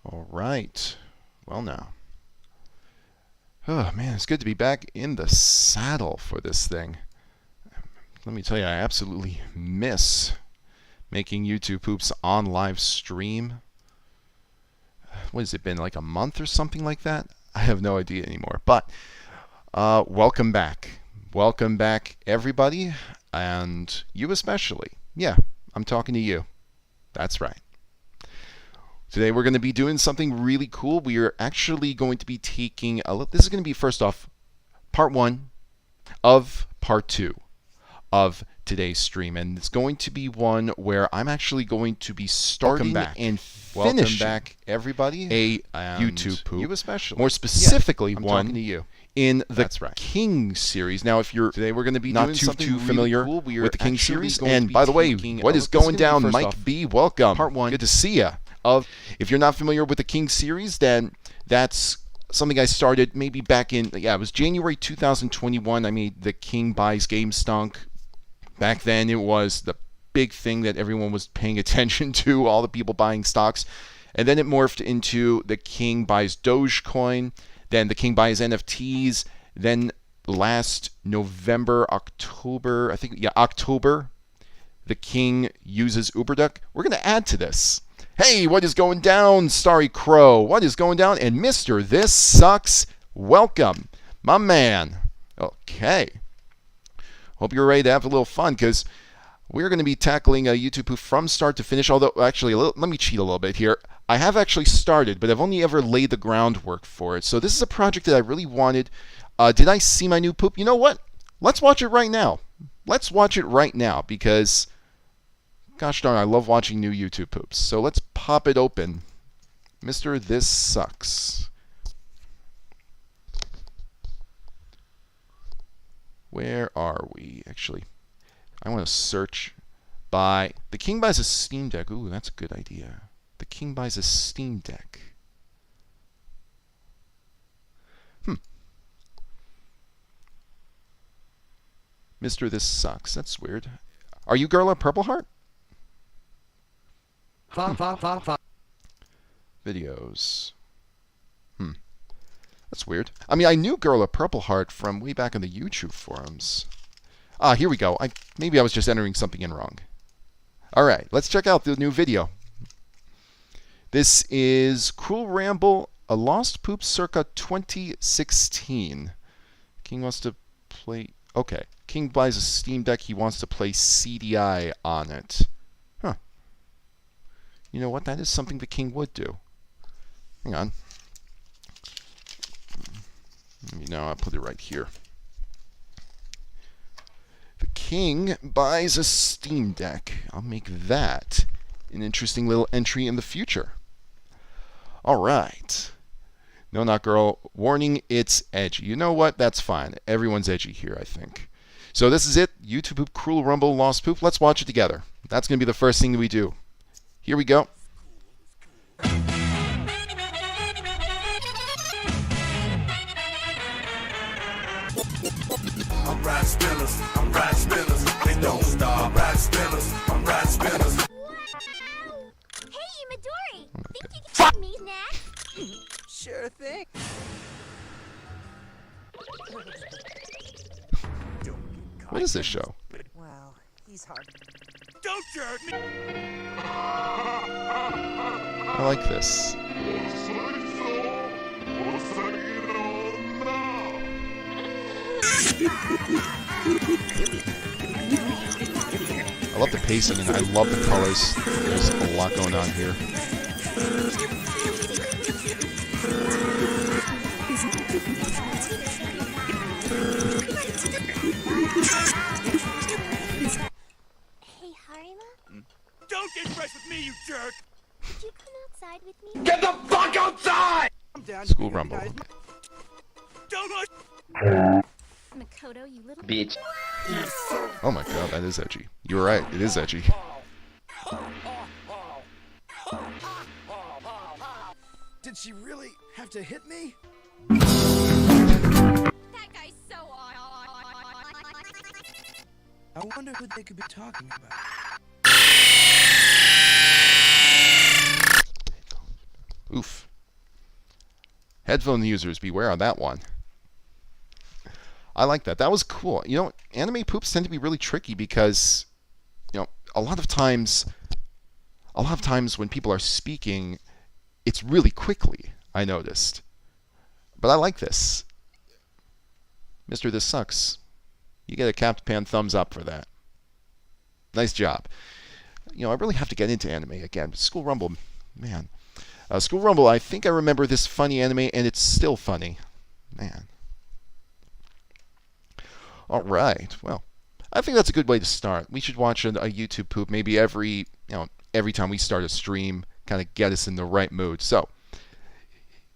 All right. Well, now. Oh, man, it's good to be back in the saddle for this thing. Let me tell you, I absolutely miss making YouTube Poops on live stream. What has it been, like a month or something like that? I have no idea anymore. But welcome back. Welcome back, everybody, and you especially. Yeah, I'm talking to you. That's right. Today we're going to be doing something really cool. We are actually going to be taking a look. This is going to be, first off, part 1 of part 2 of today's stream. And it's going to be one where I'm actually going to be starting and finishing everybody, a YouTube poop. You especially. More specifically, one to you. In the King series. Now, if you're today, we're going to be not too familiar with the King series. And by the way, what is going down, Mike B? Welcome. Part 1. Good to see you. If you're not familiar with the King series, then that's something I started maybe back in, it was January 2021. I made the King Buys Game Stunk. Back then, it was the big thing that everyone was paying attention to, all the people buying stocks. And then it morphed into the King Buys Dogecoin, then the King Buys NFTs, then last November, October, October, the King uses UberDuck. We're going to add to this. Hey, what is going down, Starry Crow? What is going down? And Mr. This Sucks, welcome, my man. Okay. Hope you're ready to have a little fun, because we're going to be tackling a YouTube Poof from start to finish. Although, actually, let me cheat a little bit here. I have actually started, but I've only ever laid the groundwork for it. So this is a project that I really wanted. Did I see my new poop? You know what? Let's watch it right now. Let's watch it right now, because gosh darn, I love watching new YouTube poops. So let's pop it open. Mr. This Sucks. Where are we? Actually, I want to search by the King Buys a Steam Deck. Ooh, that's a good idea. The King Buys a Steam Deck. Mr. This Sucks. That's weird. Are you girl a Purple Heart? Videos. That's weird. I mean, I knew Girl a Purple Heart from way back in the YouTube forums. Here we go. Maybe I was just entering something in wrong. All right, let's check out the new video. This is Cruel Ramble, a Lost Poop circa 2016. King wants to play... Okay. King buys a Steam Deck. He wants to play CDI on it. Huh. You know what? That is something the King would do. Hang on. I'll put it right here. The King buys a Steam Deck. I'll make that an interesting little entry in the future. All right. No, not girl. Warning, it's edgy. You know what? That's fine. Everyone's edgy here, I think. So this is it. YouTube Poop, Cruel Rumble, Lost Poop. Let's watch it together. That's going to be the first thing that we do. Here we go. I'm rat spinners. I'm rat spinners. They don't stop. Rat spinners. I'm rat spinners. Hey, Midori. Think you can give me snacks? Sure thing. What is this show? Wow, he's hard. Don't jerk me. I like this. I love the pacing and I love the colors. There's a lot going on here. Hey, Harima? Don't get fresh with me, you jerk. Could you come outside with me? Get the fuck outside! I'm down. School Rumble. Don't let... Makoto, you little Bitch. Oh my god, that is edgy. You were right, it is edgy. Did she really have to hit me? That guy's so I wonder who they could be talking about. Oof. Headphone users, beware on that one. I like that. That was cool. You know, anime poops tend to be really tricky because, you know, a lot of times when people are speaking, it's really quickly, I noticed. But I like this. Mr. This Sucks. You get a Captain Pan thumbs up for that. Nice job. You know, I really have to get into anime again. School Rumble, man. School Rumble, I think I remember this funny anime, and it's still funny. Man. All right. Well, I think that's a good way to start. We should watch a YouTube poop maybe every time we start a stream, kind of get us in the right mood. So,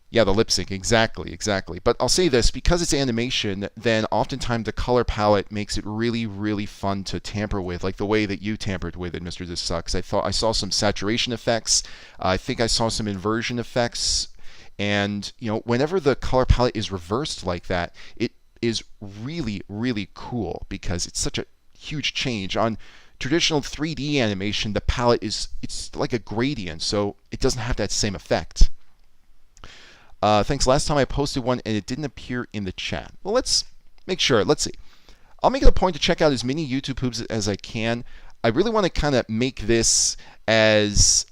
yeah, the lip sync, exactly. But I'll say this, because it's animation, then oftentimes the color palette makes it really, really fun to tamper with, like the way that you tampered with it, Mr. This Sucks. I saw some saturation effects. I think I saw some inversion effects. And, you know, whenever the color palette is reversed like that, it is really, really cool because it's such a huge change. On traditional 3D animation, the palette it's like a gradient, so it doesn't have that same effect. Thanks. Last time I posted one and it didn't appear in the chat. Well, let's make sure. Let's see. I'll make it a point to check out as many YouTube poops as I can. I really want to kind of make this as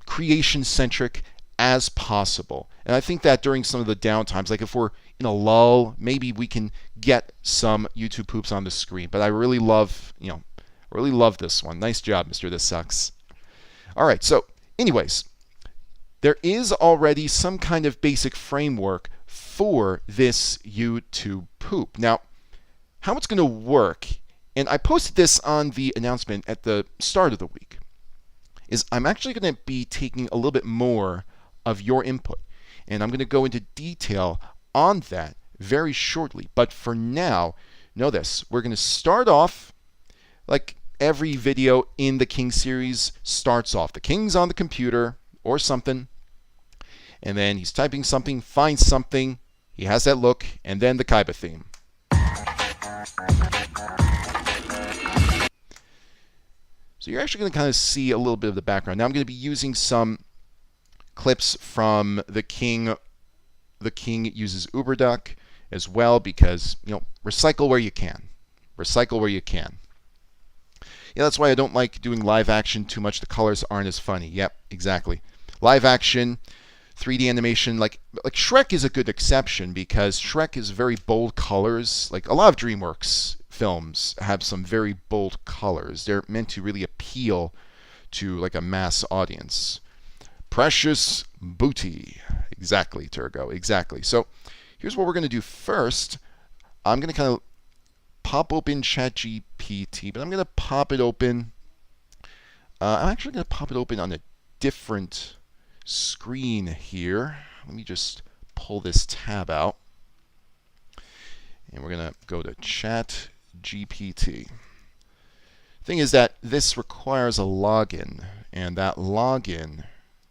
creation-centric as possible. And I think that during some of the downtimes, like if we're in a lull, maybe we can get some YouTube poops on the screen. But I really love this one. Nice job, Mr. This Sucks. All right. So, anyways. There is already some kind of basic framework for this YouTube poop. Now, how it's going to work, and I posted this on the announcement at the start of the week, is I'm actually going to be taking a little bit more of your input. And I'm going to go into detail on that very shortly. But for now, know this. We're going to start off like every video in the King series starts off. The King's on the computer or something, and then he's typing something, finds something, he has that look, and then the Kaiba theme. So you're actually going to kind of see a little bit of the background. Now I'm going to be using some clips from the King. The King uses UberDuck as well because, you know, recycle where you can. Recycle where you can. Yeah, that's why I don't like doing live action too much. The colors aren't as funny. Yep, exactly. Live action, 3D animation, like Shrek is a good exception because Shrek is very bold colors. Like a lot of DreamWorks films have some very bold colors. They're meant to really appeal to like a mass audience. Precious booty. Exactly, Turgo. Exactly. So here's what we're going to do first. I'm going to kind of pop open ChatGPT, but I'm going to pop it open. I'm actually going to pop it open on a different screen here. Let me just pull this tab out. And we're going to go to ChatGPT. Thing is that this requires a login, and that login,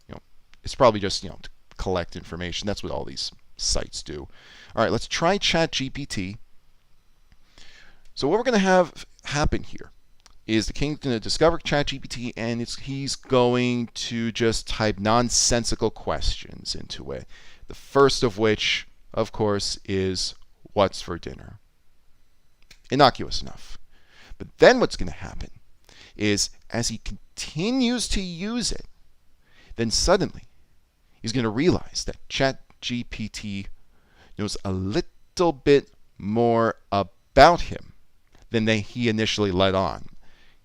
you know, it's probably just, you know, to collect information. That's what all these sites do. All right, let's try ChatGPT. So what we're going to have happen here is the King's going to discover ChatGPT, and he's going to just type nonsensical questions into it. The first of which, of course, is what's for dinner? Innocuous enough. But then what's going to happen is as he continues to use it, then suddenly he's going to realize that ChatGPT knows a little bit more about him than he initially let on.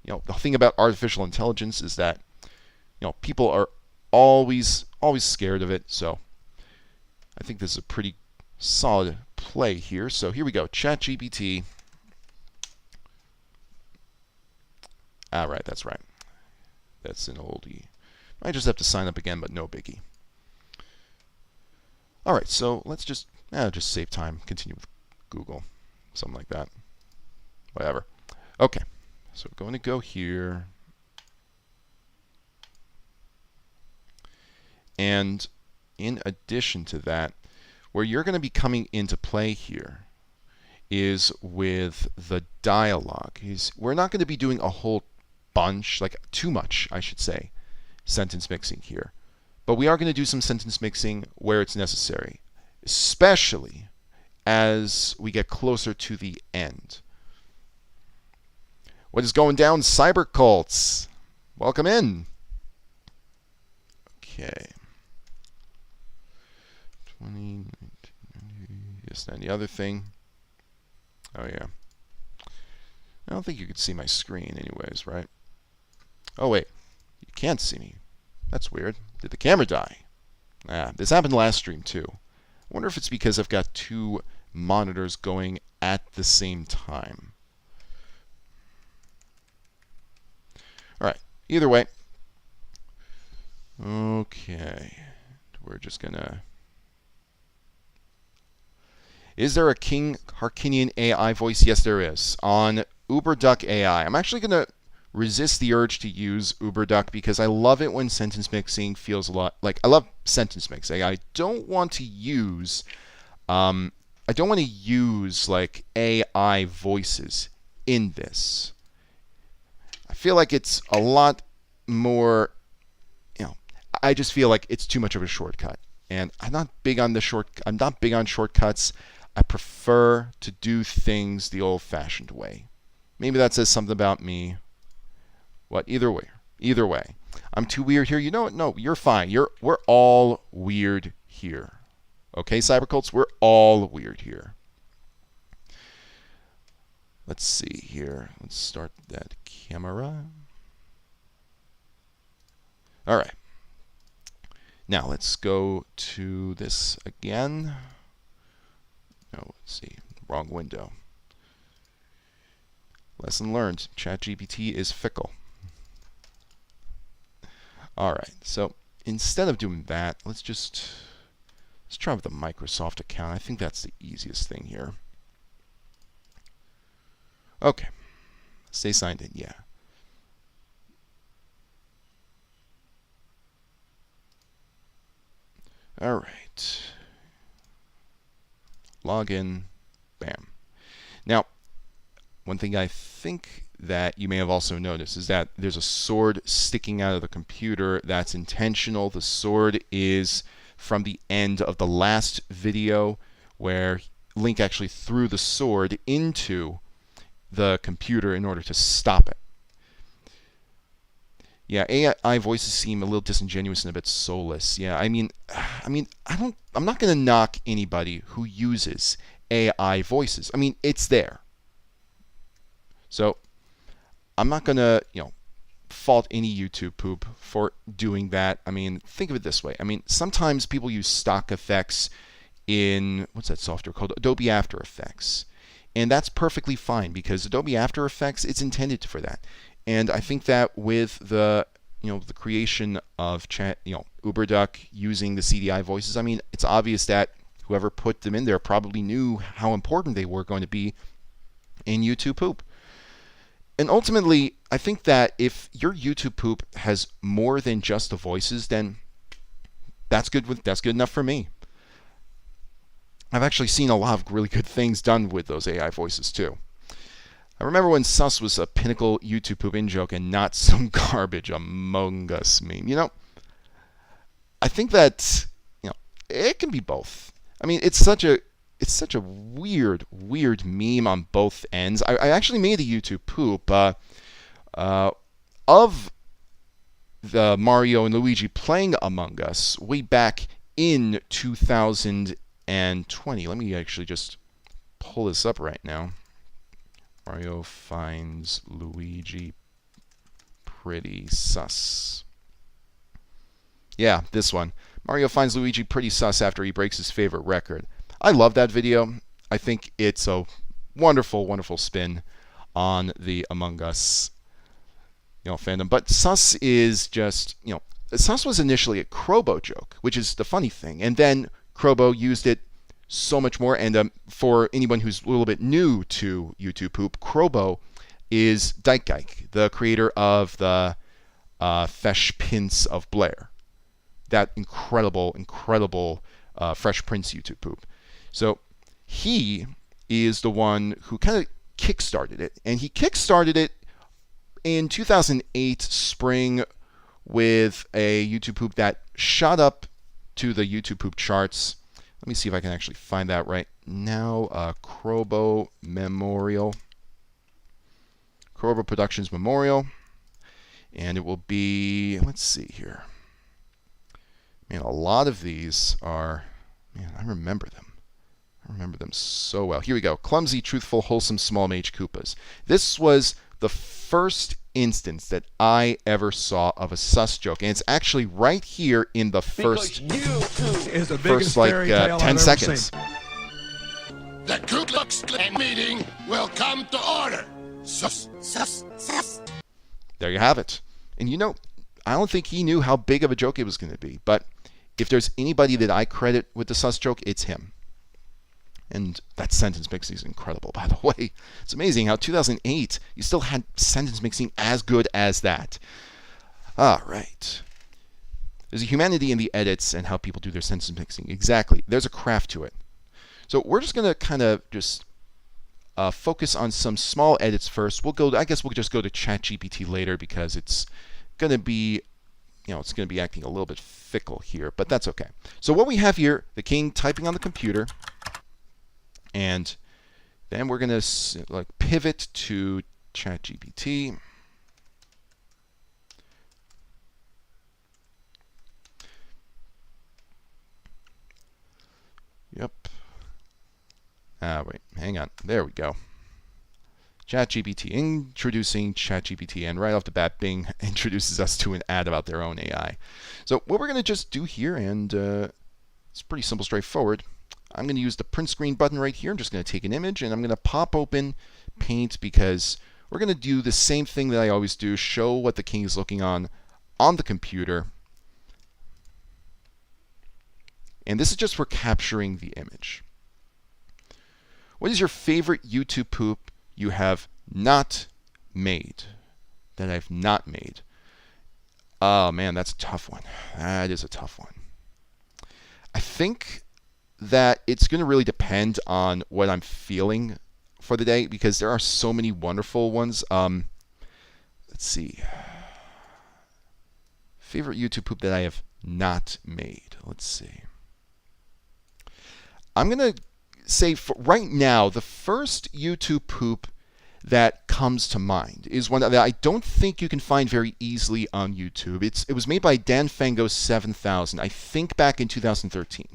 You know, the thing about artificial intelligence is that, you know, people are always scared of it. So I think this is a pretty solid play here. So here we go. ChatGPT. Ah, right, that's right. That's an oldie. I just have to sign up again, but no biggie. All right, so let's just save time. Continue with Google, something like that. Whatever. Okay, so we're going to go here. And in addition to that, where you're going to be coming into play here is with the dialogue. We're not going to be doing a whole bunch, like too much, I should say, sentence mixing here. but we are going to do some sentence mixing where it's necessary, especially as we get closer to the end. What is going down, cyber cults? Welcome in. Okay. 20, yes, and the other thing. Oh, yeah. I don't think you could see my screen anyways, right? Oh, wait. You can't see me. That's weird. Did the camera die? This happened last stream, too. I wonder if it's because I've got two monitors going at the same time. All right. Either way. Okay. We're just going to... Is there a King Harkinian AI voice? Yes, there is. On UberDuck AI. I'm actually going to resist the urge to use UberDuck because I love it when sentence mixing feels a lot like... I love sentence mixing. I don't want to use... like AI voices in this. I feel like it's a lot more... I just feel like it's too much of a shortcut. And I'm not big on shortcuts. I prefer to do things the old-fashioned way. Maybe that says something about me. What? Either way. I'm too weird here. You know what? No, you're fine. We're all weird here. Okay, cybercults? We're all weird here. Let's see here. Let's start that camera. All right. Now let's go to this again. No, let's see. Wrong window. Lesson learned. ChatGPT is fickle. All right. So instead of doing that, let's try with the Microsoft account. I think that's the easiest thing here. Okay. Stay signed in. Yeah. All right. Login. Bam. Now, one thing I think that you may have also noticed is that there's a sword sticking out of the computer. That's intentional. The sword is from the end of the last video where Link actually threw the sword into the computer in order to stop it. Yeah, AI voices seem a little disingenuous and a bit soulless. Yeah, I'm not going to knock anybody who uses AI voices. I mean, it's there. So, I'm not going to, fault any YouTube poop for doing that. I mean, think of it this way. I mean, sometimes people use stock effects in, what's that software called? Adobe After Effects. And that's perfectly fine because Adobe After Effects, it's intended for that. And I think that with the creation of UberDuck using the CDI voices, I mean, it's obvious that whoever put them in there probably knew how important they were going to be in YouTube poop. And ultimately, I think that if your YouTube poop has more than just the voices, then that's good enough for me. I've actually seen a lot of really good things done with those AI voices too. I remember when Sus was a pinnacle YouTube poop in joke and not some garbage Among Us meme. I think that it can be both. I mean, it's such a weird meme on both ends. I actually made a YouTube poop of the Mario and Luigi playing Among Us way back in 2020. Let me actually just pull this up right now. Mario finds Luigi pretty sus. Yeah, this one. Mario finds Luigi pretty sus after he breaks his favorite record. I love that video. I think it's a wonderful, wonderful spin on the Among Us, fandom. But sus is just, sus was initially a Crobo joke, which is the funny thing. And then Crobo used it so much more. And for anyone who's a little bit new to YouTube poop, Crobo is Dyke Geik, the creator of the Fresh Prince of Blair. That incredible Fresh Prince YouTube poop. So he is the one who kind of kickstarted it. And he kickstarted it in 2008 spring with a YouTube poop that shot up to the YouTube poop charts. Let me see if I can actually find that right now. Krobo Memorial. Krobo Productions Memorial. And it will be, let's see here. Man, a lot of these are, man, I remember them. I remember them so well. Here we go. Clumsy, truthful, wholesome, small mage Koopas. This was the first instance that I ever saw of a sus joke. And it's actually right here in the first, Is the first biggest like fairy tale 10 I've ever seconds. seen. The Ku Klux Klan meeting will come to order. Sus. There you have it. And you know, I don't think he knew how big of a joke it was going to be. But if there's anybody that I credit with the sus joke, it's him. And that sentence mixing is incredible, by the way. It's amazing how 2008, you still had sentence mixing as good as that. All right. There's a humanity in the edits and how people do their sentence mixing. Exactly. There's a craft to it. So we're just going to kind of just focus on some small edits first. I guess we'll just go to ChatGPT later because it's going to be, it's going to be acting a little bit fickle here, but that's okay. So what we have here, the king typing on the computer. And then we're going to pivot to ChatGPT. Yep. Wait, hang on. There we go. ChatGPT. Introducing ChatGPT. And right off the bat, Bing introduces us to an ad about their own AI. So what we're going to just do here, and it's pretty simple, straightforward. I'm going to use the print screen button right here. I'm just going to take an image and I'm going to pop open Paint because we're going to do the same thing that I always do, show what the king is looking on the computer. And this is just for capturing the image. What is your favorite YouTube poop you have not made? That I've not made? Oh man, that's a tough one. That is a tough one. I think that it's going to really depend on what I'm feeling for the day because there are so many wonderful ones. Let's see. Favorite YouTube poop that I have not made. Let's see. I'm going to say for right now, the first YouTube poop that comes to mind is one that I don't think you can find very easily on YouTube. It was made by Dan Fango 7000, I think back in 2013.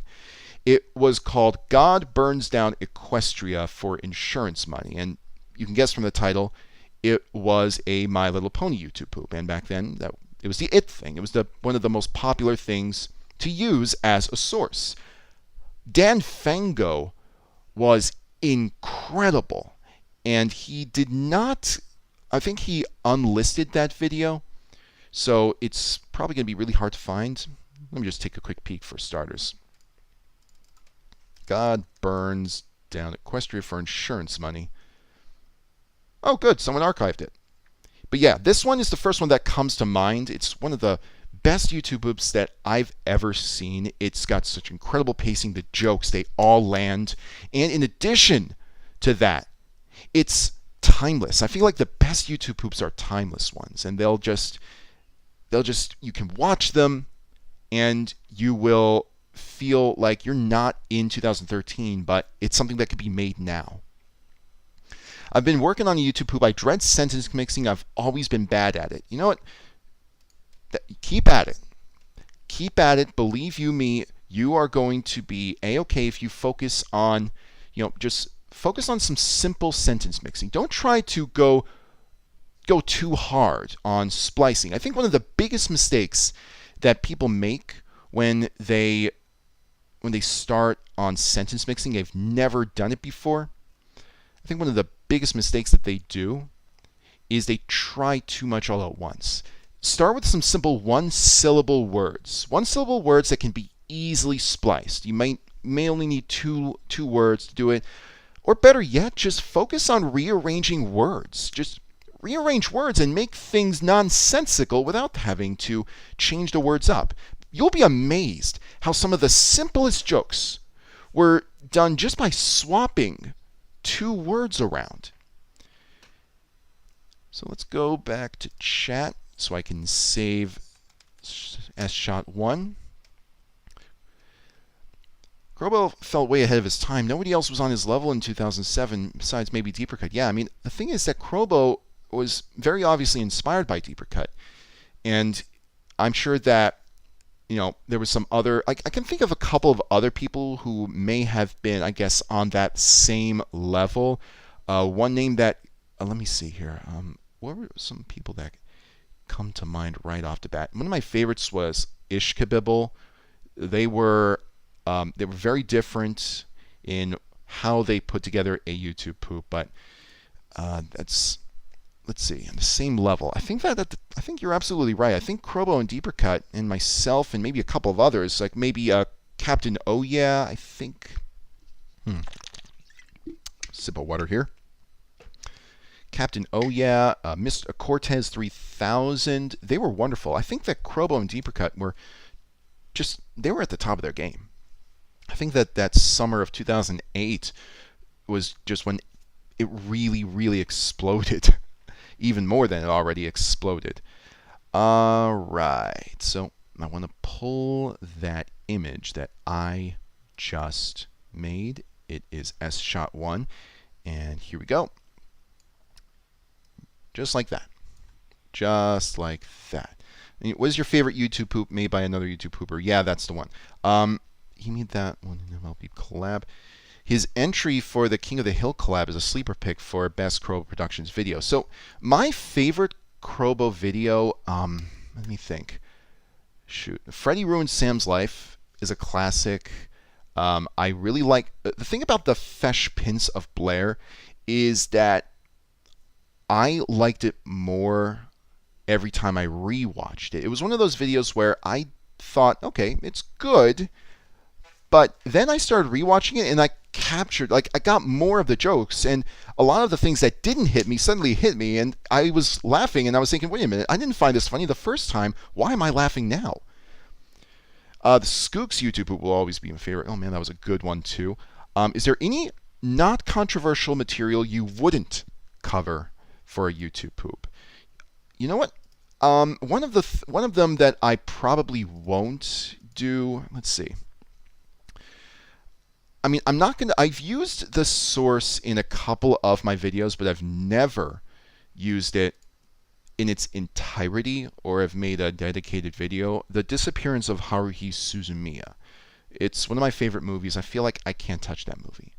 It was called God Burns Down Equestria for Insurance Money. And you can guess from the title, it was a My Little Pony YouTube poop. And back then, it was the it thing. It was one of the most popular things to use as a source. Dan Fango was incredible. And he did not, I think he unlisted that video. So it's probably going to be really hard to find. Let me just take a quick peek for starters. God Burns Down Equestria for Insurance Money. Oh, good. Someone archived it. But yeah, this one is the first one that comes to mind. It's one of the best YouTube poops that I've ever seen. It's got such incredible pacing. The jokes, they all land. And in addition to that, it's timeless. I feel like the best YouTube poops are timeless ones. And they'll just, you can watch them and you will feel like you're not in 2013, but it's something that could be made now. I've been working on a YouTube poop. I dread sentence mixing. I've always been bad at it. You know what? Keep at it. Keep at it. Believe you me, you are going to be A-okay if you focus on, just focus on some simple sentence mixing. Don't try to go too hard on splicing. I think one of the biggest mistakes that people make when they start on sentence mixing, they've never done it before. I think one of the biggest mistakes that they do is they try too much all at once. Start with some simple one-syllable words. One-syllable words that can be easily spliced. You may only need two words to do it. Or better yet, just focus on rearranging words. Just rearrange words and make things nonsensical without having to change the words up. You'll be amazed how some of the simplest jokes were done just by swapping two words around. So let's go back to chat so I can save as shot 1. Crobo felt way ahead of his time. Nobody else was on his level in 2007 besides maybe Deeper Cut. Yeah, I mean, the thing is that Crobo was very obviously inspired by Deeper Cut. And I'm sure that, there was some other, I can think of a couple of other people who may have been, I guess, on that same level. One name that, let me see here. What were some people that come to mind right off the bat? One of my favorites was Ishkabibble. They were very different in how they put together a YouTube poop, but let's see, on the same level. I think I think you're absolutely right. I think Crobo and Deeper Cut and myself and maybe a couple of others, like maybe Captain Oh Yeah, I think. Sip of water here. Captain Oh Yeah, Mr. Cortez 3000, they were wonderful. I think that Crobo and Deeper Cut were they were at the top of their game. I think that summer of 2008 was just when it really, really exploded. Even more than it already exploded. All right. So I want to pull that image that I just made. It is S-Shot1. And here we go. Just like that. Just like that. What is your favorite YouTube poop made by another YouTube pooper? Yeah, that's the one. He made that one in MLB collab. His entry for the King of the Hill collab is a sleeper pick for Best Crobo Productions video. So my favorite Crobo video, let me think. Shoot. Freddy Ruins Sam's Life is a classic. I really like... The thing about the Fesh Pins of Blair is that I liked it more every time I rewatched it. It was one of those videos where I thought, okay, it's good, but then I started rewatching it and I captured, I got more of the jokes, and a lot of the things that didn't hit me suddenly hit me, and I was laughing and I was thinking, wait a minute, I didn't find this funny the first time. Why am I laughing now? The Skooks YouTube will always be my favorite. Oh man, that was a good one too. Is there any not controversial material you wouldn't cover for a YouTube poop? You know what? One of them that I probably won't do. Let's see. I mean, I've used the source in a couple of my videos, but I've never used it in its entirety or have made a dedicated video. The Disappearance of Haruhi Suzumiya. It's one of my favorite movies. I feel like I can't touch that movie.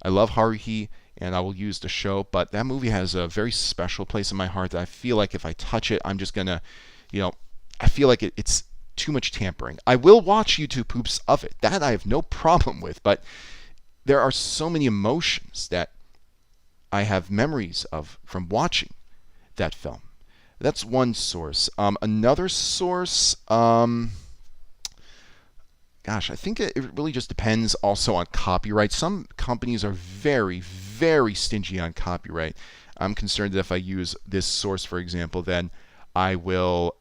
I love Haruhi, and I will use the show, but that movie has a very special place in my heart that I feel like if I touch it, I'm just going to, I feel like it's too much tampering. I will watch YouTube poops of it. That I have no problem with, but there are so many emotions that I have memories of from watching that film. That's one source. Another source, gosh, I think it really just depends also on copyright. Some companies are very, very stingy on copyright. I'm concerned that if I use this source, for example, then I will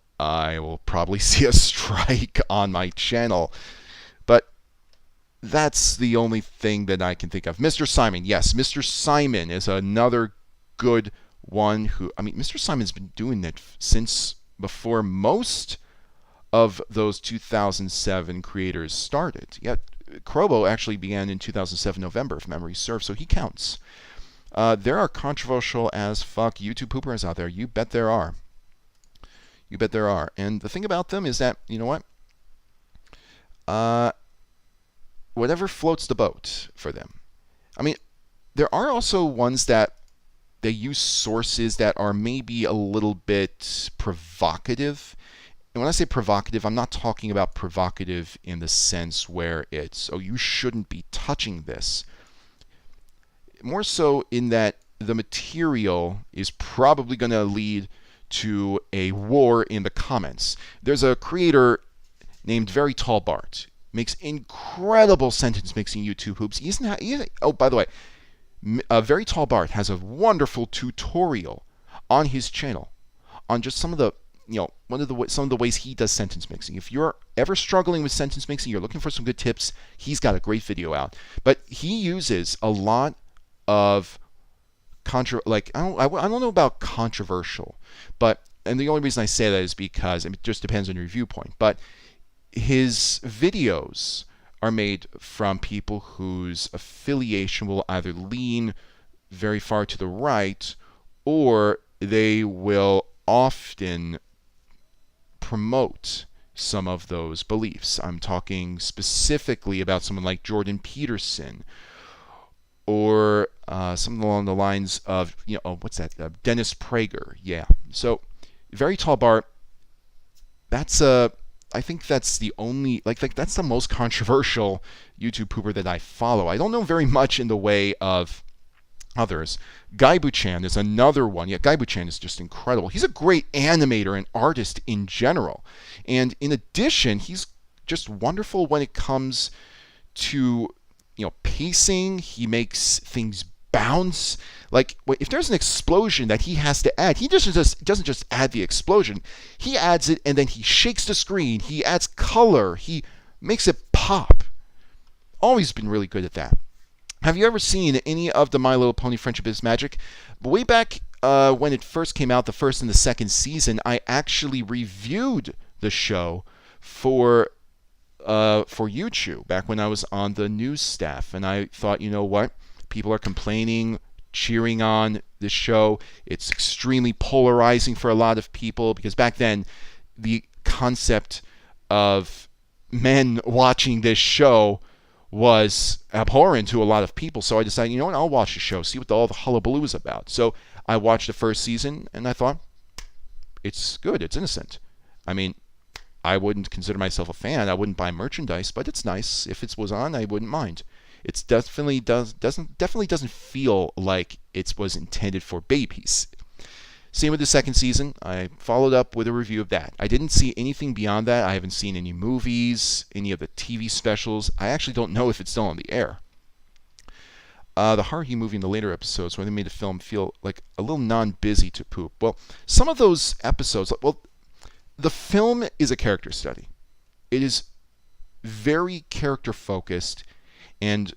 probably see a strike on my channel. But that's the only thing that I can think of. Mr. Simon, yes, Mr. Simon is another good one who, I mean, Mr. Simon's been doing it since before most of those 2007 creators started. Yet Crobo actually began in 2007 November, if memory serves, so he counts. There are controversial as fuck YouTube poopers out there. You bet there are. You bet there are. And the thing about them is that, you know what? Whatever floats the boat for them. I mean, there are also ones that they use sources that are maybe a little bit provocative. And when I say provocative, I'm not talking about provocative in the sense where it's, oh, you shouldn't be touching this. More so in that the material is probably going to lead to a war in the comments. There's a creator named Very Tall Bart. Makes incredible sentence mixing YouTube hoops. Oh, by the way, Very Tall Bart has a wonderful tutorial on his channel on just some of the, some of the ways he does sentence mixing. If you're ever struggling with sentence mixing, you're looking for some good tips, he's got a great video out. But he uses a lot of I don't know about controversial, but, and the only reason I say that is because it just depends on your viewpoint, but his videos are made from people whose affiliation will either lean very far to the right, or they will often promote some of those beliefs. I'm talking specifically about someone like Jordan Peterson, or something along the lines of, what's that? Dennis Prager. Yeah. So, Very Tall Bart. I think that's the only, that's the most controversial YouTube pooper that I follow. I don't know very much in the way of others. Guy Buchan is another one. Yeah, Guy Buchan is just incredible. He's a great animator and artist in general. And in addition, he's just wonderful when it comes to, pacing. He makes things bounce. Like, if there's an explosion that he has to add, he doesn't just add the explosion. He adds it, and then he shakes the screen. He adds color. He makes it pop. Always been really good at that. Have you ever seen any of the My Little Pony Friendship is Magic? Way back when it first came out, the first and the second season, I actually reviewed the show for YouTube back when I was on the news staff, and I thought, you know what? People are complaining, cheering on this show. It's extremely polarizing for a lot of people, because back then the concept of men watching this show was abhorrent to a lot of people. So I decided, you know what, I'll watch the show, see what all the hullabaloo is about. So I watched the first season, and I thought, it's good, it's innocent. I mean, I wouldn't consider myself a fan. I wouldn't buy merchandise, but it's nice. If it was on, I wouldn't mind. It definitely doesn't feel like it was intended for babies. Same with the second season. I followed up with a review of that. I didn't see anything beyond that. I haven't seen any movies, any of the TV specials. I actually don't know if it's still on the air. The Haruhi movie in the later episodes, when they made the film feel like a little non-busy to poop. Well, some of those episodes, the film is a character study. It is very character-focused, and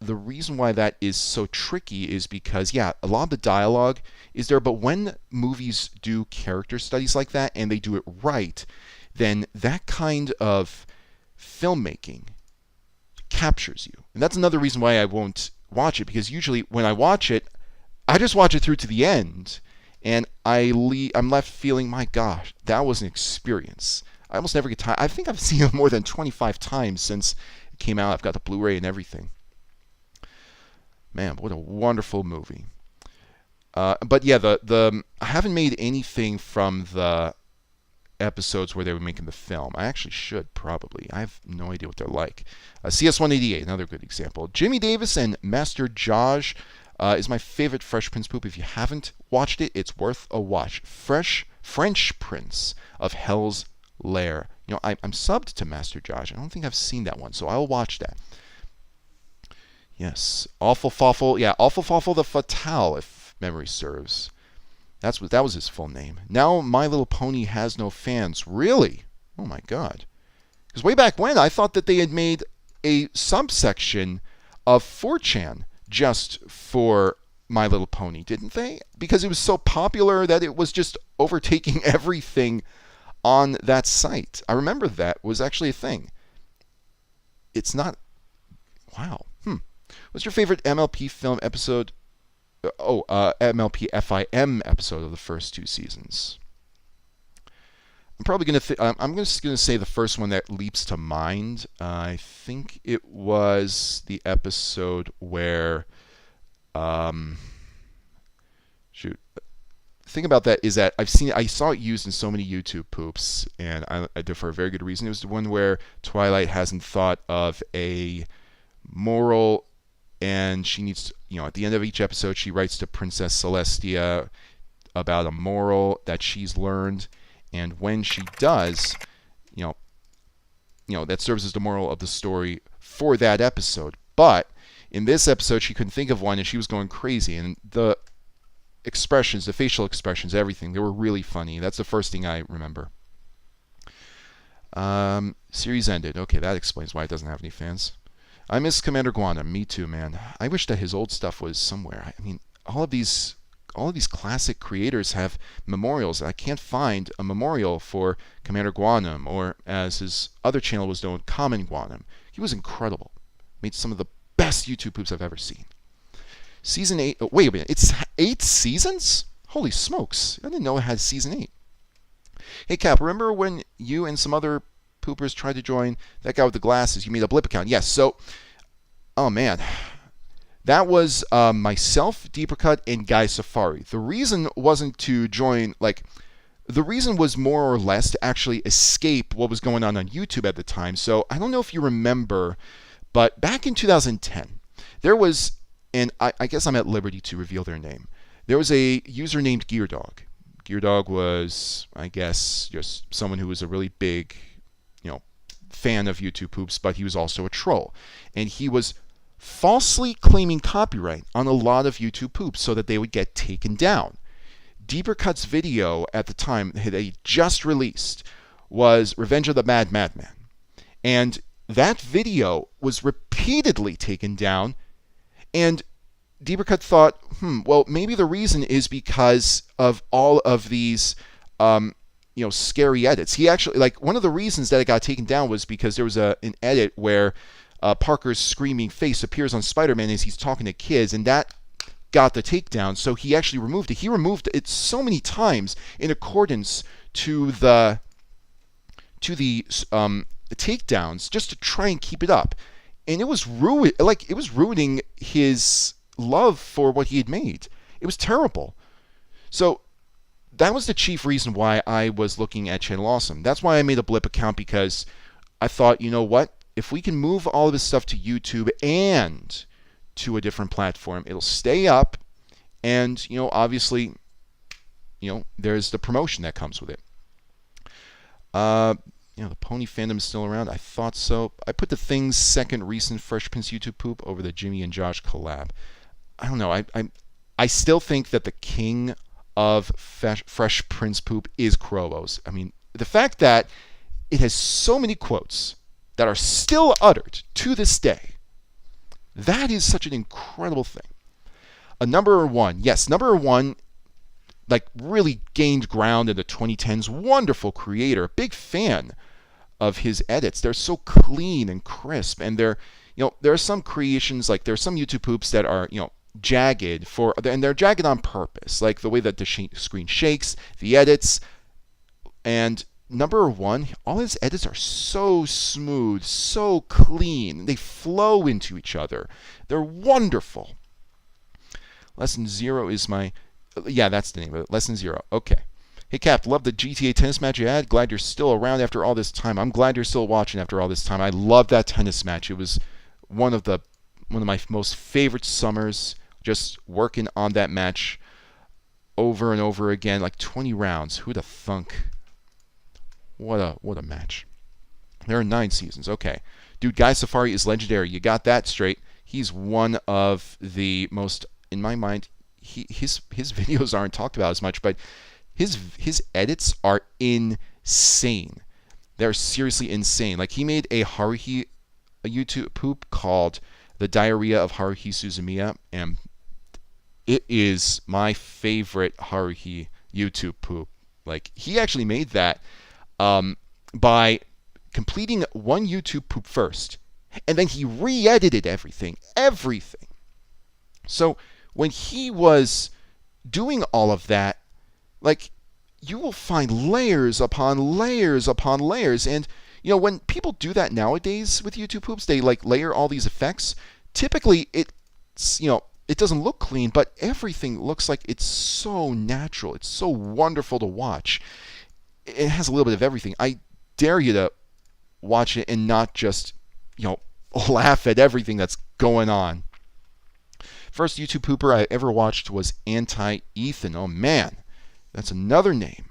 the reason why that is so tricky is because, a lot of the dialogue is there, but when movies do character studies like that and they do it right, then that kind of filmmaking captures you. And that's another reason why I won't watch it, because usually when I watch it, I just watch it through to the end, and I'm left feeling, my gosh, that was an experience. I almost never get tired. I think I've seen it more than 25 times since it came out. I've got the Blu-ray and everything. Man, what a wonderful movie. But yeah, I haven't made anything from the episodes where they were making the film. I actually should, probably. I have no idea what they're like. CS188, another good example. Jimmy Davis and Master Josh is my favorite Fresh Prince poop. If you haven't watched it, it's worth a watch. French Prince of Hell's Lair. I'm subbed to Master Josh. I don't think I've seen that one, so I'll watch that. Yes, Awful Fawful. Yeah, Awful Fawful the Fatale, if memory serves. That was his full name. Now My Little Pony has no fans. Really? Oh my God. Because way back when, I thought that they had made a subsection of 4chan just for My Little Pony, didn't they? Because it was so popular that it was just overtaking everything on that site. I remember that was actually a thing. It's not. Wow. What's your favorite MLP film episode? MLP FIM episode of the first two seasons. I'm just gonna say the first one that leaps to mind. I think it was the episode where, The thing about that is that I saw it used in so many YouTube poops, and I did for a very good reason. It was the one where Twilight hasn't thought of a moral, and she needs, at the end of each episode, she writes to Princess Celestia about a moral that she's learned, and when she does, that serves as the moral of the story for that episode. But in this episode, she couldn't think of one, and she was going crazy, and the expressions, the facial expressions, everything, they were really funny. That's the first thing I remember. Series ended. Okay, that explains why it doesn't have any fans. I miss Commander Guana. Me too, man. I wish that his old stuff was somewhere. I mean, all of these all of these classic creators have memorials. I can't find a memorial for Commander Guanum, or as his other channel was known, Common Guanum. He was incredible. Made some of the best YouTube poops I've ever seen. Season 8. Oh, wait a minute. It's 8 seasons? Holy smokes. I didn't know it had season 8. Hey, Cap, remember when you and some other poopers tried to join that guy with the glasses? You made a blip account. Yes. So, oh man. That was myself, Deeper Cut, and Guy Safari. The reason wasn't to join, the reason was more or less to actually escape what was going on YouTube at the time. So I don't know if you remember, but back in 2010, there was, and I guess I'm at liberty to reveal their name. There was a user named Geardog. Geardog was, I guess, just someone who was a really big, fan of YouTube poops, but he was also a troll. And he was falsely claiming copyright on a lot of YouTube poops so that they would get taken down. Deeper Cut's video at the time that he just released was Revenge of the Mad Madman. And that video was repeatedly taken down, and Deeper Cut thought, well, maybe the reason is because of all of these scary edits. He actually, one of the reasons that it got taken down was because there was an edit where Parker's screaming face appears on Spider-Man as he's talking to kids, and that got the takedown. So he actually removed it. He removed it so many times in accordance to the takedowns, just to try and keep it up, and it was ruining his love for what he had made. It was terrible. So that was the chief reason why I was looking at Channel Awesome. That's why I made a blip account, because I thought, you know what? If we can move all of this stuff to YouTube and to a different platform, it'll stay up, and obviously, there's the promotion that comes with it. The pony fandom is still around. I thought so. I put the Thing's second recent Fresh Prince YouTube poop over the Jimmy and Josh collab. I don't know. I still think that the king of Fresh Prince poop is Krobos. I mean, the fact that it has so many quotes that are still uttered to this day, that is such an incredible thing. Number one, really gained ground in the 2010s. Wonderful creator, big fan of his edits. They're so clean and crisp, and there are some creations, there are some YouTube poops that are jagged and they're jagged on purpose, like the way that the screen shakes, the edits. And number one, all his edits are so smooth, so clean. They flow into each other. They're wonderful. Lesson 0 is my... Yeah, that's the name of it. Lesson 0. Okay. Hey, Cap, love the GTA tennis match you had. Glad you're still around after all this time. I'm glad you're still watching after all this time. I love that tennis match. It was one of my most favorite summers, just working on that match over and over again, 20 rounds. Who'd have thunk? What a match. There are 9 seasons. Okay. Dude, Guy Safari is legendary. You got that straight. He's one of the most, in my mind, his videos aren't talked about as much, but his edits are insane. They're seriously insane. He made a YouTube poop called The Diarrhea of Haruhi Suzumiya, and it is my favorite Haruhi YouTube poop. He actually made that by completing one YouTube poop first, and then he re-edited everything. So when he was doing all of that, you will find layers upon layers upon layers. And when people do that nowadays with YouTube poops, they layer all these effects. Typically, it's it doesn't look clean, but everything looks like it's so natural. It's so wonderful to watch. It has a little bit of everything. I dare you to watch it and not just laugh at everything that's going on. First YouTube pooper I ever watched was Anti-Ethan. Oh man, that's another name.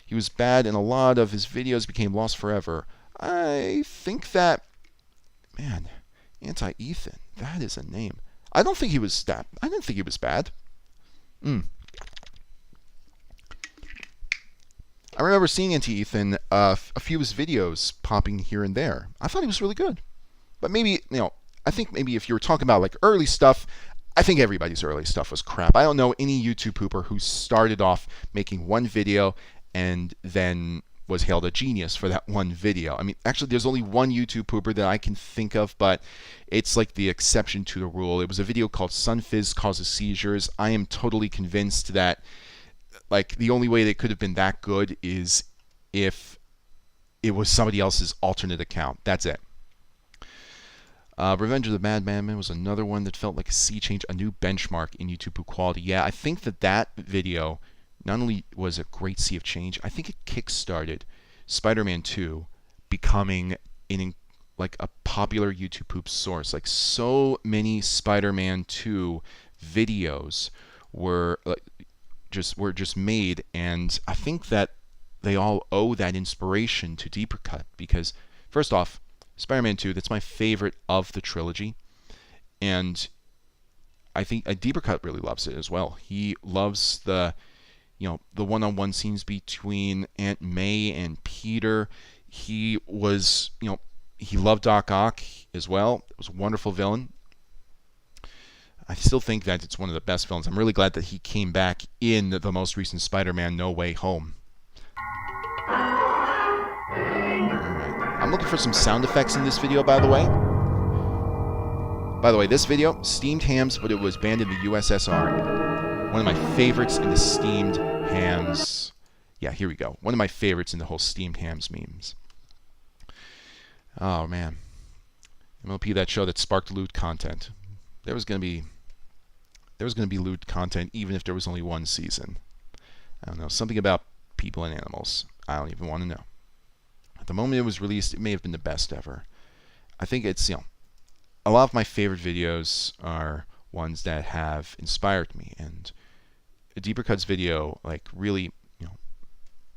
He was bad, and a lot of his videos became lost forever. I think that, man, Anti-Ethan, that is a name. I didn't think he was bad. I remember seeing Anti-Ethan, a few of his videos popping here and there. I thought he was really good. But maybe, I think maybe if you were talking about early stuff, I think everybody's early stuff was crap. I don't know any YouTube pooper who started off making one video and then was hailed a genius for that one video. I mean, actually, there's only one YouTube pooper that I can think of, but it's like the exception to the rule. It was a video called Sun Fizz Causes Seizures. I am totally convinced that, like, the only way they could have been that good is if it was somebody else's alternate account. That's it. Revenge of the Madman was another one that felt like a sea change, a new benchmark in YouTube quality. Yeah, I think that video not only was a great sea of change, I think it kickstarted Spider-Man 2 becoming like a popular YouTube poop source. Like, so many Spider-Man 2 videos were just made, and I think that they all owe that inspiration to Deeper Cut because, first off, Spider-Man 2, that's my favorite of the trilogy, and I think Deeper Cut really loves it as well. He loves the one-on-one scenes between Aunt May and Peter. He loved Doc Ock as well. It was a wonderful villain. I still think that it's one of the best villains. I'm really glad that he came back in the most recent Spider-Man No Way Home. I'm looking for some sound effects in this video, by the way. By the way, this video, steamed hams, but it was banned in the USSR. One of my favorites in the steamed hams. Yeah, here we go. One of my favorites in the whole steamed hams memes. Oh, man. MLP, that show that sparked lewd content. There was going to be lewd content even if there was only one season. I don't know. Something about people and animals. I don't even want to know. At the moment it was released, it may have been the best ever. I think it's, a lot of my favorite videos are ones that have inspired me, and Deeper Cut's video, like, really,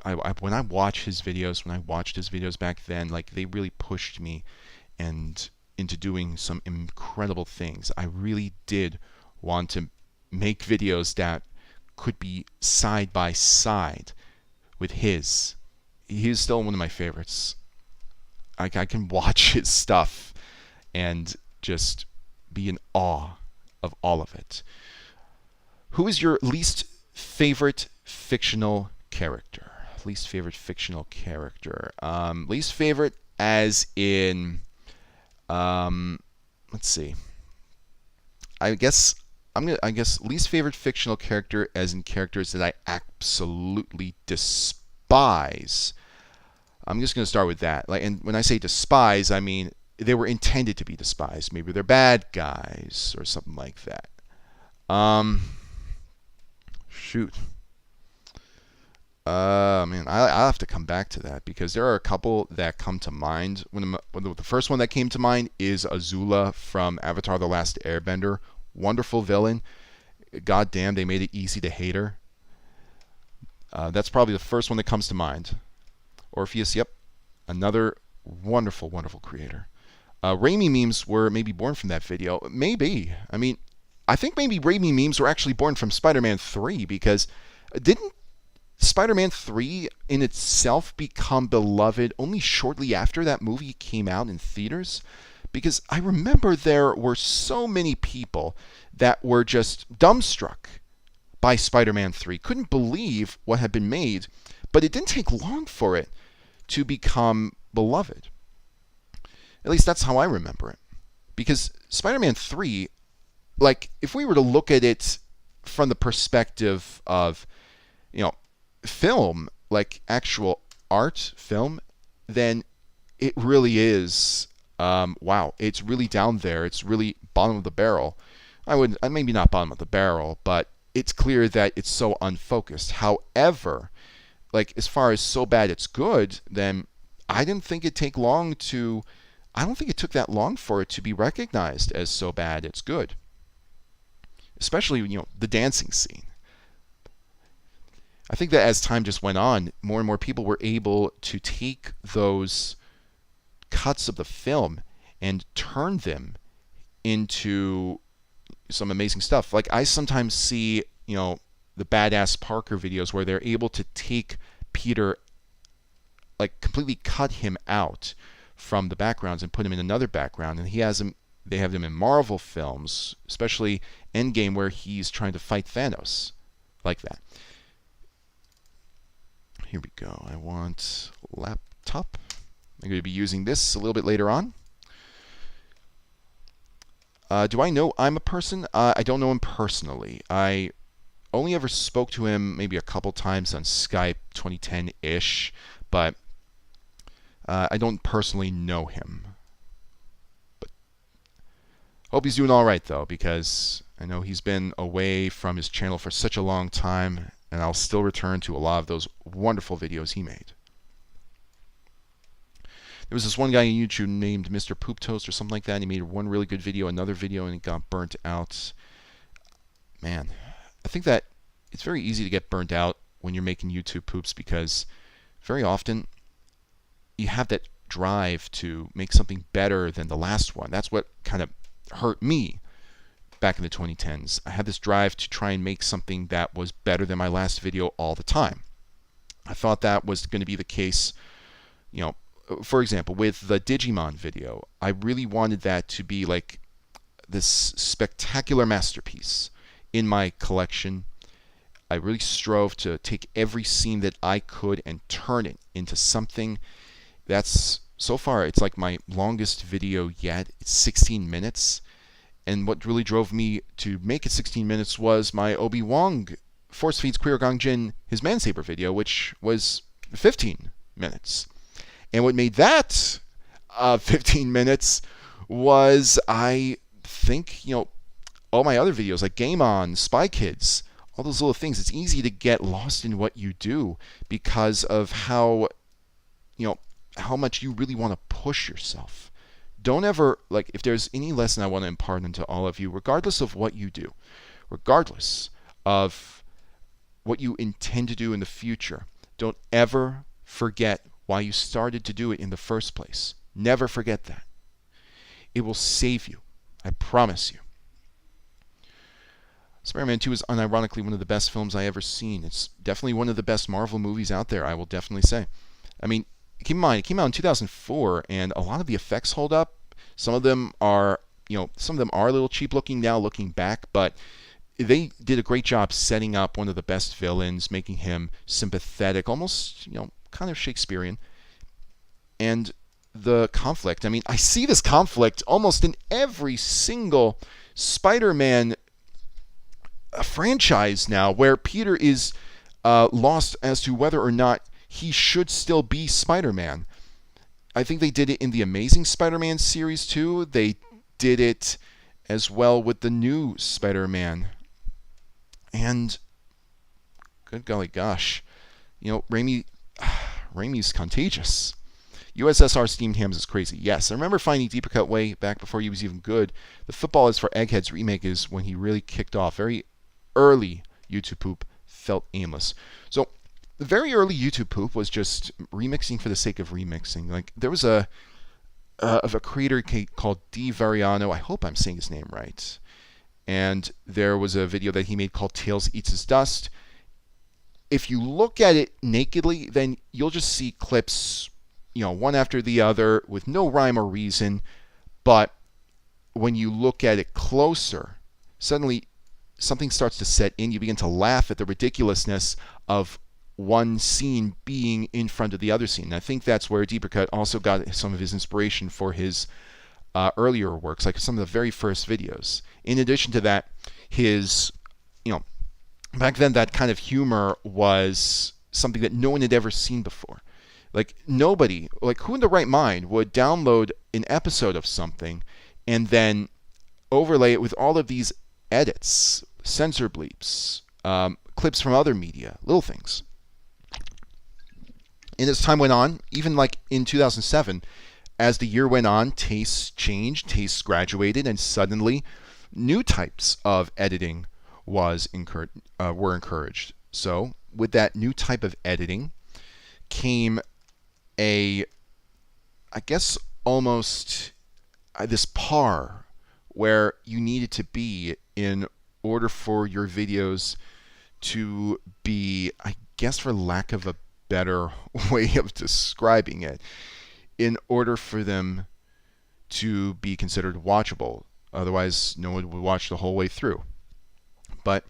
when I watched his videos back then, like, they really pushed me and into doing some incredible things. I really did want to make videos that could be side by side with his. He's still one of my favorites. I can watch his stuff and just be in awe of all of it. Who is your least favorite fictional character? Least favorite fictional character. Least favorite as in, let's see. I guess least favorite fictional character as in characters that I absolutely despise. I'm just going to start with that. Like, and when I say despise, I mean they were intended to be despised. Maybe they're bad guys or something like that. Shoot. Man, I'll have to come back to that because there are a couple that come to mind. The first one that came to mind is Azula from Avatar: The Last Airbender. Wonderful villain. God damn, they made it easy to hate her. That's probably the first one that comes to mind. Orpheus, yep. Another wonderful, wonderful creator. Raimi memes were maybe born from that video. Maybe. I mean, I think maybe Raimi memes were actually born from Spider-Man 3 because didn't Spider-Man 3 in itself become beloved only shortly after that movie came out in theaters? Because I remember there were so many people that were just dumbstruck by Spider-Man 3. Couldn't believe what had been made, but it didn't take long for it to become beloved. At least that's how I remember it. Because Spider-Man 3, like, if we were to look at it from the perspective of, film, like actual art film, then it really is, wow, it's really down there. It's really bottom of the barrel. Maybe not bottom of the barrel, but it's clear that it's so unfocused. However, like, as far as so bad it's good, then I don't think it took that long for it to be recognized as so bad it's good. Especially, the dancing scene. I think that as time just went on, more and more people were able to take those cuts of the film and turn them into some amazing stuff. Like, I sometimes see, the Badass Parker videos where they're able to take Peter, like, completely cut him out from the backgrounds and put him in another background, and he has him they have him in Marvel films, especially Endgame, where he's trying to fight Thanos, like that. Here we go. I want laptop. I'm going to be using this a little bit later on. Do I know I'm a person? I don't know him personally. I only ever spoke to him maybe a couple times on Skype, 2010-ish, but I don't personally know him. But hope he's doing all right, though, because I know he's been away from his channel for such a long time, and I'll still return to a lot of those wonderful videos he made. There was this one guy on YouTube named Mr. Poop Toast or something like that. And he made one really good video, another video, and it got burnt out. Man, I think that it's very easy to get burnt out when you're making YouTube poops, because very often you have that drive to make something better than the last one. That's what kind of hurt me back in the 2010s. I had this drive to try and make something that was better than my last video all the time. I thought that was going to be the case, for example, with the Digimon video. I really wanted that to be like this spectacular masterpiece in my collection. I really strove to take every scene that I could and turn it into something that's, so far, it's like my longest video yet. It's 16 minutes. And what really drove me to make it 16 minutes was my Obi-Wan Force Feeds Qui-Gon Jinn his Mansaber video, which was 15 minutes. And what made that 15 minutes was, I think, all my other videos, like Game On, Spy Kids, all those little things. It's easy to get lost in what you do because of how much you really want to push yourself. Don't ever, if there's any lesson I want to impart into all of you, regardless of what you do, regardless of what you intend to do in the future, don't ever forget why you started to do it in the first place. Never forget that. It will save you. I promise you. Spider-Man 2 is unironically one of the best films I ever seen. It's definitely one of the best Marvel movies out there, I will definitely say. I mean, keep in mind, it came out in 2004, and a lot of the effects hold up. Some of them are, a little cheap looking now, looking back, but they did a great job setting up one of the best villains, making him sympathetic, almost, kind of Shakespearean. And the conflict, I mean, I see this conflict almost in every single Spider-Man franchise now, where Peter is lost as to whether or not he should still be Spider-Man. I think they did it in the Amazing Spider-Man series too. They did it as well with the new Spider-Man. And good golly gosh, Raimi's contagious. USSR Steamed Hams is crazy. Yes, I remember finding Deeper Cut way back before he was even good. The Football is for Eggheads remake is when he really kicked off. Very early YouTube poop felt aimless. So the very early YouTube poop was just remixing for the sake of remixing. Like, there was a creator called D. Variano. I hope I'm saying his name right. And there was a video that he made called Tails Eats His Dust. If you look at it nakedly, then you'll just see clips, one after the other with no rhyme or reason. But when you look at it closer, suddenly something starts to set in. You begin to laugh at the ridiculousness of one scene being in front of the other scene. And I think that's where Deeper Cut also got some of his inspiration for his earlier works, like some of the very first videos. In addition to that, his, back then that kind of humor was something that no one had ever seen before. Like, nobody, who in the right mind would download an episode of something and then overlay it with all of these edits, censor bleeps, clips from other media, little things. And as time went on, even like in 2007, as the year went on, tastes changed, tastes graduated, and suddenly new types of editing were encouraged. So with that new type of editing came almost this par where you needed to be in order for your videos to be, I guess for lack of a better way of describing it, in order for them to be considered watchable. Otherwise, no one would watch the whole way through. But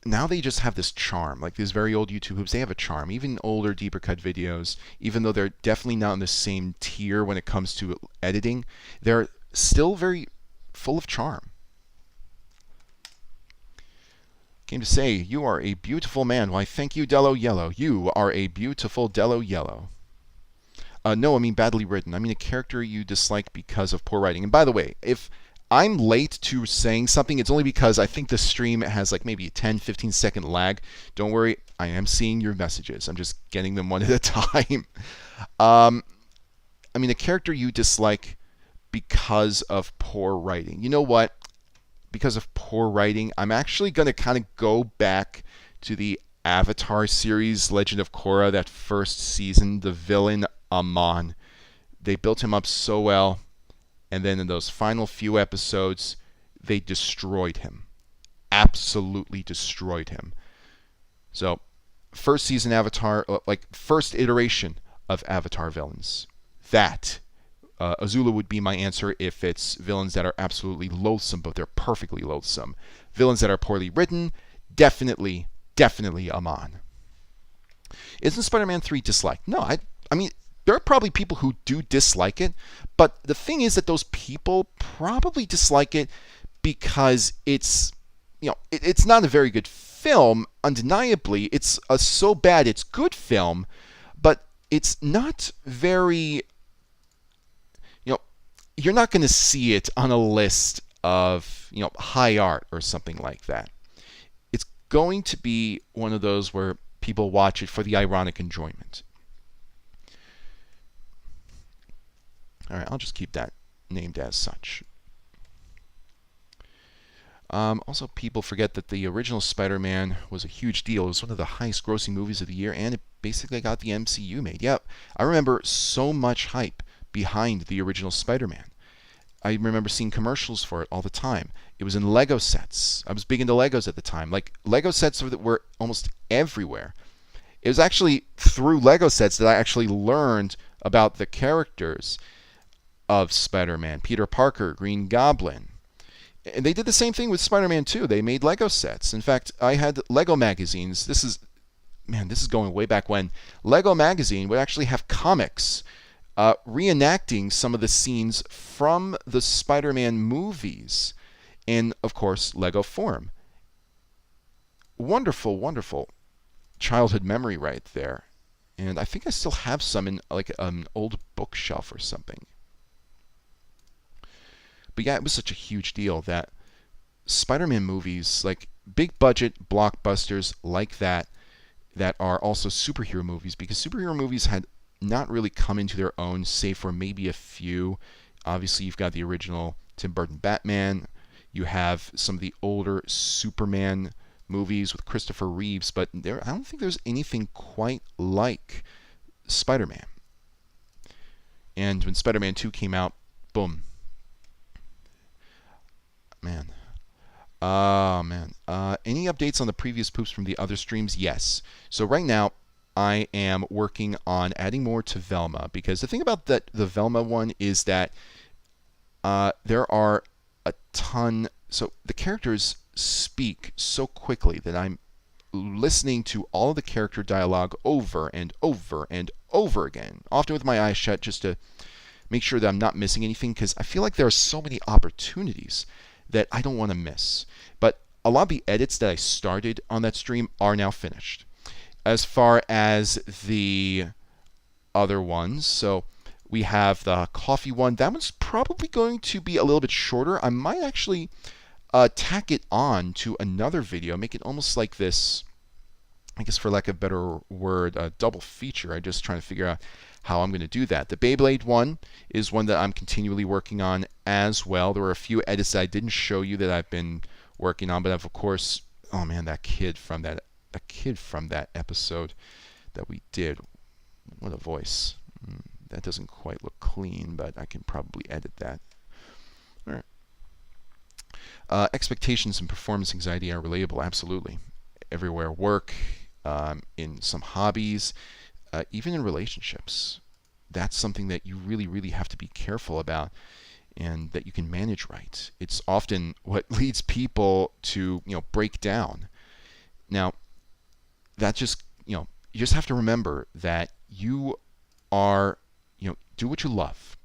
now they just have this charm. Like these very old YouTubers, they have a charm. Even older, deeper cut videos, even though they're definitely not in the same tier when it comes to editing, they're still very full of charm. Came to say, you are a beautiful man. Why, thank you, Dello Yellow. You are a beautiful Dello Yellow. No, I mean badly written. I mean a character you dislike because of poor writing. And by the way, if I'm late to saying something, it's only because I think the stream has like maybe a 10-15 second lag. Don't worry, I am seeing your messages. I'm just getting them one at a time. I mean a character you dislike because of poor writing. You know what? Because of poor writing, I'm actually going to kind of go back to the Avatar series, Legend of Korra, that first season, the villain Amon. They built him up so well, and then in those final few episodes, they destroyed him. Absolutely destroyed him. So, first season Avatar, like first iteration of Avatar villains. That Azula would be my answer if it's villains that are absolutely loathsome, but they're perfectly loathsome. Villains that are poorly written, definitely Amon. Isn't Spider-Man 3 disliked? No, I mean, there are probably people who do dislike it, but the thing is that those people probably dislike it because it's, you know, it's not a very good film. Undeniably, it's a so bad it's good film, but it's not very, you know, you're not going to see it on a list of, you know, high art or something like that. It's going to be one of those where people watch it for the ironic enjoyment. All right, I'll just keep that named as such. Also, people forget that the original Spider-Man was a huge deal. It was one of the highest grossing movies of the year, and it basically got the MCU made. Yep, I remember so much hype behind the original Spider-Man. I remember seeing commercials for it all the time. It was in Lego sets. I was big into Legos at the time. Like, Lego sets were almost everywhere. It was actually through Lego sets that I actually learned about the characters of Spider-Man, Peter Parker, Green Goblin. And they did the same thing with Spider-Man 2. They made Lego sets. In fact, I had Lego magazines. This is going way back when. Lego magazine would actually have comics reenacting some of the scenes from the Spider-Man movies in, of course, Lego form. Wonderful, wonderful childhood memory right there. And I think I still have some in like an old bookshelf or something. But yeah, it was such a huge deal that Spider-Man movies, like big budget blockbusters like that are also superhero movies, because superhero movies had not really come into their own, save for maybe a few. Obviously, you've got the original Tim Burton Batman. You have some of the older Superman movies with Christopher Reeves, but I don't think there's anything quite like Spider-Man. And when Spider-Man 2 came out, boom. Man. Any updates on the previous poops from the other streams? Yes. So right now, I am working on adding more to Velma, because the thing about the Velma one is that there are a ton. So the characters speak so quickly that I'm listening to all of the character dialogue over and over and over again, often with my eyes shut, just to make sure that I'm not missing anything, because I feel like there are so many opportunities that I don't want to miss. But a lot of the edits that I started on that stream are now finished. As far as the other ones, so we have the coffee one. That one's probably going to be a little bit shorter. I might actually tack it on to another video, make it almost like this, I guess for lack of a better word, a double feature. I'm just trying to figure out how I'm going to do that. The Beyblade one is one that I'm continually working on as well. There were a few edits that I didn't show you that I've been working on, but of course, oh man, that kid from that episode that we did, what a voice. That doesn't quite look clean, but I can probably edit that. All right. Expectations and performance anxiety are relatable, absolutely. Everywhere, work, in some hobbies, even in relationships. that's something that you really, really have to be careful about and that you can manage right. It's often what leads people to, break down. Now, that just, you just have to remember that you are, do what you love.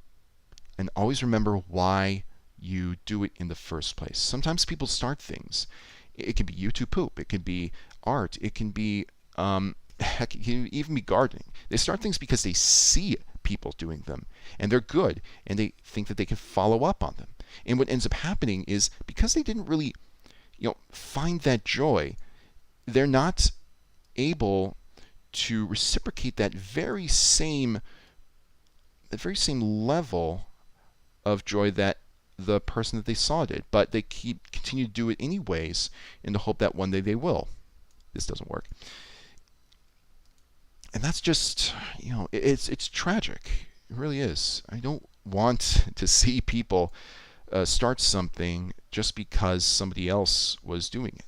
And always remember why you do it in the first place. Sometimes people start things. It can be YouTube poop. It can be art. It can be, heck, it can even be gardening. They start things because they see people doing them and they're good and they think that they can follow up on them. And what ends up happening is because they didn't really, find that joy, they're not able to reciprocate that very same level of joy that the person that they saw did, but they continue to do it anyways in the hope that one day they will. This doesn't work. And that's just, it's tragic. It really is. I don't want to see people start something just because somebody else was doing it.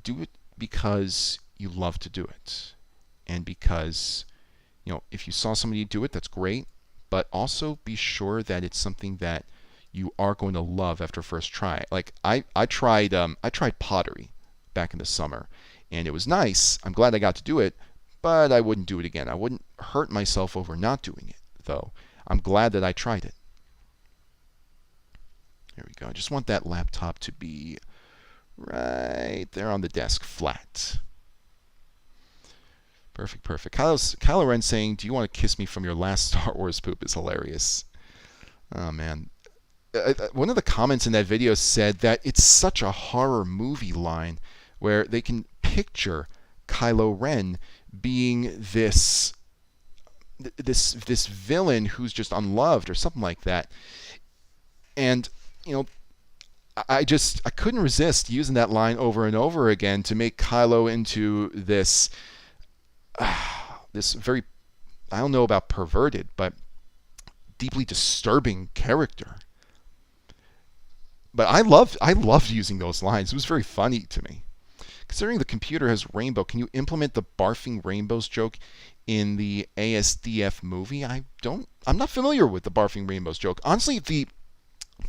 Do it because you love to do it. And because, if you saw somebody do it, that's great. But also be sure that it's something that you are going to love after first try. Like I tried pottery back in the summer, and it was nice. I'm glad I got to do it, but I wouldn't do it again. I wouldn't hurt myself over not doing it, though. I'm glad that I tried it. There we go. I just want that laptop to be right there on the desk, flat. Perfect, perfect. Kylo Ren saying, "Do you want to kiss me from your last Star Wars poop?" is hilarious. Oh, man. One of the comments in that video said that it's such a horror movie line where they can picture Kylo Ren being this villain who's just unloved or something like that. And, I couldn't resist using that line over and over again to make Kylo into this very, I don't know about perverted, but deeply disturbing character. But I loved using those lines. It was very funny to me. Considering the computer has rainbow, can you implement the barfing rainbows joke in the ASDF movie? I'm not familiar with the barfing rainbows joke. Honestly, the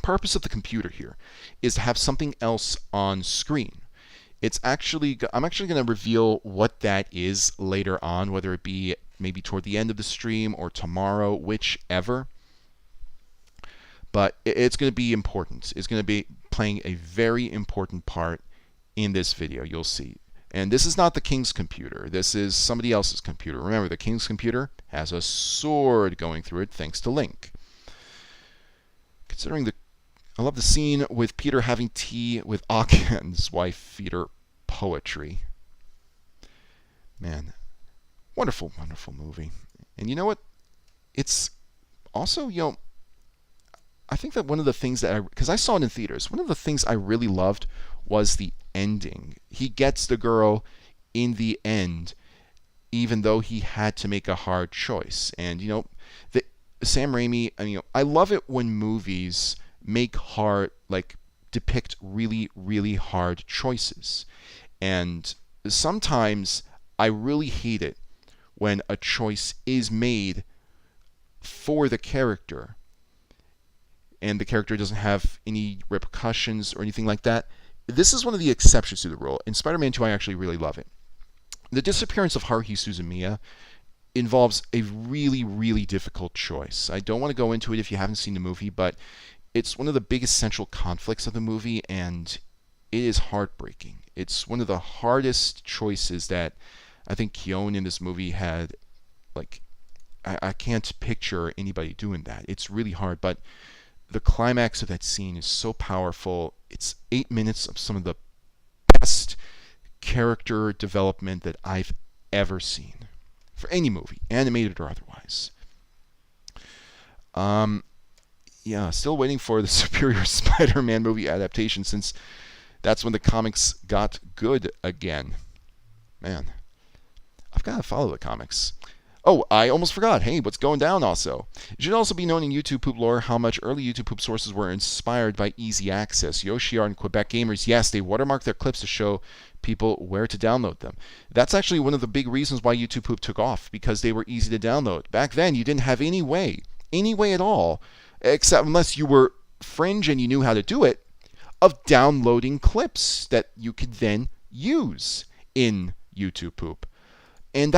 purpose of the computer here is to have something else on screen. I'm actually going to reveal what that is later on, whether it be maybe toward the end of the stream or tomorrow, whichever. But it's going to be important. It's going to be playing a very important part in this video. You'll see. And this is not the King's computer. This is somebody else's computer. Remember, the King's computer has a sword going through it thanks to Link. I love the scene with Peter having tea with Akka and his wife feed her poetry. Man, wonderful, wonderful movie. And you know what? It's also, I think that one of the things because I saw it in theaters, one of the things I really loved was the ending. He gets the girl in the end, even though he had to make a hard choice. And, Sam Raimi, I love it when movies depict really, really hard choices. And sometimes I really hate it when a choice is made for the character and the character doesn't have any repercussions or anything like that. This is one of the exceptions to the rule. In Spider-Man 2, I actually really love it. The disappearance of Haruhi Suzumiya involves a really, really difficult choice. I don't want to go into it if you haven't seen the movie, but it's one of the biggest central conflicts of the movie, and it is heartbreaking. It's one of the hardest choices that I think Kyon in this movie had. I can't picture anybody doing that. It's really hard, but the climax of that scene is so powerful. It's 8 minutes of some of the best character development that I've ever seen for any movie, animated or otherwise. Still waiting for the Superior Spider-Man movie adaptation, since that's when the comics got good again. Man, I've got to follow the comics. Oh, I almost forgot. Hey, what's going down also? It should also be known in YouTube poop lore how much early YouTube poop sources were inspired by easy access. Yoshiar and Quebec gamers, yes, they watermark their clips to show people where to download them. That's actually one of the big reasons why YouTube poop took off, because they were easy to download. Back then, you didn't have any way at all, except unless you were fringe and you knew how to do it, of downloading clips that you could then use in YouTube poop. And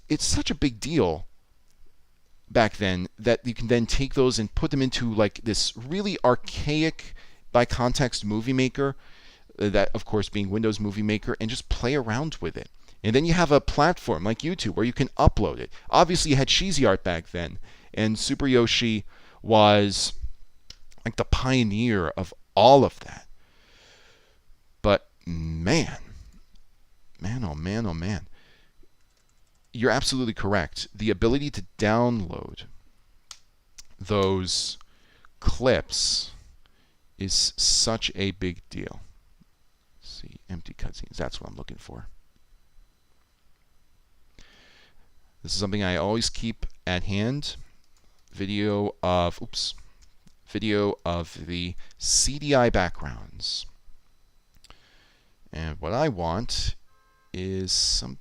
it's such a big deal back then that you can then take those and put them into like this really archaic by context movie maker, that of course being Windows Movie Maker, and just play around with it. And then you have a platform like YouTube where you can upload it. Obviously you had cheesy art back then, and Super Yoshi was like the pioneer of all of that. But man, oh man. You're absolutely correct. The ability to download those clips is such a big deal. Let's see, empty cutscenes. That's what I'm looking for. This is something I always keep at hand. Video of the CDI backgrounds. And what I want is something.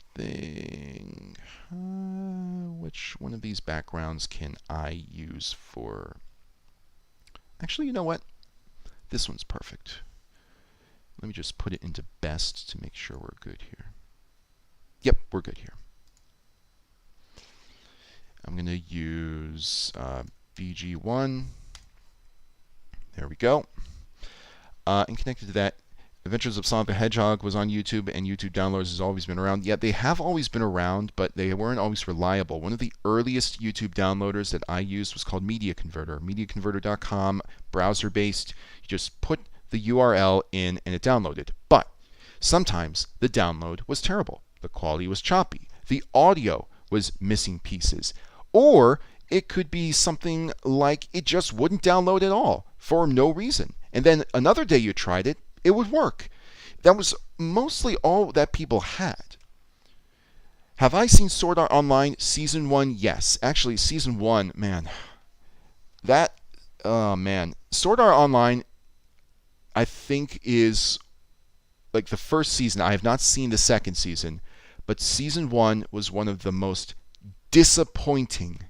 Which one of these backgrounds can I use for? Actually, you know what? This one's perfect. Let me just put it into best to make sure we're good here. Yep, we're good here. I'm going to use BG1. There we go. And connected to that, Adventures of Sonic the Hedgehog was on YouTube, and YouTube downloads has always been around. Yeah, they have always been around, but they weren't always reliable. One of the earliest YouTube downloaders that I used was called Media Converter. MediaConverter.com, browser-based. You just put the URL in, and it downloaded. But sometimes the download was terrible. The quality was choppy. The audio was missing pieces. Or it could be something like it just wouldn't download at all for no reason. And then another day you tried it, it would work. That was mostly all that people had. Have I seen Sword Art Online Season 1? Yes. Actually, Season 1, man. Sword Art Online, I think, is like the first season. I have not seen the second season, but Season 1 was one of the most disappointing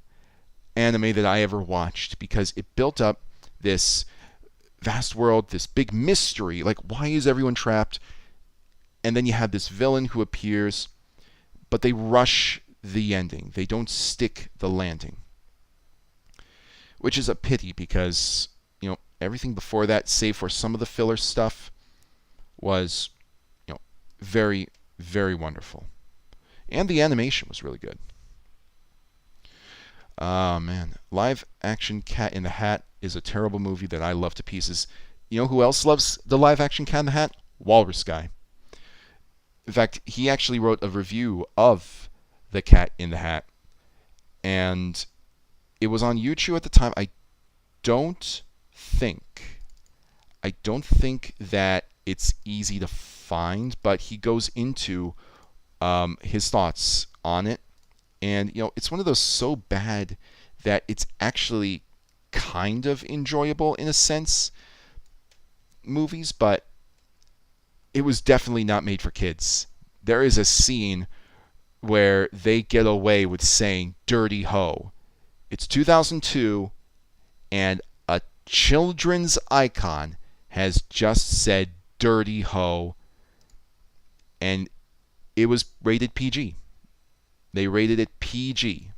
anime that I ever watched, because it built up this vast world, this big mystery, like why is everyone trapped? And then you have this villain who appears, but they rush the ending. They don't stick the landing, which is a pity, because everything before that, save for some of the filler stuff, was very, very wonderful, and the animation was really good. Man, live action Cat in the Hat is a terrible movie that I love to pieces. You know who else loves the live action Cat in the Hat? Walrus Guy. In fact, he actually wrote a review of the Cat in the Hat, and it was on YouTube at the time. I don't think that it's easy to find, but he goes into his thoughts on it. And it's one of those so bad that it's actually kind of enjoyable in a sense, movies, but it was definitely not made for kids. There is a scene where they get away with saying dirty hoe. It's 2002, and a children's icon has just said dirty hoe, and it was rated PG. They rated it PG.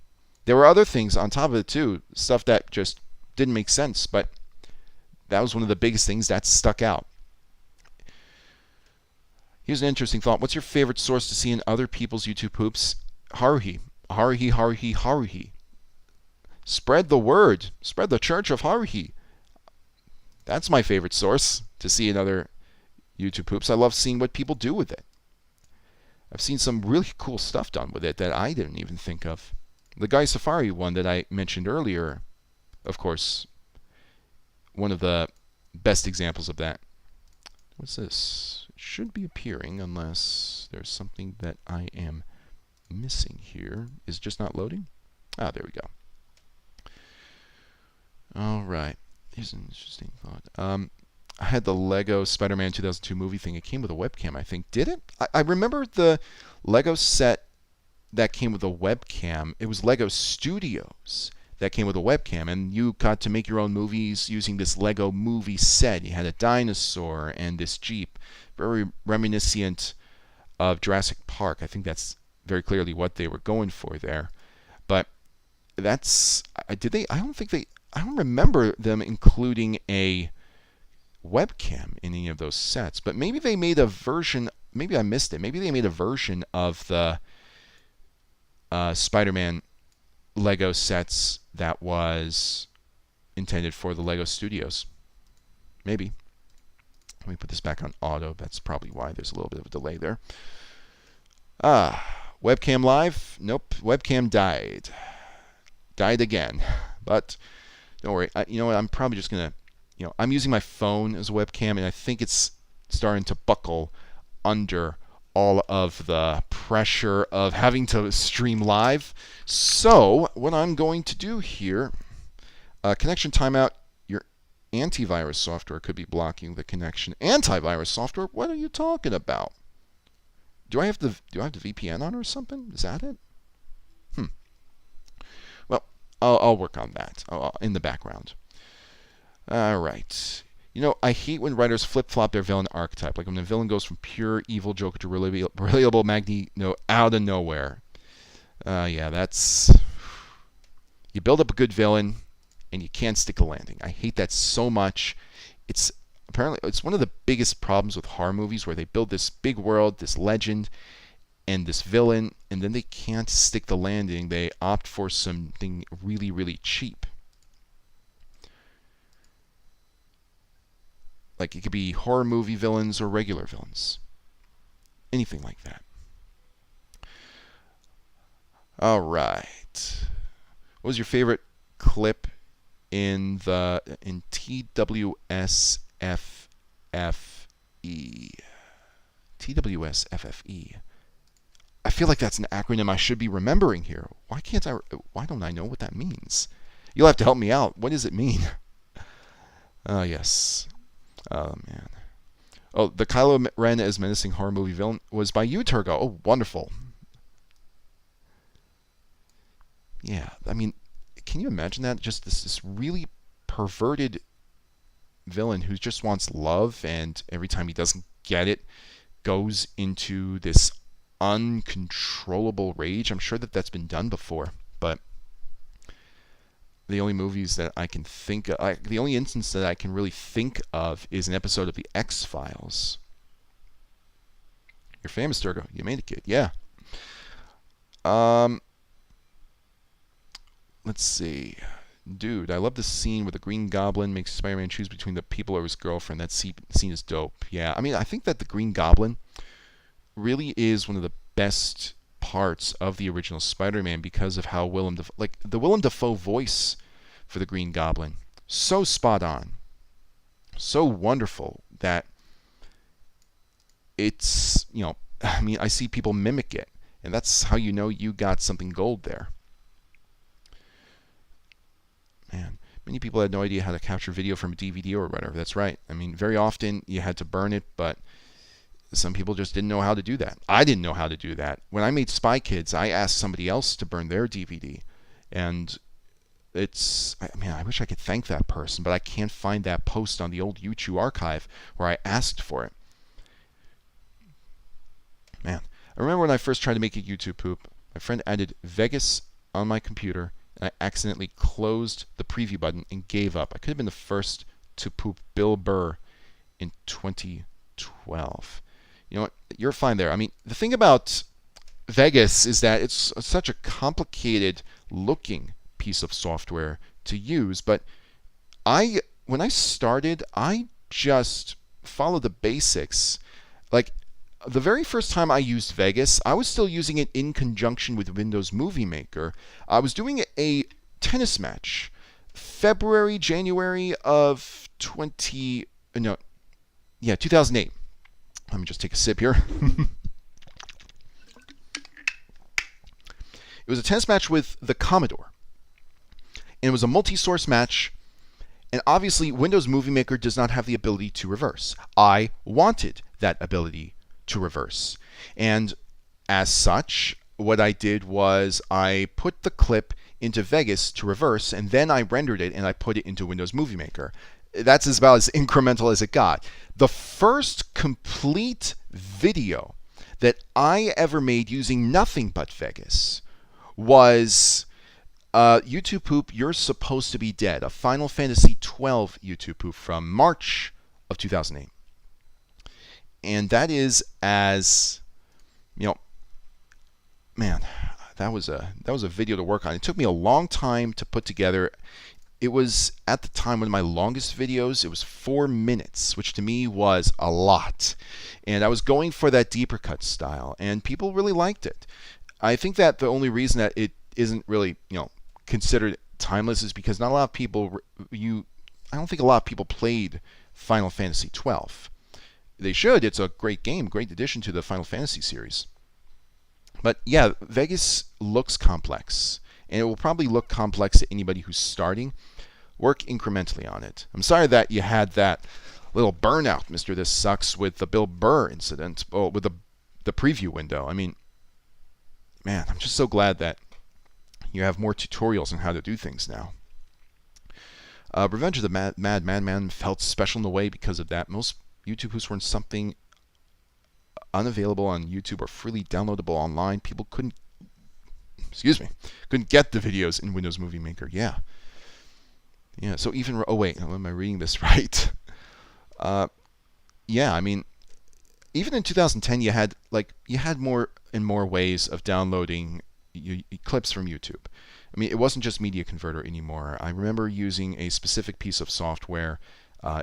There were other things on top of it too, stuff that just didn't make sense, but that was one of the biggest things that stuck out. Here's an interesting thought. What's your favorite source to see in other people's YouTube poops? Haruhi. Haruhi. Spread the word. Spread the church of Haruhi. That's my favorite source to see in other YouTube poops. I love seeing what people do with it. I've seen some really cool stuff done with it that I didn't even think of. The Guy Safari one that I mentioned earlier, of course, one of the best examples of that. What's this? It should be appearing unless there's something that I am missing here. Is it just not loading? Ah, there we go. All right. Here's an interesting thought. I had the Lego Spider-Man 2002 movie thing. It came with a webcam, I think. Did it? I remember the Lego set that came with a webcam. It was Lego Studios that came with a webcam, and you got to make your own movies using this Lego movie set. You had a dinosaur and this Jeep, very reminiscent of Jurassic Park. I think that's very clearly what they were going for there. But that's did they? I don't think they. I don't remember them including a webcam in any of those sets. But maybe they made a version. Maybe I missed it. Maybe they made a version of the Spider-Man Lego sets that was intended for the Lego Studios. Maybe. Let me put this back on auto. That's probably why there's a little bit of a delay there. Webcam live? Nope. Webcam died. Died again. But don't worry. You know what? I'm probably just going to, I'm using my phone as a webcam, and I think it's starting to buckle under all of the pressure of having to stream live. So what I'm going to do here, connection timeout. Your antivirus software could be blocking the connection. Antivirus software? What are you talking about? Do I have the VPN on or something? Is that it? Well, I'll work on that in the background. All right. I hate when writers flip-flop their villain archetype, like when the villain goes from pure evil Joker to relatable Magneto out of nowhere. Yeah, that's... You build up a good villain, and you can't stick a landing. I hate that so much. It's one of the biggest problems with horror movies, where they build this big world, this legend, and this villain, and then they can't stick the landing. They opt for something really, really cheap. Like, it could be horror movie villains or regular villains. Anything like that. All right. What was your favorite clip in TWSFFE? TWSFFE. I feel like that's an acronym I should be remembering here. Why don't I know what that means? You'll have to help me out. What does it mean? Yes. Oh, man. Oh, the Kylo Ren as menacing horror movie villain was by you, Turgo. Oh, wonderful. Yeah, I mean, can you imagine that? Just this really perverted villain who just wants love, and every time he doesn't get it, goes into this uncontrollable rage. I'm sure that's been done before, but the only movies that I can think of, the only instance that I can really think of is an episode of The X-Files. You're famous, Turgo. You made it, kid. Yeah. Let's see. Dude, I love the scene where the Green Goblin makes Spider-Man choose between the people or his girlfriend. That scene is dope. Yeah, I mean, I think that the Green Goblin really is one of the best parts of the original Spider-Man because of how the Willem Dafoe voice for the Green Goblin, so spot on, so wonderful that it's, I mean, I see people mimic it, and that's how you know you got something gold there. Man, many people had no idea how to capture video from a DVD or whatever. That's right. I mean, very often you had to burn it, but some people just didn't know how to do that. I didn't know how to do that. When I made Spy Kids, I asked somebody else to burn their DVD. And I wish I could thank that person, but I can't find that post on the old YouTube archive where I asked for it. Man, I remember when I first tried to make a YouTube poop, my friend added Vegas on my computer, and I accidentally closed the preview button and gave up. I could have been the first to poop Bill Burr in 2012. You know what? You're fine there. I mean, the thing about Vegas is that it's such a complicated looking piece of software to use, but when I started, I just followed the basics. Like, the very first time I used Vegas, I was still using it in conjunction with Windows Movie Maker. I was doing a tennis match, January of 2008. Let me just take a sip here. It was a tennis match with the Commodore. And it was a multi-source match. And obviously, Windows Movie Maker does not have the ability to reverse. I wanted that ability to reverse. And as such, what I did was I put the clip into Vegas to reverse, and then I rendered it and I put it into Windows Movie Maker. That's about as incremental as it got. The first complete video that I ever made using nothing but Vegas was YouTube poop, You're Supposed to Be Dead, a Final Fantasy XII YouTube poop from March of 2008. And that is as, man, that was a video to work on. It took me a long time to put together. It was, at the time, one of my longest videos. It was 4 minutes, which to me was a lot. And I was going for that deeper cut style, and people really liked it. I think that the only reason that it isn't really, considered timeless is because not a lot of people, I don't think a lot of people played Final Fantasy XII. They should. It's a great game, great addition to the Final Fantasy series. But yeah, Vegas looks complex, and it will probably look complex to anybody who's starting. Work incrementally on it. I'm sorry that you had that little burnout, Mr. This Sucks, with the Bill Burr incident, with the preview window. I mean, man, I'm just so glad that you have more tutorials on how to do things now. Revenge of the Mad Madman felt special in a way because of that. Most YouTube posts were something unavailable on YouTube or freely downloadable online. People couldn't get the videos in Windows Movie Maker. Yeah. So even, oh wait, am I reading this right? Yeah, I mean, even in 2010, you had more and more ways of downloading clips from YouTube. I mean, it wasn't just Media Converter anymore. I remember using a specific piece of software.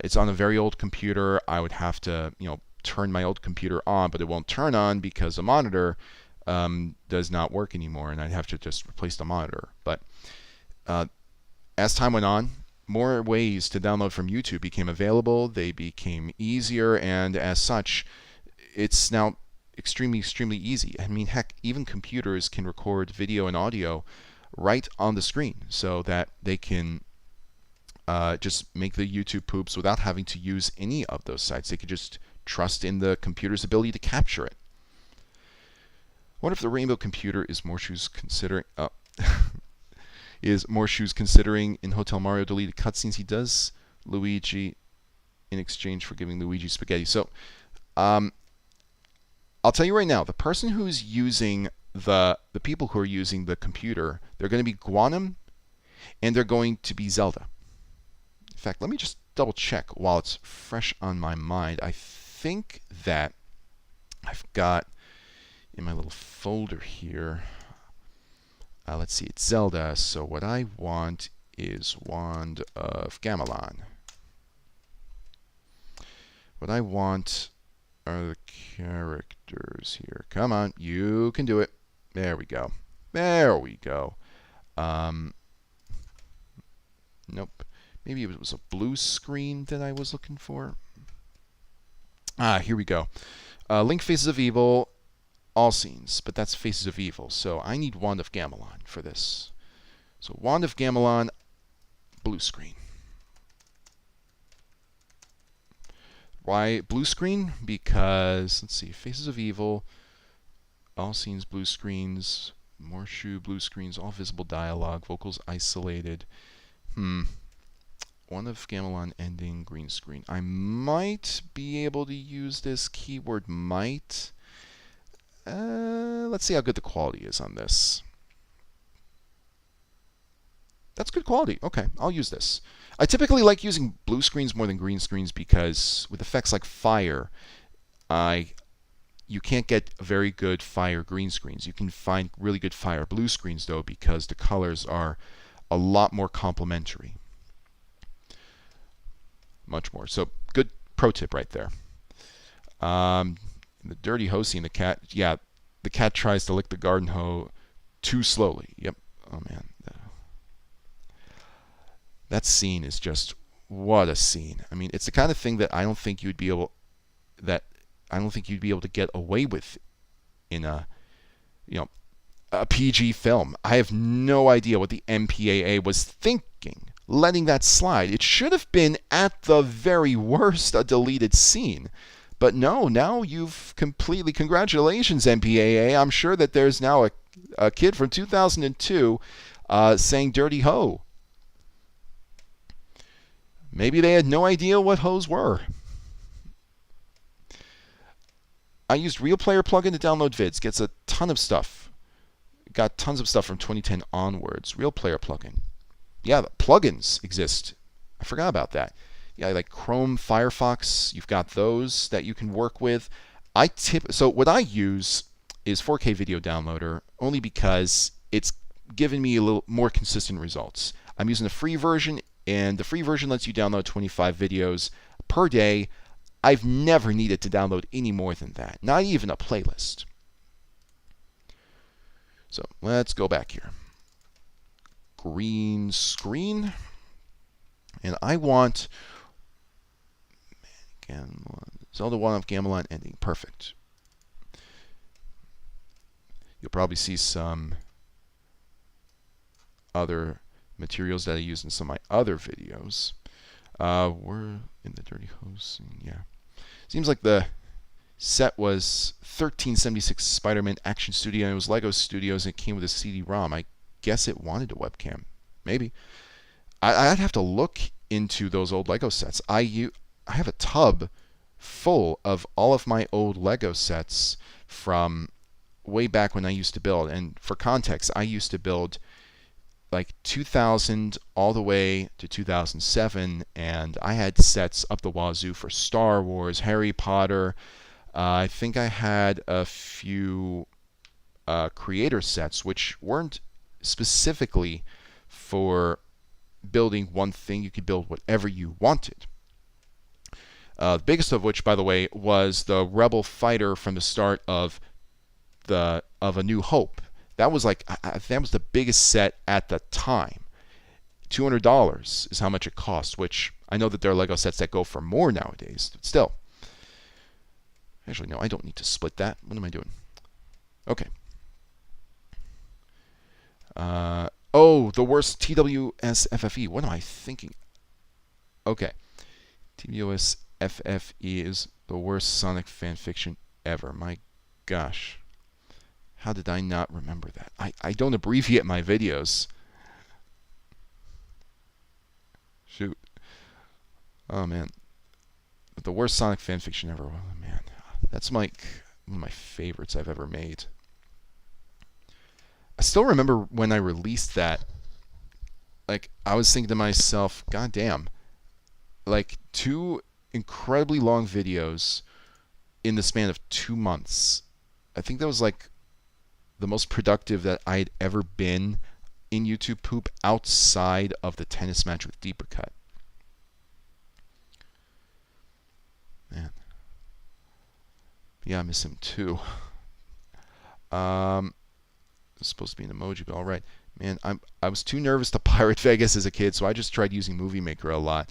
It's on a very old computer. I would have to, turn my old computer on, but it won't turn on because the monitor does not work anymore, and I'd have to just replace the monitor. But as time went on, more ways to download from YouTube became available. They became easier, and as such, it's now extremely easy. I mean, heck, even computers can record video and audio right on the screen so that they can just make the YouTube poops without having to use any of those sites. They could just trust in the computer's ability to capture it. What if the Rainbow Computer is Morshu's considering in Hotel Mario deleted cutscenes he does Luigi in exchange for giving Luigi spaghetti? So I'll tell you right now, the person who's using the people who are using the computer, they're going to be Guanum and they're going to be Zelda. In fact, let me just double check while it's fresh on my mind. I think that I've got in my little folder here, let's see, it's Zelda. So what I want is Wand of Gamelon. What I want are the characters here. Come on, you can do it. There we go. There we go. Nope. Maybe it was a blue screen that I was looking for. Here we go. Link Faces of Evil, all scenes, but that's Faces of Evil. So I need Wand of Gamelon for this. So Wand of Gamelon, blue screen. Why blue screen? Because, let's see, Faces of Evil, all scenes, blue screens, Morshu, blue screens, all visible dialogue, vocals isolated. One of Gamelon ending, green screen. I might be able to use this keyword might. Let's see how good the quality is on this. That's good quality. Okay, I'll use this. I typically like using blue screens more than green screens because with effects like fire, you can't get very good fire green screens. You can find really good fire blue screens though because the colors are a lot more complementary. Much more. So good pro tip right there. The dirty hoe scene, the cat, yeah, the cat tries to lick the garden hoe too slowly. Yep. Oh man. That scene is just, what a scene. I mean, it's the kind of thing that I don't think you'd be able to get away with in a, a PG film. I have no idea what the MPAA was thinking, letting that slide. It should have been, at the very worst, a deleted scene. But no, now you've completely... Congratulations, MPAA. I'm sure that there's now a kid from 2002 saying dirty hoe. Maybe they had no idea what hoes were. I used Real Player plugin to download vids. Gets a ton of stuff. Got tons of stuff from 2010 onwards. Real Player plugin. Yeah, the plugins exist. I forgot about that. Yeah, like Chrome, Firefox, you've got those that you can work with. So what I use is 4K Video Downloader only because it's given me a little more consistent results. I'm using the free version, and the free version lets you download 25 videos per day. I've never needed to download any more than that, not even a playlist. So let's go back here. Green screen. And I want Zelda 1 of Gamelon ending. Perfect. You'll probably see some other materials that I use in some of my other videos. We're in the dirty hose. Yeah. Seems like the set was 1376 Spider-Man Action Studio, and it was Lego Studios, and it came with a CD-ROM. I guess it wanted a webcam. Maybe. I'd have to look into those old Lego sets. I have a tub full of all of my old Lego sets from way back when I used to build. And for context, I used to build like 2000 all the way to 2007, and I had sets up the wazoo for Star Wars, Harry Potter. I think I had a few creator sets which weren't specifically for building one thing. You could build whatever you wanted. The biggest of which, by the way, was the Rebel fighter from the start of A New Hope. That was that was the biggest set at the time. $200 is how much it cost, which I know that there are Lego sets that go for more nowadays, but still. Actually, no, I don't need to split that. What am I doing? Okay. Oh, the worst TWSFFE. What am I thinking? Okay. TWSFFE is the worst Sonic fanfiction ever. My gosh. How did I not remember that? I don't abbreviate my videos. Shoot. Oh, man. But the worst Sonic fanfiction ever. Oh, man. That's like one of my favorites I've ever made. I still remember when I released that. Like, I was thinking to myself, God damn. Like, 2 incredibly long videos in the span of 2 months. I think that was like the most productive that I'd ever been in YouTube poop outside of the tennis match with Deeper Cut. Man. Yeah, I miss him too. It's supposed to be an emoji, but all right. Man, I was too nervous to pirate Vegas as a kid, so I just tried using Movie Maker a lot.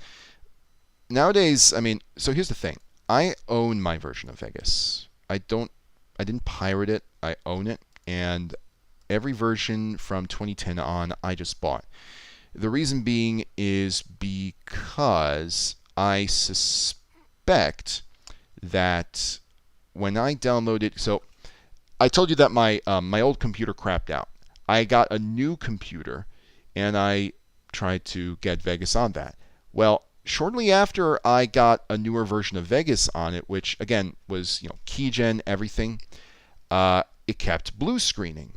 Nowadays, I mean, so here's the thing. I own my version of Vegas. I didn't pirate it. I own it. And every version from 2010 on, I just bought. The reason being is because I suspect that when I downloaded... So, I told you that my old computer crapped out. I got a new computer, and I tried to get Vegas on that. Well, shortly after I got a newer version of Vegas on it, which, again, was, keygen, everything... it kept blue screening.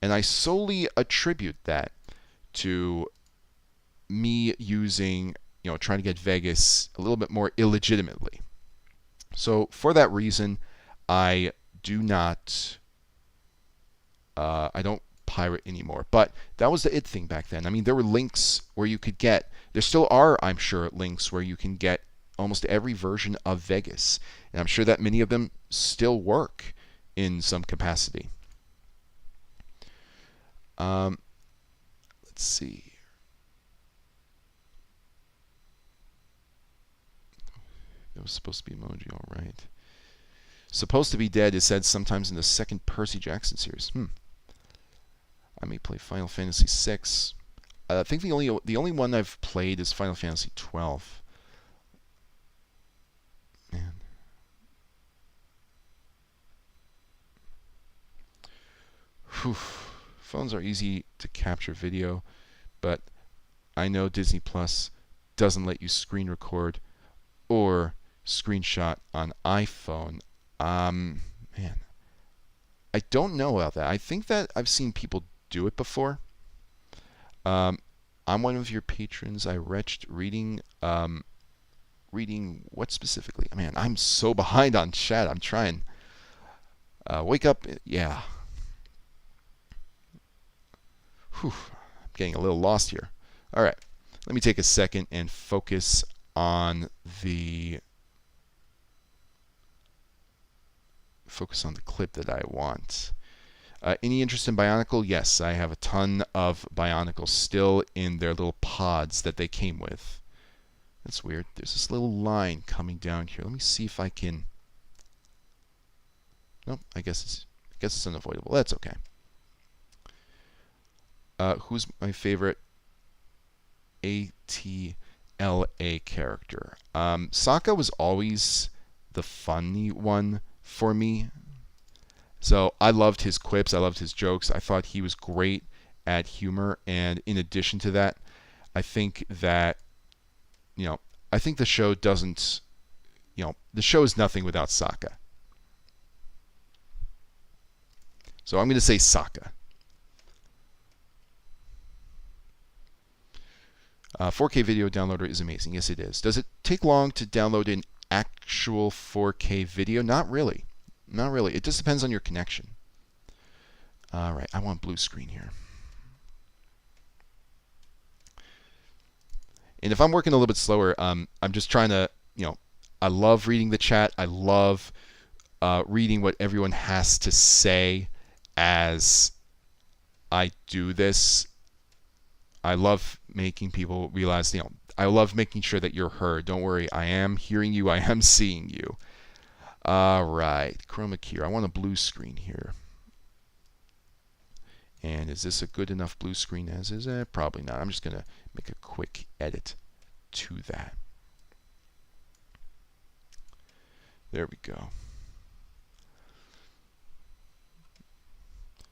And I solely attribute that to me using, trying to get Vegas a little bit more illegitimately. So for that reason, I don't pirate anymore. But that was the it thing back then. I mean, there were links where you could get, there still are, I'm sure, links where you can get almost every version of Vegas. And I'm sure that many of them still work in some capacity. Let's see. That was supposed to be emoji, all right. Supposed to be dead is said sometimes in the second Percy Jackson series. I may play Final Fantasy VI. I think the only one I've played is Final Fantasy 12. Man. Whew. Phones are easy to capture video, but I know Disney Plus doesn't let you screen record or screenshot on iPhone. Man, I don't know about that. I think that I've seen people do it before. I'm one of your patrons. I retched reading. Reading what specifically? Man, I'm so behind on chat. I'm trying. Wake up. Yeah. Whew. I'm getting a little lost here. All right. Let me take a second and focus on the clip that I want. Any interest in Bionicle? Yes, I have a ton of Bionicles still in their little pods that they came with. That's weird. There's this little line coming down here. Let me see if I can. Nope. I guess it's unavoidable. That's okay. Who's my favorite ATLA character? Sokka was always the funny one for me. So I loved his quips. I loved his jokes. I thought he was great at humor. And in addition to that, I think that, I think the show doesn't, the show is nothing without Sokka. So I'm going to say Sokka. 4K video downloader is amazing. Yes, it is. Does it take long to download an actual 4K video? Not really. Not really. It just depends on your connection. All right, I want blue screen here. And if I'm working a little bit slower, I'm just trying to, I love reading the chat. I love reading what everyone has to say as I do this. I love making people realize, I love making sure that you're heard. Don't worry, I am hearing you. I am seeing you. All right, chroma key. I want a blue screen here. And is this a good enough blue screen as is? Probably not. I'm just going to make a quick edit to that. There we go.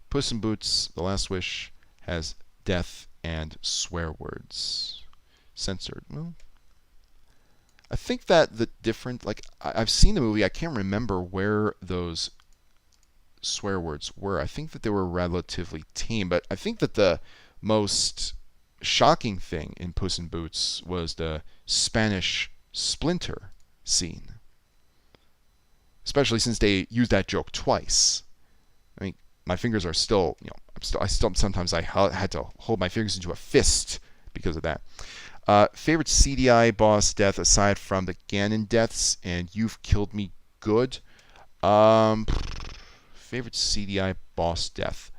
Puss in Boots, The Last Wish, has death and swear words censored. Well, I think that the different, I've seen the movie. I can't remember where those swear words were. I think that they were relatively tame, but I think that the most shocking thing in Puss in Boots was the Spanish splinter scene, especially since they used that joke twice. I mean, my fingers are still, sometimes I had to hold my fingers into a fist because of that. Favorite CDI boss death aside from the Ganon deaths and You've Killed Me Good? Favorite CDI boss death?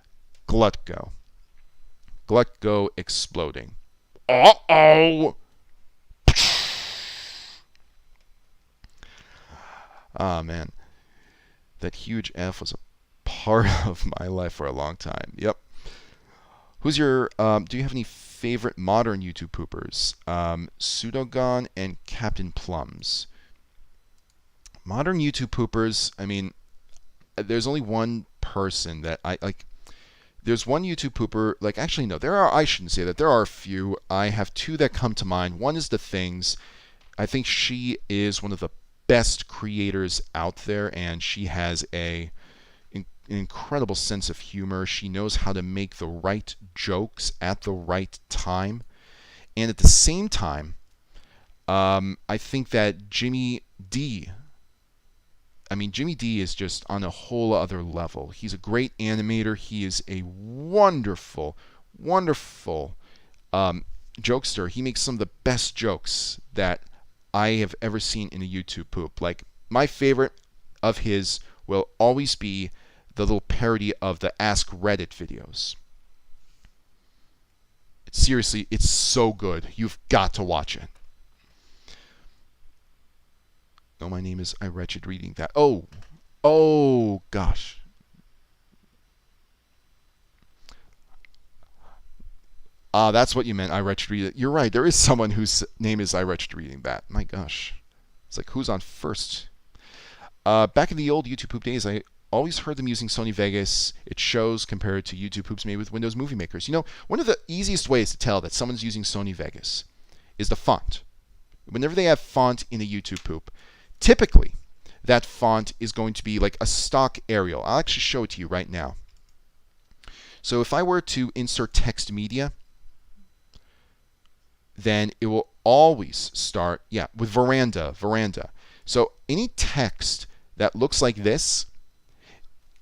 Glutgo. Glutgo exploding. Uh-oh! Ah, man. That huge F was a part of my life for a long time. Yep. Who's your, do you have any favorite modern YouTube poopers? Pseudogon and Captain Plums. Modern YouTube poopers, I mean, there's only one person that I like. There's one YouTube pooper, actually, no, I shouldn't say that. There are a few. I have two that come to mind. One is The Things. I think she is one of the best creators out there, and she has an incredible sense of humor. She knows how to make the right jokes at the right time. And at the same time, I think that Jimmy D is just on a whole other level. He's a great animator. He is a wonderful, wonderful jokester. He makes some of the best jokes that I have ever seen in a YouTube poop. My favorite of his will always be the little parody of the Ask Reddit videos. Seriously, it's so good. You've got to watch it. No, my name is I Wretched reading that. Oh gosh. Ah, that's what you meant. I wretched read it. You're right. There is someone whose name is I wretched reading that. My gosh. It's like, who's on first? Back in the old YouTube Poop days, I always heard them using Sony Vegas. It shows compared to YouTube Poops made with Windows Movie Makers. You know, one of the easiest ways to tell that someone's using Sony Vegas is the font. Whenever they have font in a YouTube Poop, typically that font is going to be like a stock Arial. I'll actually show it to you right now. So if I were to insert text media, then it will always start, with veranda. So any text that looks like this,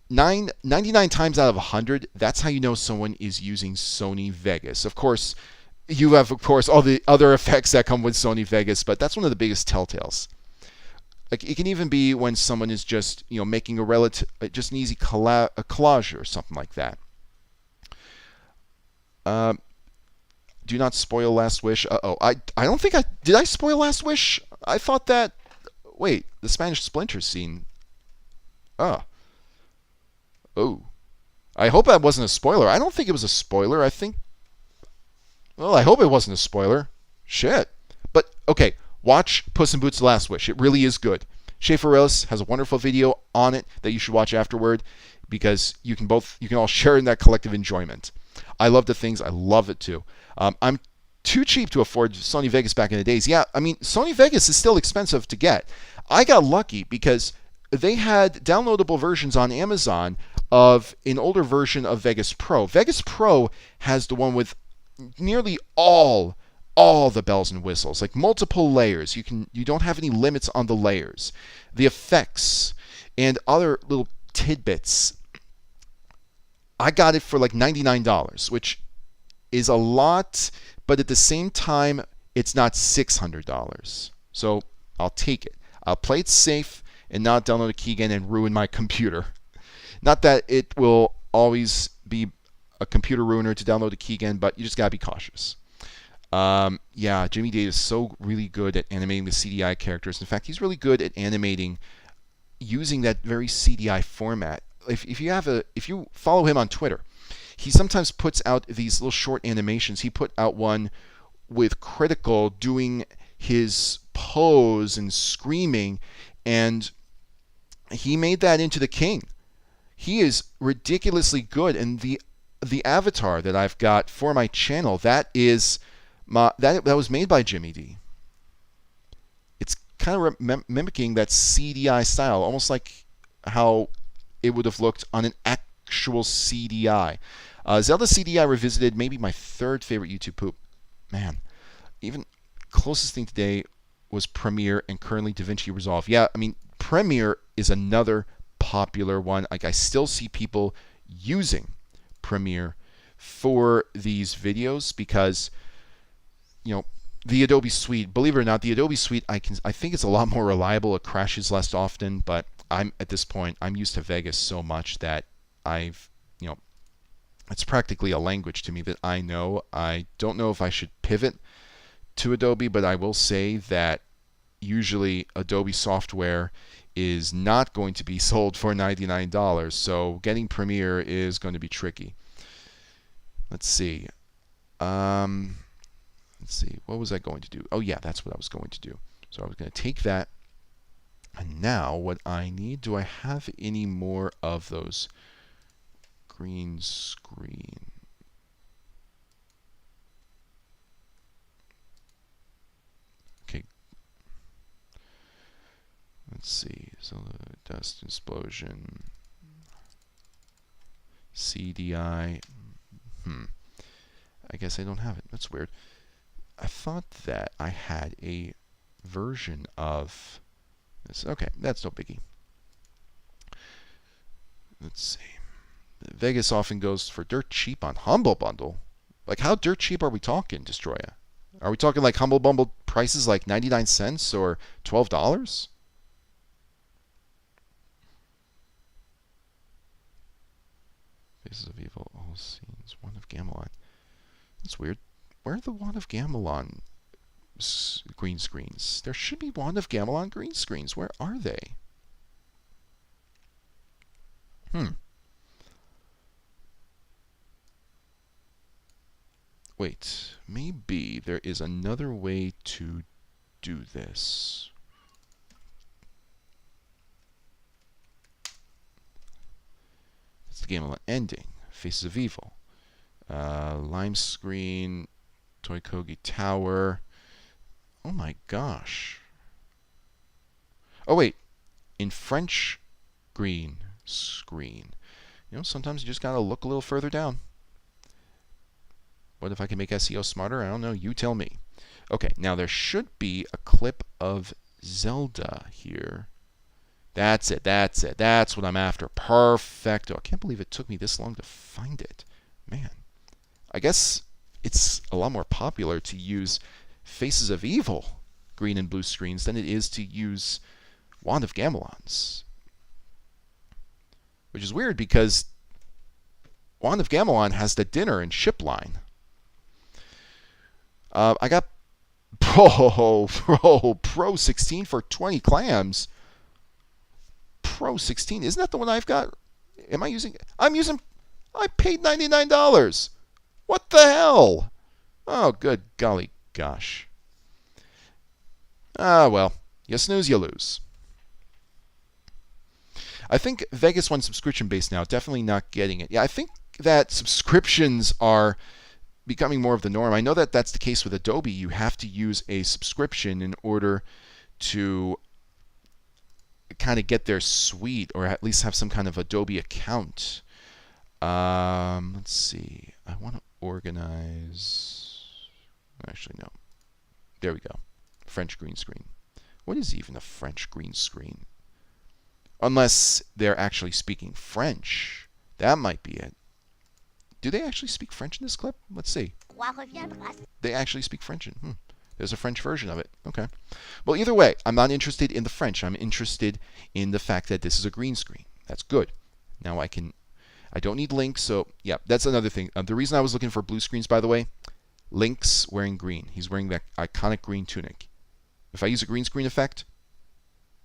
99 times out of 100, that's how you know someone is using Sony Vegas. Of course, you have, all the other effects that come with Sony Vegas, but that's one of the biggest telltales. Like, it can even be when someone is just, making just an easy collage or something like that. Do not spoil Last Wish. I don't think did I spoil Last Wish? I thought that. Wait, the Spanish Splinter scene. Oh. I hope that wasn't a spoiler. I don't think it was a spoiler. I hope it wasn't a spoiler. Shit. But okay, watch Puss in Boots: The Last Wish. It really is good. Schaefer Ellis has a wonderful video on it that you should watch afterward, because you can all share in that collective enjoyment. I love the things. I love it too. I'm too cheap to afford Sony Vegas back in the days. Yeah, I mean, Sony Vegas is still expensive to get. I got lucky because they had downloadable versions on Amazon of an older version of Vegas Pro. Vegas Pro has the one with nearly all the bells and whistles, like multiple layers. You don't have any limits on the layers, the effects, and other little tidbits. I got it for like $99, which is a lot, but at the same time, it's not $600. So I'll take it. I'll play it safe and not download a key again and ruin my computer. Not that it will always be a computer ruiner to download a key again, but you just gotta be cautious. Jimmy Date is so really good at animating the CDI characters. In fact, he's really good at animating using that very CDI format. If you follow him on Twitter, he sometimes puts out these little short animations. He put out one with Critical doing his pose and screaming, and he made that into the king. He is ridiculously good, and the avatar that I've got for my channel, that was made by Jimmy D. It's kind of mimicking that CDI style, almost like how it would have looked on an actual CDI. Zelda CDI Revisited, maybe my third favorite YouTube poop. Man, even closest thing today was Premiere and currently DaVinci Resolve. Yeah, I mean, Premiere is another popular one. Like, I still see people using Premiere for these videos because, the Adobe Suite, believe it or not, the Adobe Suite, I think it's a lot more reliable. It crashes less often, but at this point, I'm used to Vegas so much that it's practically a language to me that I know. I don't know if I should pivot to Adobe, but I will say that usually Adobe software is not going to be sold for $99, so getting Premiere is going to be tricky. Let's see. What was I going to do? Oh yeah, that's what I was going to do. So I was going to take that, and now what I need, do I have any more of those green screen? Okay. Let's see. So the dust explosion, CDI. I guess I don't have it. That's weird. I thought that I had a version of this. Okay, that's no biggie. Let's see. Vegas often goes for dirt cheap on Humble Bundle. Like, how dirt cheap are we talking, Destroya? Are we talking like Humble Bundle prices like 99 cents or $12? Faces of Evil, all scenes, One of Gamelon. That's weird. Where are the Wand of Gamelon green screens? There should be Wand of Gamelon green screens. Where are they? Wait, maybe there is another way to do this. It's the game ending. Faces of Evil. Lime screen. Toikogi Tower. Oh my gosh. Oh wait. In French green screen. You know, sometimes you just gotta look a little further down. What if I can make SEO smarter? I don't know. You tell me. Okay, now there should be a clip of Zelda here. That's it. That's it. That's what I'm after. Perfecto. I can't believe it took me this long to find it. Man. I guess it's a lot more popular to use Faces of Evil green and blue screens than it is to use Wand of Gamelon's. Which is weird because Wand of Gamelon has the dinner and ship line. I got Pro 16 for 20 clams. Pro 16, isn't that the one I've got? Am I using? I paid $99. What the hell? Oh, good golly gosh. Ah, well, you snooze, you lose. I think Vegas went subscription based now. Definitely not getting it. Yeah, I think that subscriptions are becoming more of the norm. I know that that's the case with Adobe. You have to use a subscription in order to kind of get their suite, or at least have some kind of Adobe account. Let's see. I want to organize. Actually, no. There we go. French green screen. What is even a French green screen? Unless they're actually speaking French. That might be it. Do they actually speak French in this clip? Let's see. They actually speak French in. There's a French version of it. Okay. Well, either way, I'm not interested in the French. I'm interested in the fact that this is a green screen. That's good. Now I don't need Link, so yeah, that's another thing. The reason I was looking for blue screens, by the way, Link's wearing green. He's wearing that iconic green tunic. If I use a green screen effect,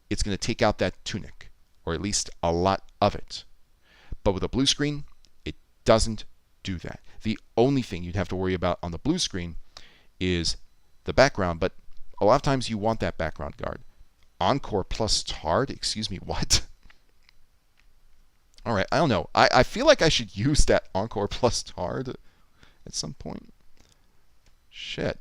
it's going to take out that tunic, or at least a lot of it. But with a blue screen, it doesn't do that. The only thing you'd have to worry about on the blue screen is the background, but a lot of times you want that background guard. Encore plus Tard? Excuse me, what? Alright, I don't know. I feel like I should use that Encore plus Tard at some point. Shit.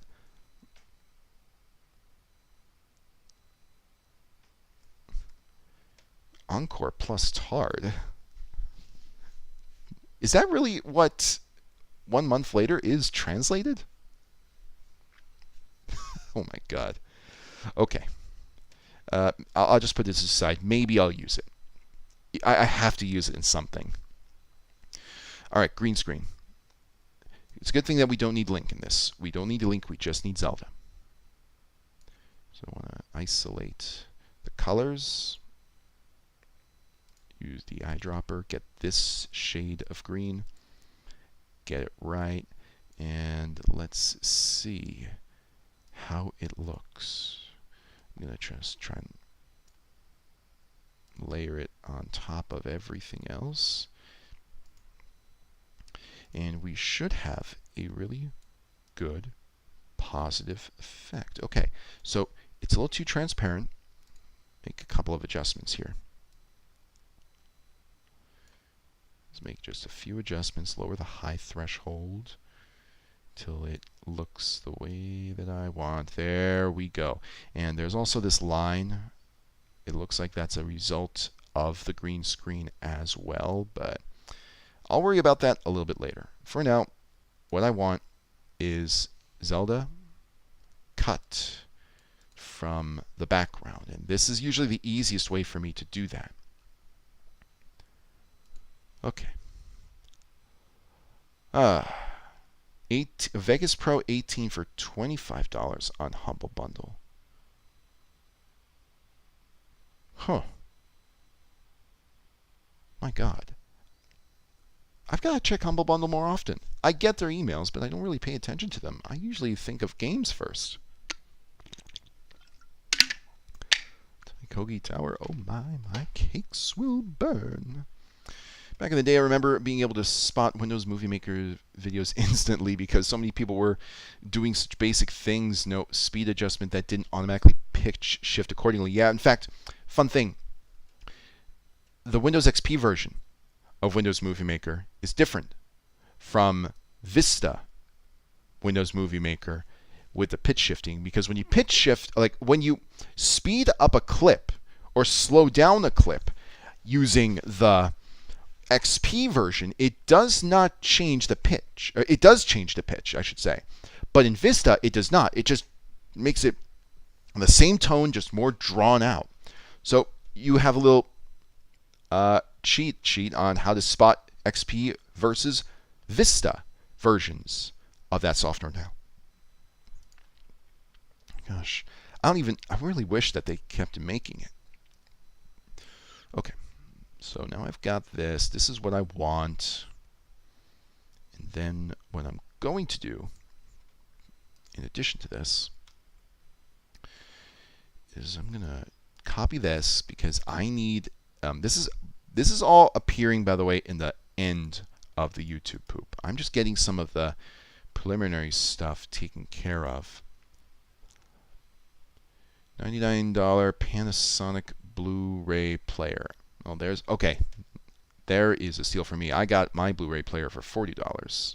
Encore plus Tard. Is that really what 1 month later is translated? Oh my god. Okay. I'll just put this aside. Maybe I'll use it. I have to use it in something. Alright, green screen. It's a good thing that we don't need Link in this. We don't need Link, we just need Zelda. So I want to isolate the colors. Use the eyedropper. Get this shade of green. Get it right. And let's see how it looks. I'm going to just try and layer it on top of everything else. And we should have a really good positive effect. Okay, so it's a little too transparent. Make a couple of adjustments here. Let's make just a few adjustments. Lower the high threshold till it looks the way that I want. There we go. And there's also this line. It looks like that's a result of the green screen as well, but I'll worry about that a little bit later. For now, what I want is Zelda cut from the background, and this is usually the easiest way for me to do that. Okay. Vegas Pro 18 for $25 on Humble Bundle. Huh. My God. I've got to check Humble Bundle more often. I get their emails, but I don't really pay attention to them. I usually think of games first. Kogi Tower. Oh my cakes will burn. Back in the day, I remember being able to spot Windows Movie Maker videos instantly because so many people were doing such basic things, no speed adjustment that didn't automatically pitch shift accordingly. Yeah, in fact, fun thing, the Windows XP version of Windows Movie Maker is different from Vista Windows Movie Maker with the pitch shifting, because when you pitch shift, like when you speed up a clip or slow down a clip using the XP version, it does not change the pitch. It does change the pitch, I should say. But in Vista, it does not. It just makes it the same tone, just more drawn out. So you have a little cheat sheet on how to spot XP versus Vista versions of that software now. Gosh, I really wish that they kept making it. Okay, so now I've got this. This is what I want. And then what I'm going to do, in addition to this, is I'm going to copy this because I need, this is all appearing, by the way, in the end of the YouTube poop. I'm just getting some of the preliminary stuff taken care of. $99 Panasonic Blu-ray player. Oh, okay. There is a steal for me. I got my Blu-ray player for $40.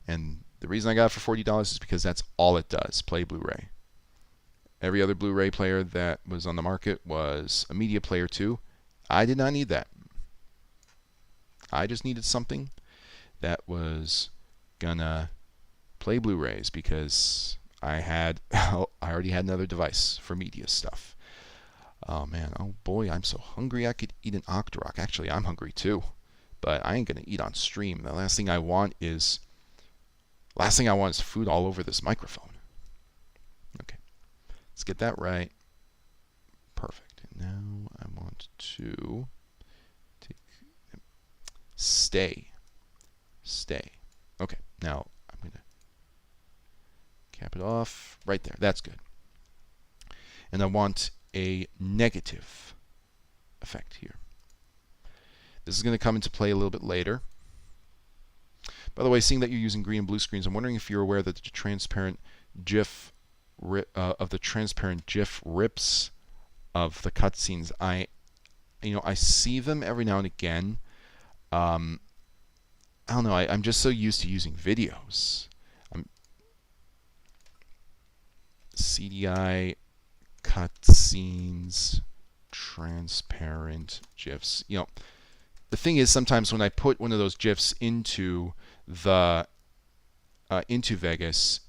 And the reason I got it for $40 is because that's all it does, play Blu-ray. Every other Blu-ray player that was on the market was a media player too. I did not need that. I just needed something that was gonna play Blu-rays because I already had another device for media stuff. Oh man, oh boy, I'm so hungry I could eat an Octorok. Actually, I'm hungry too, but I ain't gonna eat on stream. The last thing I want is food all over this microphone. Okay, let's get that right. Perfect. And now I want to take stay. Okay, now I'm gonna cap it off right there. That's good. And I want a negative effect here. This is going to come into play a little bit later. By the way, seeing that you're using green and blue screens, I'm wondering if you're aware that the transparent GIF rips of the cutscenes. I see them every now and again. I don't know. I'm just so used to using videos. CDI cutscenes, transparent GIFs. The thing is, sometimes when I put one of those GIFs into Vegas,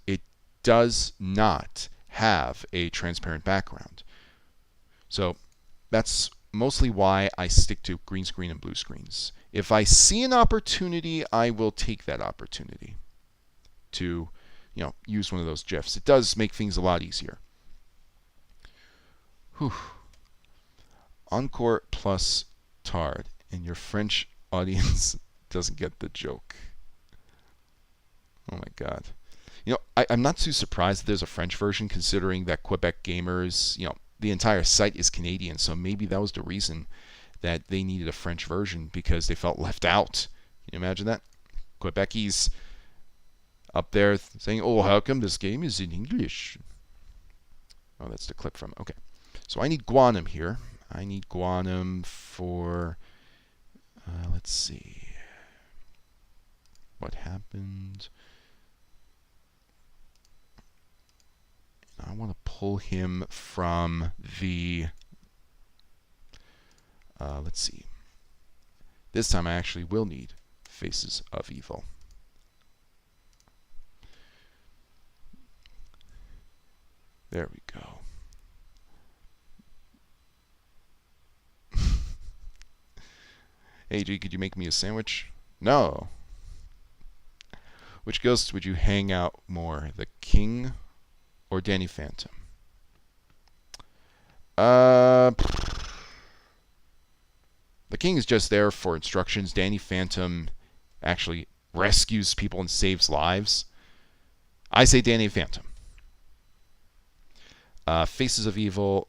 it does not have a transparent background. So that's mostly why I stick to green screen and blue screens. If I see an opportunity, I will take that opportunity to use one of those GIFs. It does make things a lot easier. Whew. Encore plus tard, and your French audience doesn't get the joke. Oh my God. I'm not too surprised that there's a French version, considering that Quebec gamers, the entire site is Canadian, so maybe that was the reason that they needed a French version, because they felt left out. Can you imagine that? Quebecese up there saying, oh, how come this game is in English? Oh, that's the clip from, okay. So I need guanum here. I need guanum for, let's see. What happened? I want to pull him from the, let's see. This time I actually will need Faces of Evil. There we go. Hey, G, could you make me a sandwich? No. Which ghost would you hang out more, the King or Danny Phantom? The King is just there for instructions. Danny Phantom actually rescues people and saves lives. I say Danny Phantom. Faces of Evil.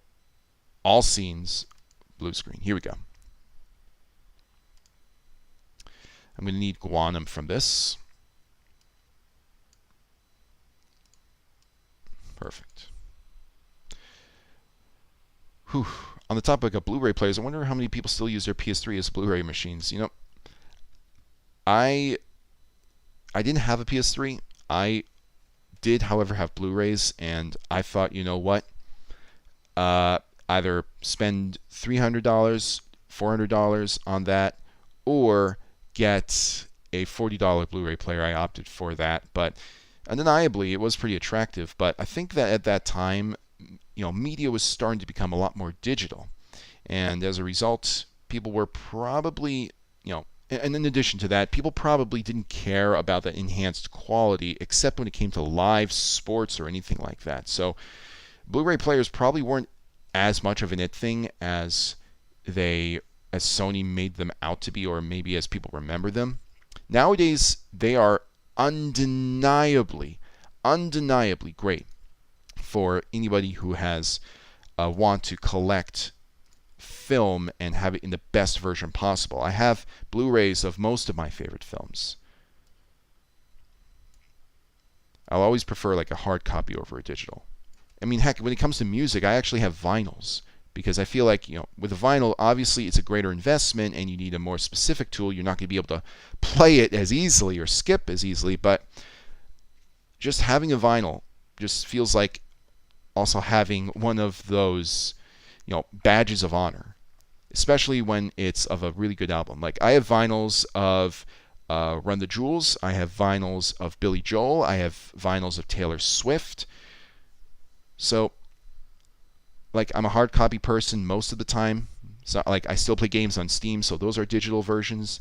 all scenes, blue screen. Here we go. I'm going to need Guanum from this. Perfect. Whew. On the topic of Blu-ray players, I wonder how many people still use their PS3 as Blu-ray machines. You know, I didn't have a PS3. I did, however, have Blu-rays, and I thought, you know what? Either spend $300, $400 on that, or get a $40 Blu-ray player. I opted for that, but undeniably, it was pretty attractive. But I think that at that time, you know, media was starting to become a lot more digital, and as a result, people were probably, you know, and in addition to that, people probably didn't care about the enhanced quality except when it came to live sports or anything like that. So Blu-ray players probably weren't as much of an it thing as Sony made them out to be, or maybe as people remember them. Nowadays, they are undeniably great for anybody who has want to collect film and have it in the best version possible. I have Blu-rays of most of my favorite films. I'll always prefer like a hard copy over a digital. I mean, heck, when it comes to music, I actually have vinyls because I feel like, you know, with a vinyl, obviously it's a greater investment and you need a more specific tool. You're not going to be able to play it as easily or skip as easily, but just having a vinyl just feels like also having one of those, you know, badges of honor, especially when it's of a really good album. Like I have vinyls of Run the Jewels, I have vinyls of Billy Joel, I have vinyls of Taylor Swift. So, like, I'm a hard copy person most of the time. So, like, I still play games on Steam, so those are digital versions.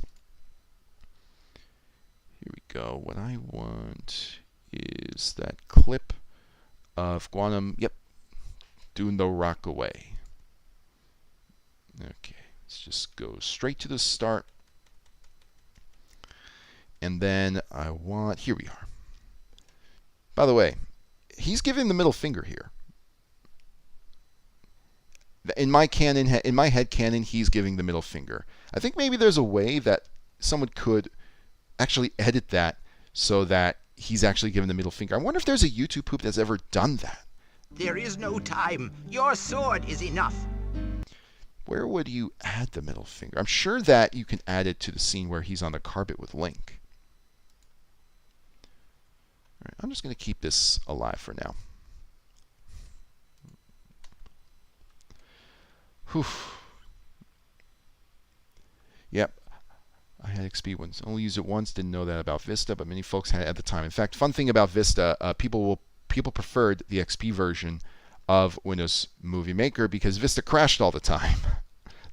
Here we go. What I want is that clip of Guanum. Yep. Doing the rock away. Okay. Let's just go straight to the start. And then I want... Here we are. By the way, he's giving the middle finger here. In my head canon, he's giving the middle finger. I think maybe there's a way that someone could actually edit that so that he's actually giving the middle finger. I wonder if there's a YouTube poop that's ever done that. There is no time. Your sword is enough. Where would you add the middle finger? I'm sure that you can add it to the scene where he's on the carpet with Link. All right, I'm just going to keep this alive for now. Whew. Yep. I had XP once. Only used it once. Didn't know that about Vista, but many folks had it at the time. In fact, fun thing about Vista, people preferred the XP version of Windows Movie Maker because Vista crashed all the time.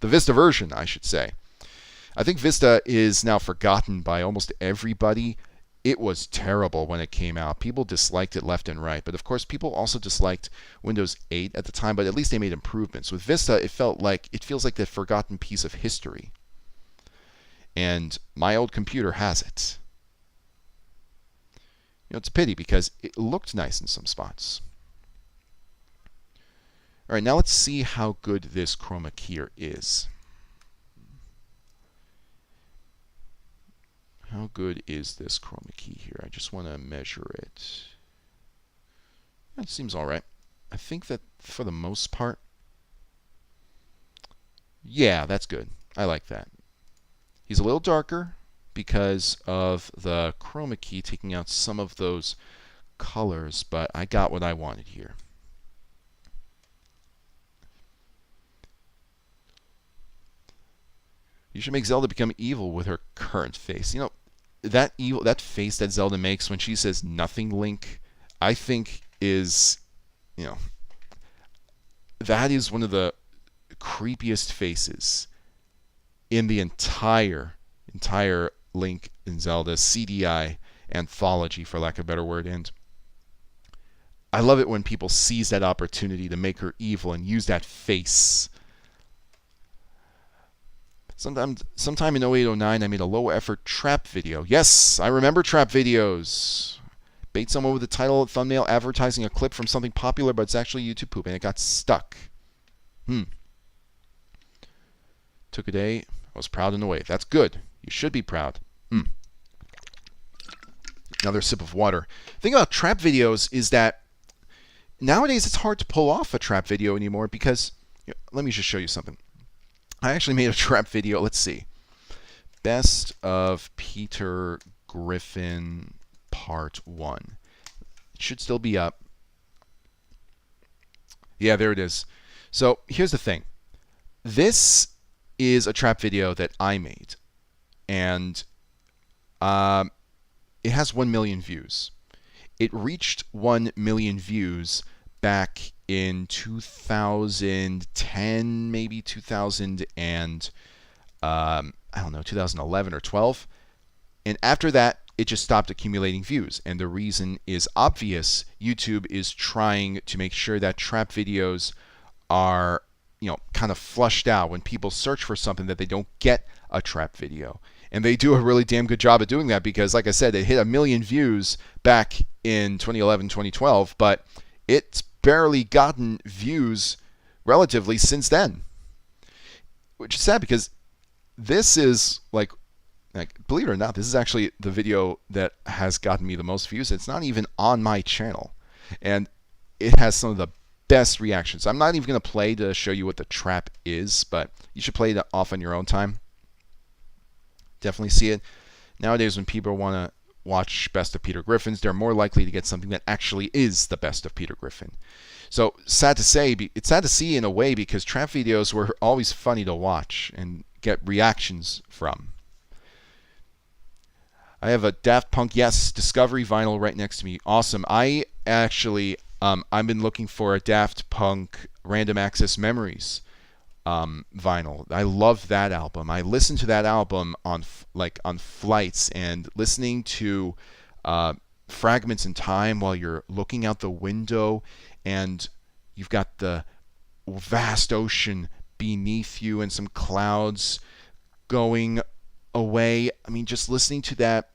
The Vista version, I should say. I think Vista is now forgotten by almost everybody. It was terrible when it came out. People disliked it left and right. But of course, people also disliked Windows 8 at the time, but at least they made improvements. With Vista, it feels like the forgotten piece of history. And my old computer has it. You know, it's a pity because it looked nice in some spots. All right, now let's see how good this chroma keyer is. How good is this chroma key here? I just want to measure it. That seems all right. I think that for the most part, yeah, that's good. I like that. He's a little darker because of the chroma key taking out some of those colors, but I got what I wanted here. You should make Zelda become evil with her current face. You know, that face that Zelda makes when she says nothing, Link, I think is, you know, that is one of the creepiest faces in the entire Link and Zelda CDI anthology, for lack of a better word. And I love it when people seize that opportunity to make her evil and use that face. Sometime in 0809, I made a low-effort trap video. Yes, I remember trap videos. Bait someone with a title, thumbnail, advertising a clip from something popular, but it's actually YouTube poop, and it got stuck. Took a day. I was proud in a way. That's good. You should be proud. Another sip of water. The thing about trap videos is that nowadays it's hard to pull off a trap video anymore because, let me just show you something. I actually made a trap video. Let's see. Best of Peter Griffin Part 1. It should still be up. Yeah, there it is. So here's the thing. This is a trap video that I made. And it has 1 million views. It reached 1 million views back in 2010, maybe 2000 and I don't know, 2011 or 12. And after that, it just stopped accumulating views. And the reason is obvious. YouTube is trying to make sure that trap videos are, kind of flushed out when people search for something that they don't get a trap video. And they do a really damn good job at doing that because, like I said, it hit 1 million views back in 2011, 2012, but it's barely gotten views relatively since then. Which is sad because this is like believe it or not, this is actually the video that has gotten me the most views. It's not even on my channel. And it has some of the best reactions. I'm not even going to play to show you what the trap is, but you should play it off on your own time. Definitely see it. Nowadays, when people want to watch Best of Peter Griffins, they're more likely to get something that actually is the best of Peter Griffin. So, sad to say, it's sad to see in a way because trap videos were always funny to watch and get reactions from. I have a Daft Punk Yes Discovery vinyl right next to me. Awesome. I actually, I've been looking for a Daft Punk Random Access Memories vinyl. I love that album. I listened to that album on flights and listening to fragments in time while you're looking out the window and you've got the vast ocean beneath you and some clouds going away. I mean, just listening to that,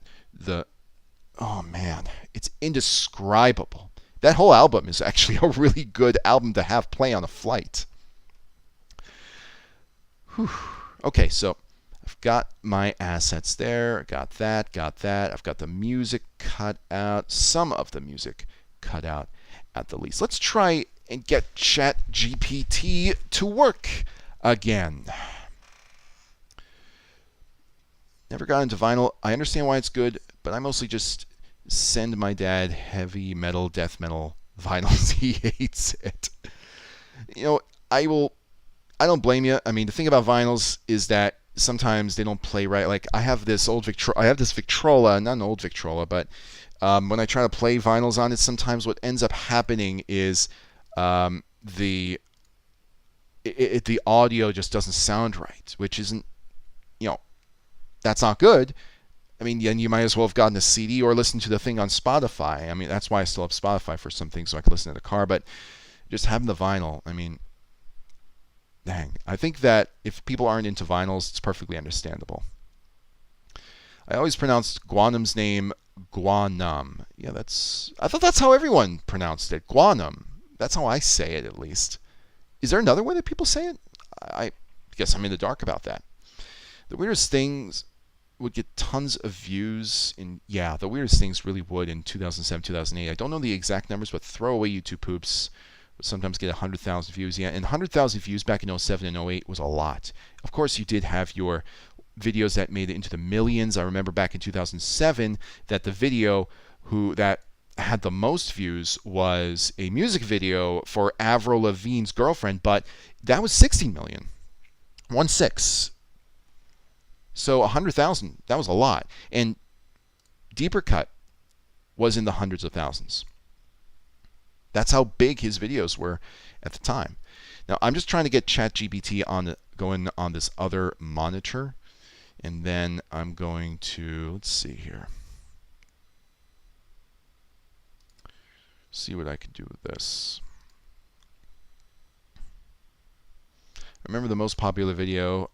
oh man, it's indescribable. That whole album is actually a really good album to have play on a flight. Whew. Okay, so I've got my assets there. Got that. I've got the music cut out. Some of the music cut out at the least. Let's try and get ChatGPT to work again. Never got into vinyl. I understand why it's good, but I mostly just send my dad heavy metal, death metal vinyls. He hates it. I don't blame you. I mean, the thing about vinyls is that sometimes they don't play right. Like I have this Victrola, not an old Victrola, but when I try to play vinyls on it, sometimes what ends up happening is the audio just doesn't sound right, which isn't, that's not good. I mean, you might as well have gotten a CD or listened to the thing on Spotify. I mean, that's why I still have Spotify for some things so I can listen in the car. But just having the vinyl, I mean, dang. I think that if people aren't into vinyls, it's perfectly understandable. I always pronounced Guanum's name Guanum. Yeah, I thought that's how everyone pronounced it. Guanum. That's how I say it, at least. Is there another way that people say it? I guess I'm in the dark about that. The weirdest things would get tons of views the weirdest things really would in 2007, 2008. I don't know the exact numbers, but throwaway YouTube poops would sometimes get 100,000 views. Yeah, and 100,000 views back in 07 and 08 was a lot. Of course, you did have your videos that made it into the millions. I remember back in 2007 that the video that had the most views was a music video for Avril Lavigne's Girlfriend, but that was 60 million. 1/6. So 100,000, that was a lot. And Deeper Cut was in the hundreds of thousands. That's how big his videos were at the time. Now, I'm just trying to get ChatGPT going on this other monitor. And then I'm going to, let's see here. See what I can do with this. Remember the most popular video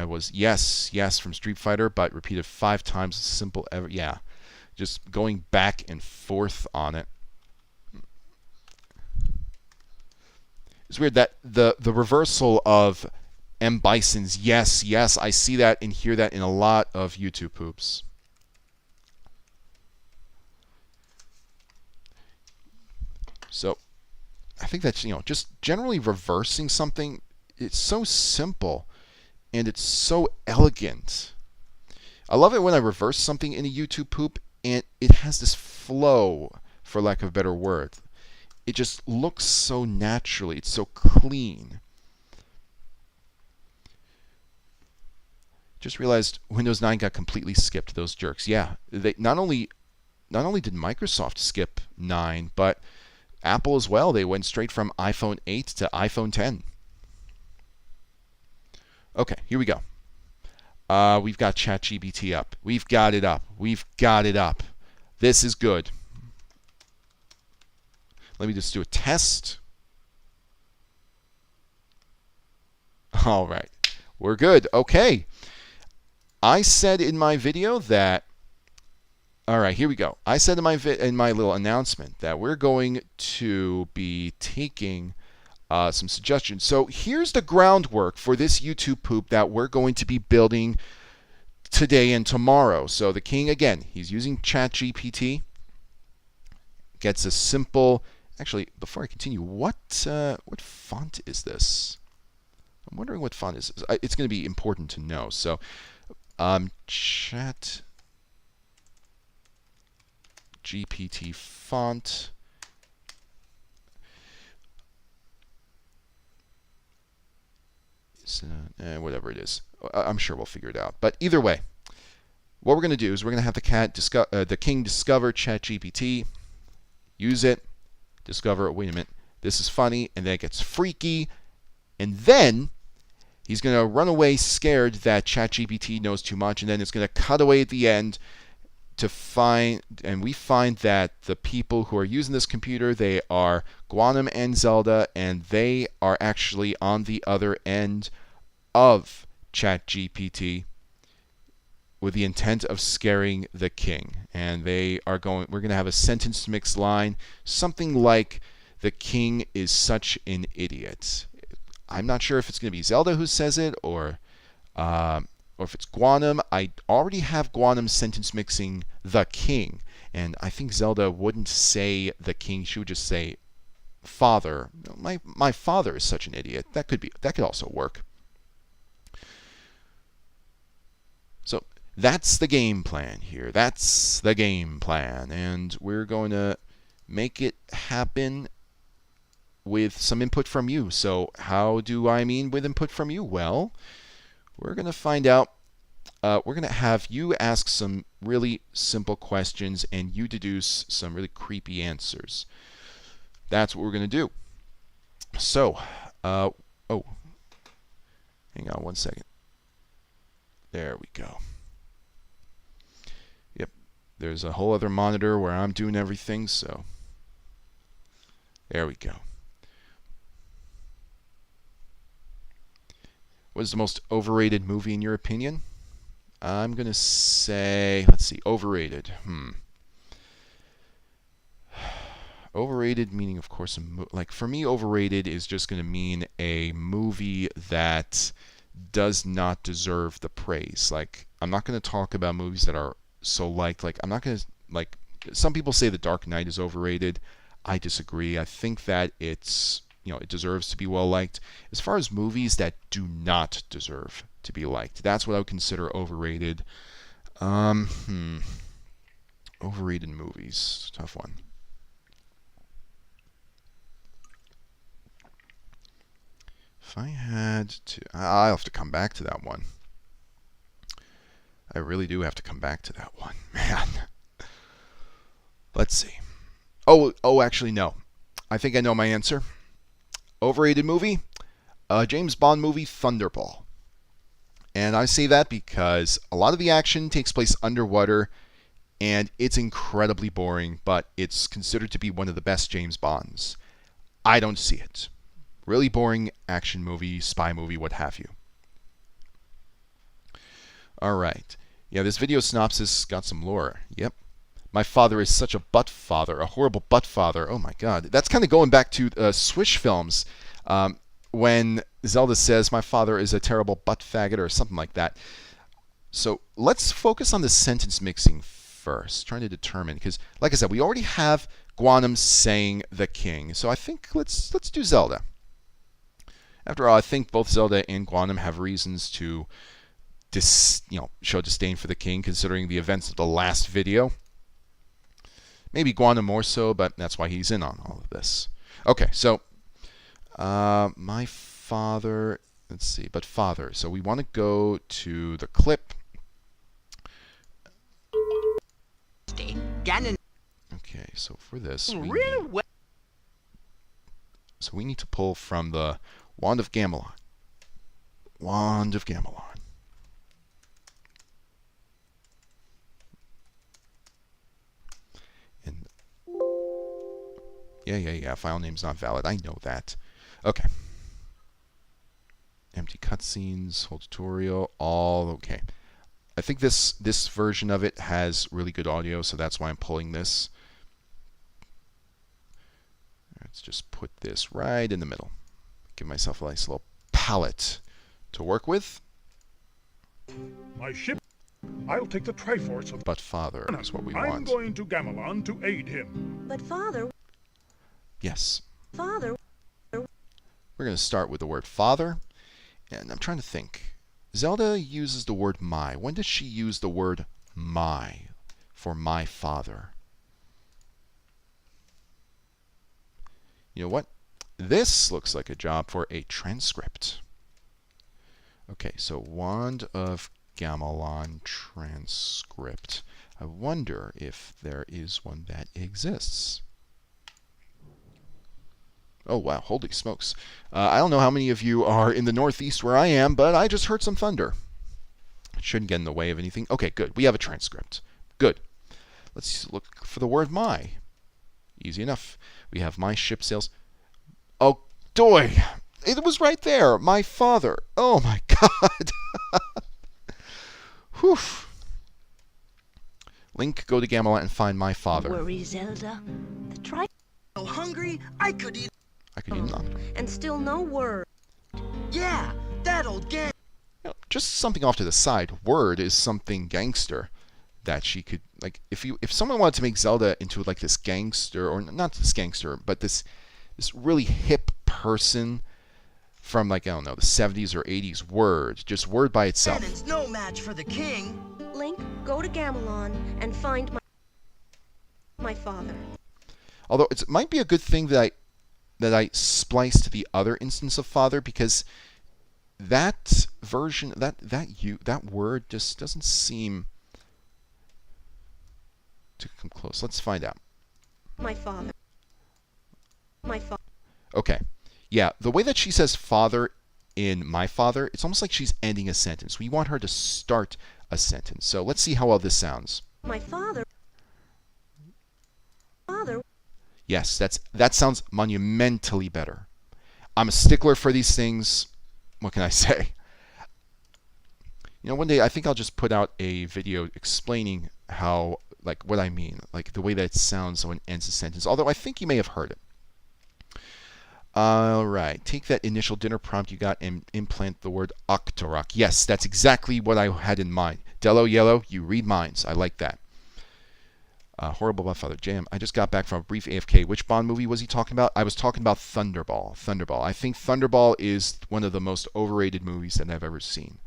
was yes from Street Fighter, but repeated 5 times as simple ever. Yeah, just going back and forth on it. It's weird that the reversal of M. Bison's yes, yes, I see that and hear that in a lot of YouTube poops. So I think that's, just generally reversing something, it's so simple and it's so elegant. I love it when I reverse something in a YouTube poop and it has this flow, for lack of a better word. It just looks so naturally. It's so clean. Just realized Windows 9 got completely skipped, those jerks. Yeah, they not only did Microsoft skip 9, but Apple as well. They went straight from iPhone 8 to iPhone 10. Okay, here we go. We've got ChatGPT up. We've got it up. We've got it up. This is good. Let me just do a test. All right. We're good. Okay. I said in my video that, all right, here we go. I said in my little announcement that we're going to be taking some suggestions. So here's the groundwork for this YouTube poop that we're going to be building today and tomorrow. So the king, again, he's using ChatGPT. Gets a simple. Actually, before I continue, what font is this? I'm wondering what font is this. It's going to be important to know. So, Chat GPT font. Whatever it is, I'm sure we'll figure it out. But either way, what we're going to do is we're going to have the king discover ChatGPT, use it, discover. Wait a minute, this is funny, and then it gets freaky, and then he's going to run away scared that ChatGPT knows too much, and then it's going to cut away at the end to find, and we find that the people who are using this computer, they are Guanum and Zelda, and they are actually on the other end of ChatGPT with the intent of scaring the king. And we're going to have a sentence mix line, something like, the king is such an idiot. I'm not sure if it's going to be Zelda who says it, or if it's Guanum. I already have Guanum sentence mixing the king, and I think Zelda wouldn't say the king. She would just say father. My father is such an idiot. That could also work. So that's the game plan here. That's the game plan, and we're going to make it happen with some input from you. So how do I mean with input from you? Well, we're going to find out. We're going to have you ask some really simple questions and you deduce some really creepy answers. That's what we're going to do. So, hang on one second. There we go. Yep, there's a whole other monitor where I'm doing everything, so there we go. What is the most overrated movie in your opinion? I'm going to say, let's see, overrated. Overrated meaning, of course, like for me, overrated is just going to mean a movie that does not deserve the praise. Like, I'm not going to talk about movies that are so liked. Like, I'm not going to, like, some people say The Dark Knight is overrated. I disagree. I think that it's, it deserves to be well liked. As far as movies that do not deserve to be liked, that's what I would consider overrated. Overrated movies, tough one. If I had to, I'll have to come back to that one. I really do have to come back to that one, man. Let's see. Oh, actually, no. I think I know my answer. Overrated movie? James Bond movie, Thunderball. And I say that because a lot of the action takes place underwater, and it's incredibly boring, but it's considered to be one of the best James Bonds. I don't see it. Really boring action movie, spy movie, what have you. All right. Yeah, this video synopsis got some lore. Yep. My father is such a butt father, a horrible butt father. Oh my god. That's kind of going back to Swish films. When Zelda says, "My father is a terrible butt faggot," or something like that. So let's focus on the sentence mixing first, trying to determine, because like I said, we already have Guanum saying the king. So I think let's do Zelda. After all, I think both Zelda and Guanum have reasons to show disdain for the king, considering the events of the last video. Maybe Guanum more so, but that's why he's in on all of this. Okay, so my father, let's see, but father. So we want to go to the clip. Ganon. Okay, so for this, Really we need to pull from the Wand of Gamelon. Wand of Gamelon. And yeah, file name's not valid. I know that. Okay. Empty cutscenes, whole tutorial, all okay. I think this version of it has really good audio, so that's why I'm pulling this. Let's just put this right in the middle. Give myself a nice little palette to work with. My ship. I'll take the Triforce of. But father is what we I'm want. going to Gamelon to aid him. But father, Yes. father, We're going to start with the word father. And I'm trying to think. Zelda uses the word my. When does she use the word my for my father? You know what? This looks like a job for a transcript. Okay, so Wand of Gamelon transcript. I wonder if there is one that exists. Oh, wow. Holy smokes. I don't know how many of you are in the Northeast where I am, but I just heard some thunder. It shouldn't get in the way of anything. Okay, good. We have a transcript. Good. Let's look for the word my. Easy enough. We have my ship sails. Oh, doy. It was right there. My father. Oh, my God. Whew. Link, go to Gamelon and find my father. worry, Zelda. The tri So hungry, I could eat. I could even not. and still no word. Yeah, that'll get. Just something off to the side. Word is something gangster that she could like. If someone wanted to make Zelda into like this gangster, or not this gangster, but this really hip person from like, I don't know, the 70s or 80s. Word, just word by itself. Ganon's no match for the king. Link, go to Gamelon and find my father. Although it might be a good thing that I spliced the other instance of father, because that version, that word just doesn't seem to come close. Let's find out. My father. My father. Okay. Yeah, the way that she says father in my father, it's almost like she's ending a sentence. We want her to start a sentence. So let's see how well this sounds. My father. Father. Yes, that sounds monumentally better. I'm a stickler for these things. What can I say? You know, one day I think I'll just put out a video explaining how, like, what I mean, like the way that it sounds when it ends a sentence. Although I think you may have heard it. All right, take that initial dinner prompt you got and implant the word Octorok. Yes, that's exactly what I had in mind. Dello Yellow, you read minds. I like that. Horrible Buttfather. Jam, I just got back from a brief AFK. Which Bond movie was he talking about? I was talking about Thunderball. Thunderball. I think Thunderball is one of the most overrated movies that I've ever seen.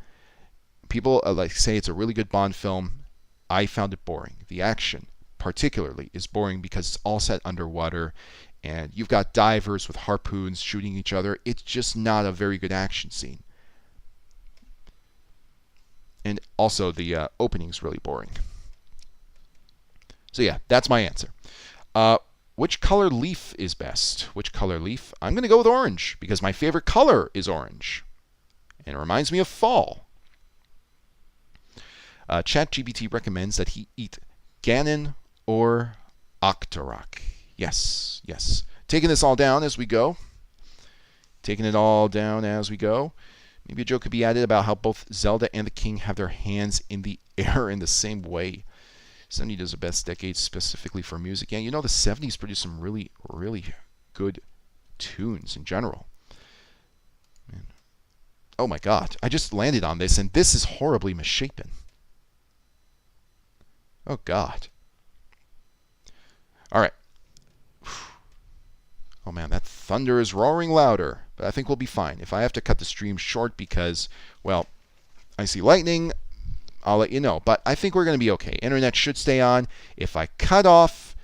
People like say it's a really good Bond film. I found it boring. The action, particularly, is boring because it's all set underwater, and you've got divers with harpoons shooting each other. It's just not a very good action scene. And also, the opening's really boring. So yeah, that's my answer. Which color leaf is best? Which color leaf? I'm going to go with orange, because my favorite color is orange. And it reminds me of fall. ChatGPT recommends that he eat Ganon or Octorok. Yes, yes. Taking this all down as we go. Taking it all down as we go. Maybe a joke could be added about how both Zelda and the King have their hands in the air in the same way. 70 does the best decade specifically for music. Yeah, you know, the 70s produced some really, really good tunes in general. Oh my god, I just landed on this and this is horribly misshapen. Oh god. Alright. Oh man, that thunder is roaring louder. But I think we'll be fine. If I have to cut the stream short because, well, I see lightning, I'll let you know. But I think we're going to be okay. Internet should stay on. If I cut off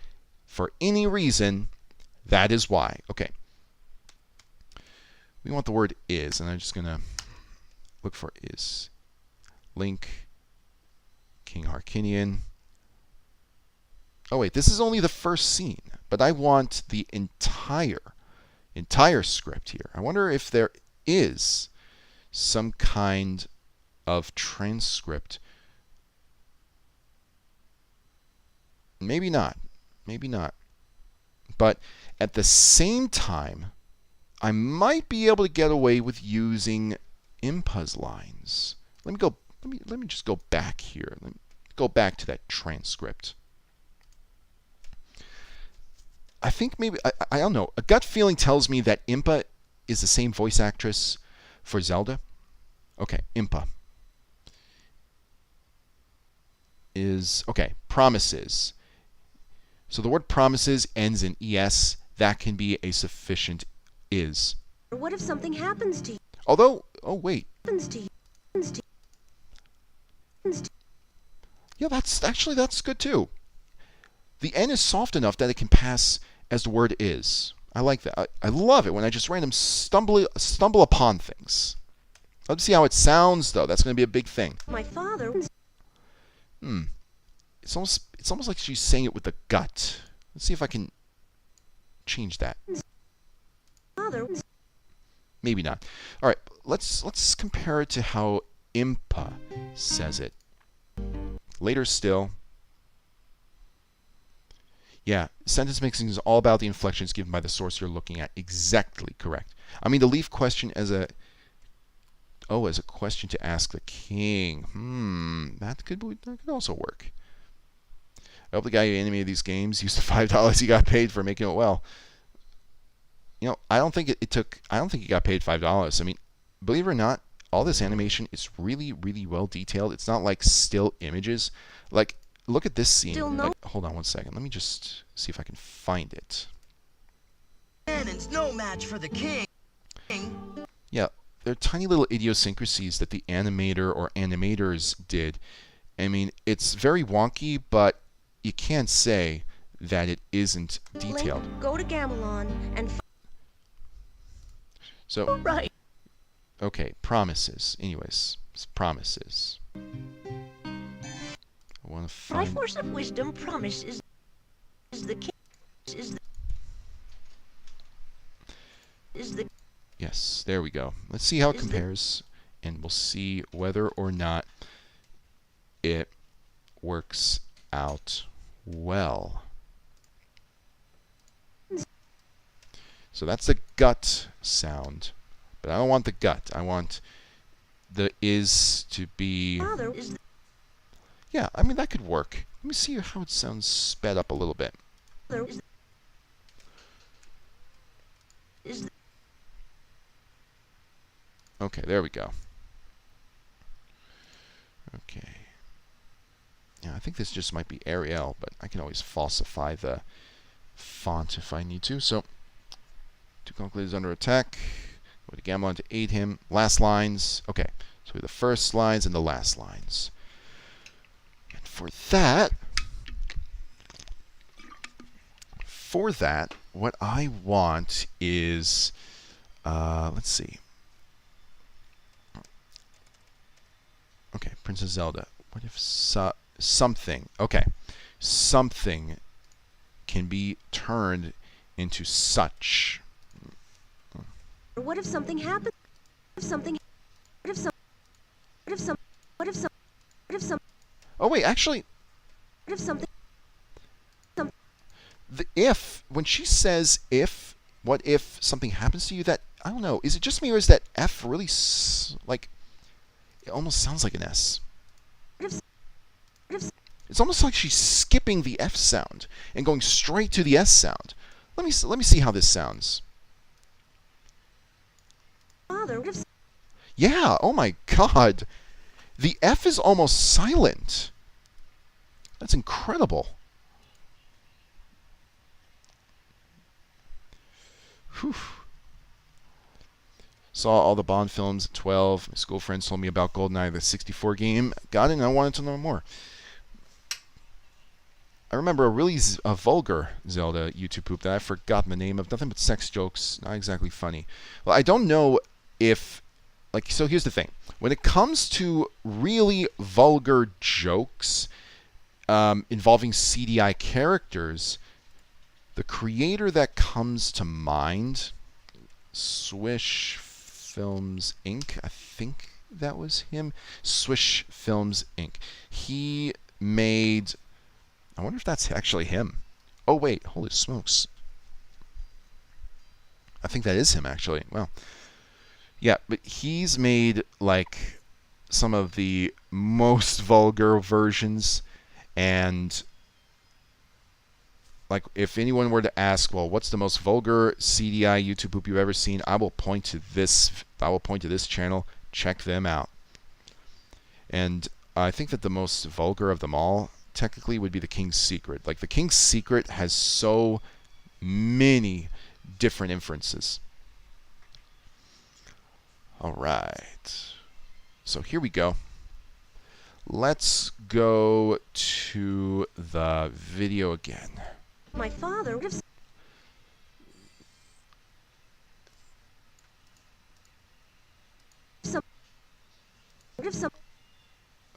for any reason, that is why. Okay. We want the word is, and I'm just going to look for is. Link, King Harkinian. Oh wait, this is only the first scene, but I want the entire script here. I wonder if there is some kind of transcript. Maybe not. Maybe not. But at the same time, I might be able to get away with using Impa's lines. Let me just go back here. Let me go back to that transcript. I think maybe, I don't know, a gut feeling tells me that Impa is the same voice actress for Zelda. Okay, Impa is, okay, promises. So the word promises ends in ES. That can be a sufficient is. What if something happens to you? Although, oh wait. Happens to you. Yeah, that's good too. The N is soft enough that it can pass as the word is. I like that. I love it when I just random stumble upon things. Let's see how it sounds though. That's going to be a big thing. My father. It's almost like she's saying it with the gut. Let's see if I can change that. Father. Maybe not. All right, let's compare it to how Impa says it. Later still. Yeah, sentence mixing is all about the inflections given by the source you're looking at. Exactly correct. I mean, to leave question as a question to ask the king. That could also work. I hope the guy who animated these games used the $5 he got paid for making it well. You know, I don't think he got paid $5. I mean, believe it or not, all this animation is really, really well detailed. It's not like still images. Like, look at this scene. Like, hold on one second. Let me just see if I can find it. Cannon's no match for the king. Yeah, there are tiny little idiosyncrasies that the animator or animators did. I mean, it's very wonky, but you can't say that it isn't detailed. Link, go to Gamelon and. So. Right. Okay, promises. Anyways, promises. I want to find. My force of wisdom promise is the king is the. Yes, there we go. Let's see how it compares, and we'll see whether or not it works out well. So that's the gut sound, but I don't want the gut. I want the is to be. Yeah, I mean that could work. Let me see how it sounds sped up a little bit. Okay, there we go. Okay. Yeah, I think this just might be Arial, but I can always falsify the font if I need to. So, Tukonkle is under attack. Go to Gamelon to aid him. Last lines. Okay, so we have the first lines and the last lines. And for that, what I want is, let's see. Okay, Princess Zelda. What if something? Okay, something can be turned into such. What if something happens? Oh wait, actually. What if something? The if, when she says if, what if something happens to you? That, I don't know. Is it just me or is that F really like? It almost sounds like an S. It's almost like she's skipping the F sound and going straight to the S sound. Let me see how this sounds. Yeah, oh my god. The F is almost silent. That's incredible. Whew. Saw all the Bond films at 12. My school friends told me about GoldenEye, the 64 game. Got it, and I wanted to know more. I remember a really vulgar Zelda YouTube poop that I forgot the name of. Nothing but sex jokes. Not exactly funny. Well, I don't know if... so here's the thing. When it comes to really vulgar jokes involving CDI characters, the creator that comes to mind, Swish Films Inc., I think that was him. Swish Films Inc. He made... I wonder if that's actually him. Oh, wait. Holy smokes. I think that is him, actually. Well, yeah, but he's made, some of the most vulgar versions. And, if anyone were to ask, well, what's the most vulgar CDI YouTube poop you've ever seen, I will point to this channel. Check them out. And I think that the most vulgar of them all technically would be the King's Secret. The King's Secret has so many different inferences. All right. So here we go. Let's go to the video again. My father would have some.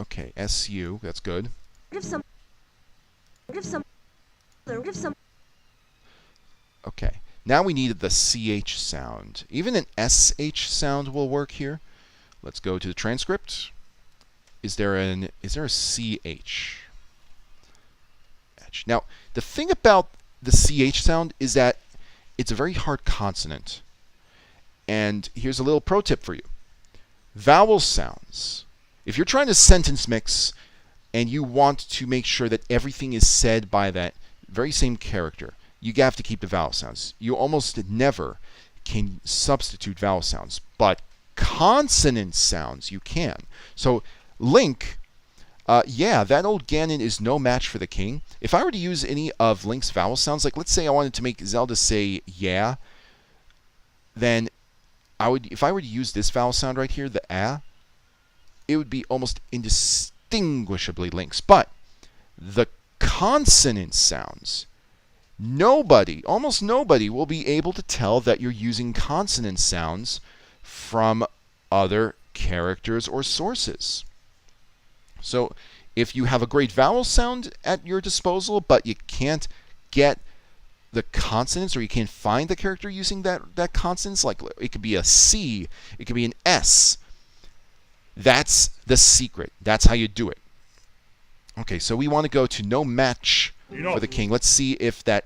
Okay, SU, that's good. Okay, now we need the CH sound. Even an SH sound will work here. Let's go to the transcript. Is there a CH? Now, the thing about the CH sound is that it's a very hard consonant. And here's a little pro tip for you. Vowel sounds. If you're trying to sentence mix and you want to make sure that everything is said by that very same character, you have to keep the vowel sounds. You almost never can substitute vowel sounds, but consonant sounds you can. So Link, yeah, that old Ganon is no match for the king. If I were to use any of Link's vowel sounds, let's say I wanted to make Zelda say yeah, then if I were to use this vowel sound right here, the ah, it would be almost indistinguishably Link's. But the consonant sounds, almost nobody will be able to tell that you're using consonant sounds from other characters or sources. So if you have a great vowel sound at your disposal, but you can't get the consonants, or you can't find the character using that consonants, it could be a C, it could be an S. That's the secret. That's how you do it. Okay, so we want to go to no match for the king. Let's see if that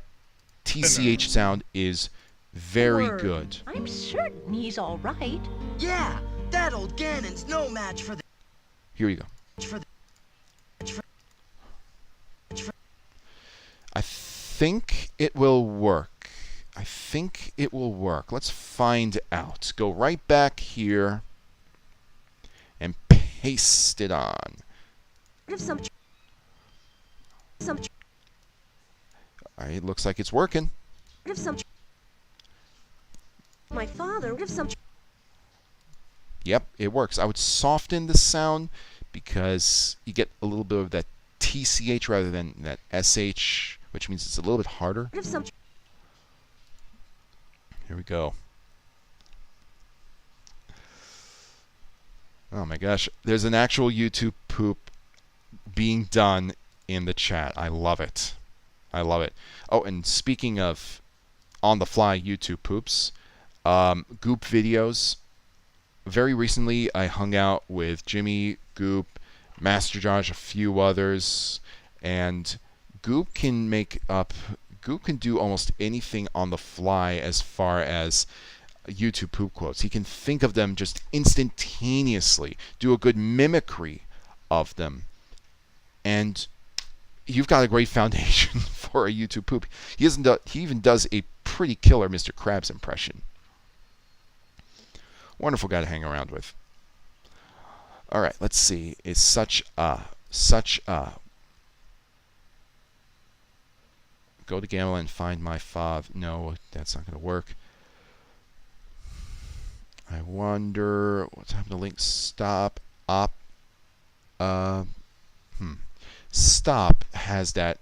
TCH sound is very good. I'm certain he's all right. Yeah, that old Ganon's no match for the... Here we go. I think it will work. Let's find out. Go right back here and paste it on. It looks like it's working. My father would have some. Yep, it works. I would soften the sound because you get a little bit of that TCH rather than that SH, which means it's a little bit harder. Here we go. Oh my gosh, there's an actual YouTube poop being done in the chat. I love it. I love it. Oh, and speaking of on-the-fly YouTube poops, Goop videos. Very recently, I hung out with Jimmy, Goop, Master Josh, a few others, and Goop can do almost anything on the fly as far as YouTube poop quotes. He can think of them just instantaneously, do a good mimicry of them, and you've got a great foundation for a YouTube poop. He even does a pretty killer Mr. Krabs impression. Wonderful guy to hang around with. All right, let's see. It's such a. Go to Gamma and find my father. No, that's not going to work. I wonder what's happened to link. Stop. Stop has that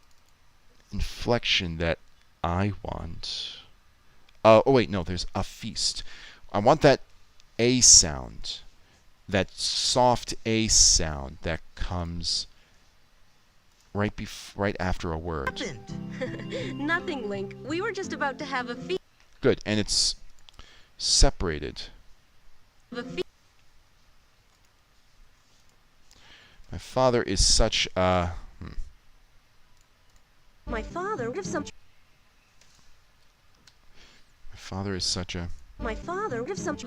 inflection that I want. Oh wait, no, there's a feast. I want that A sound. That soft A sound that comes right after a word. Nothing, Link. We were just about to have a feast. Good, and it's separated. My father is such a. My father would have some. My father is such a. My father would have some.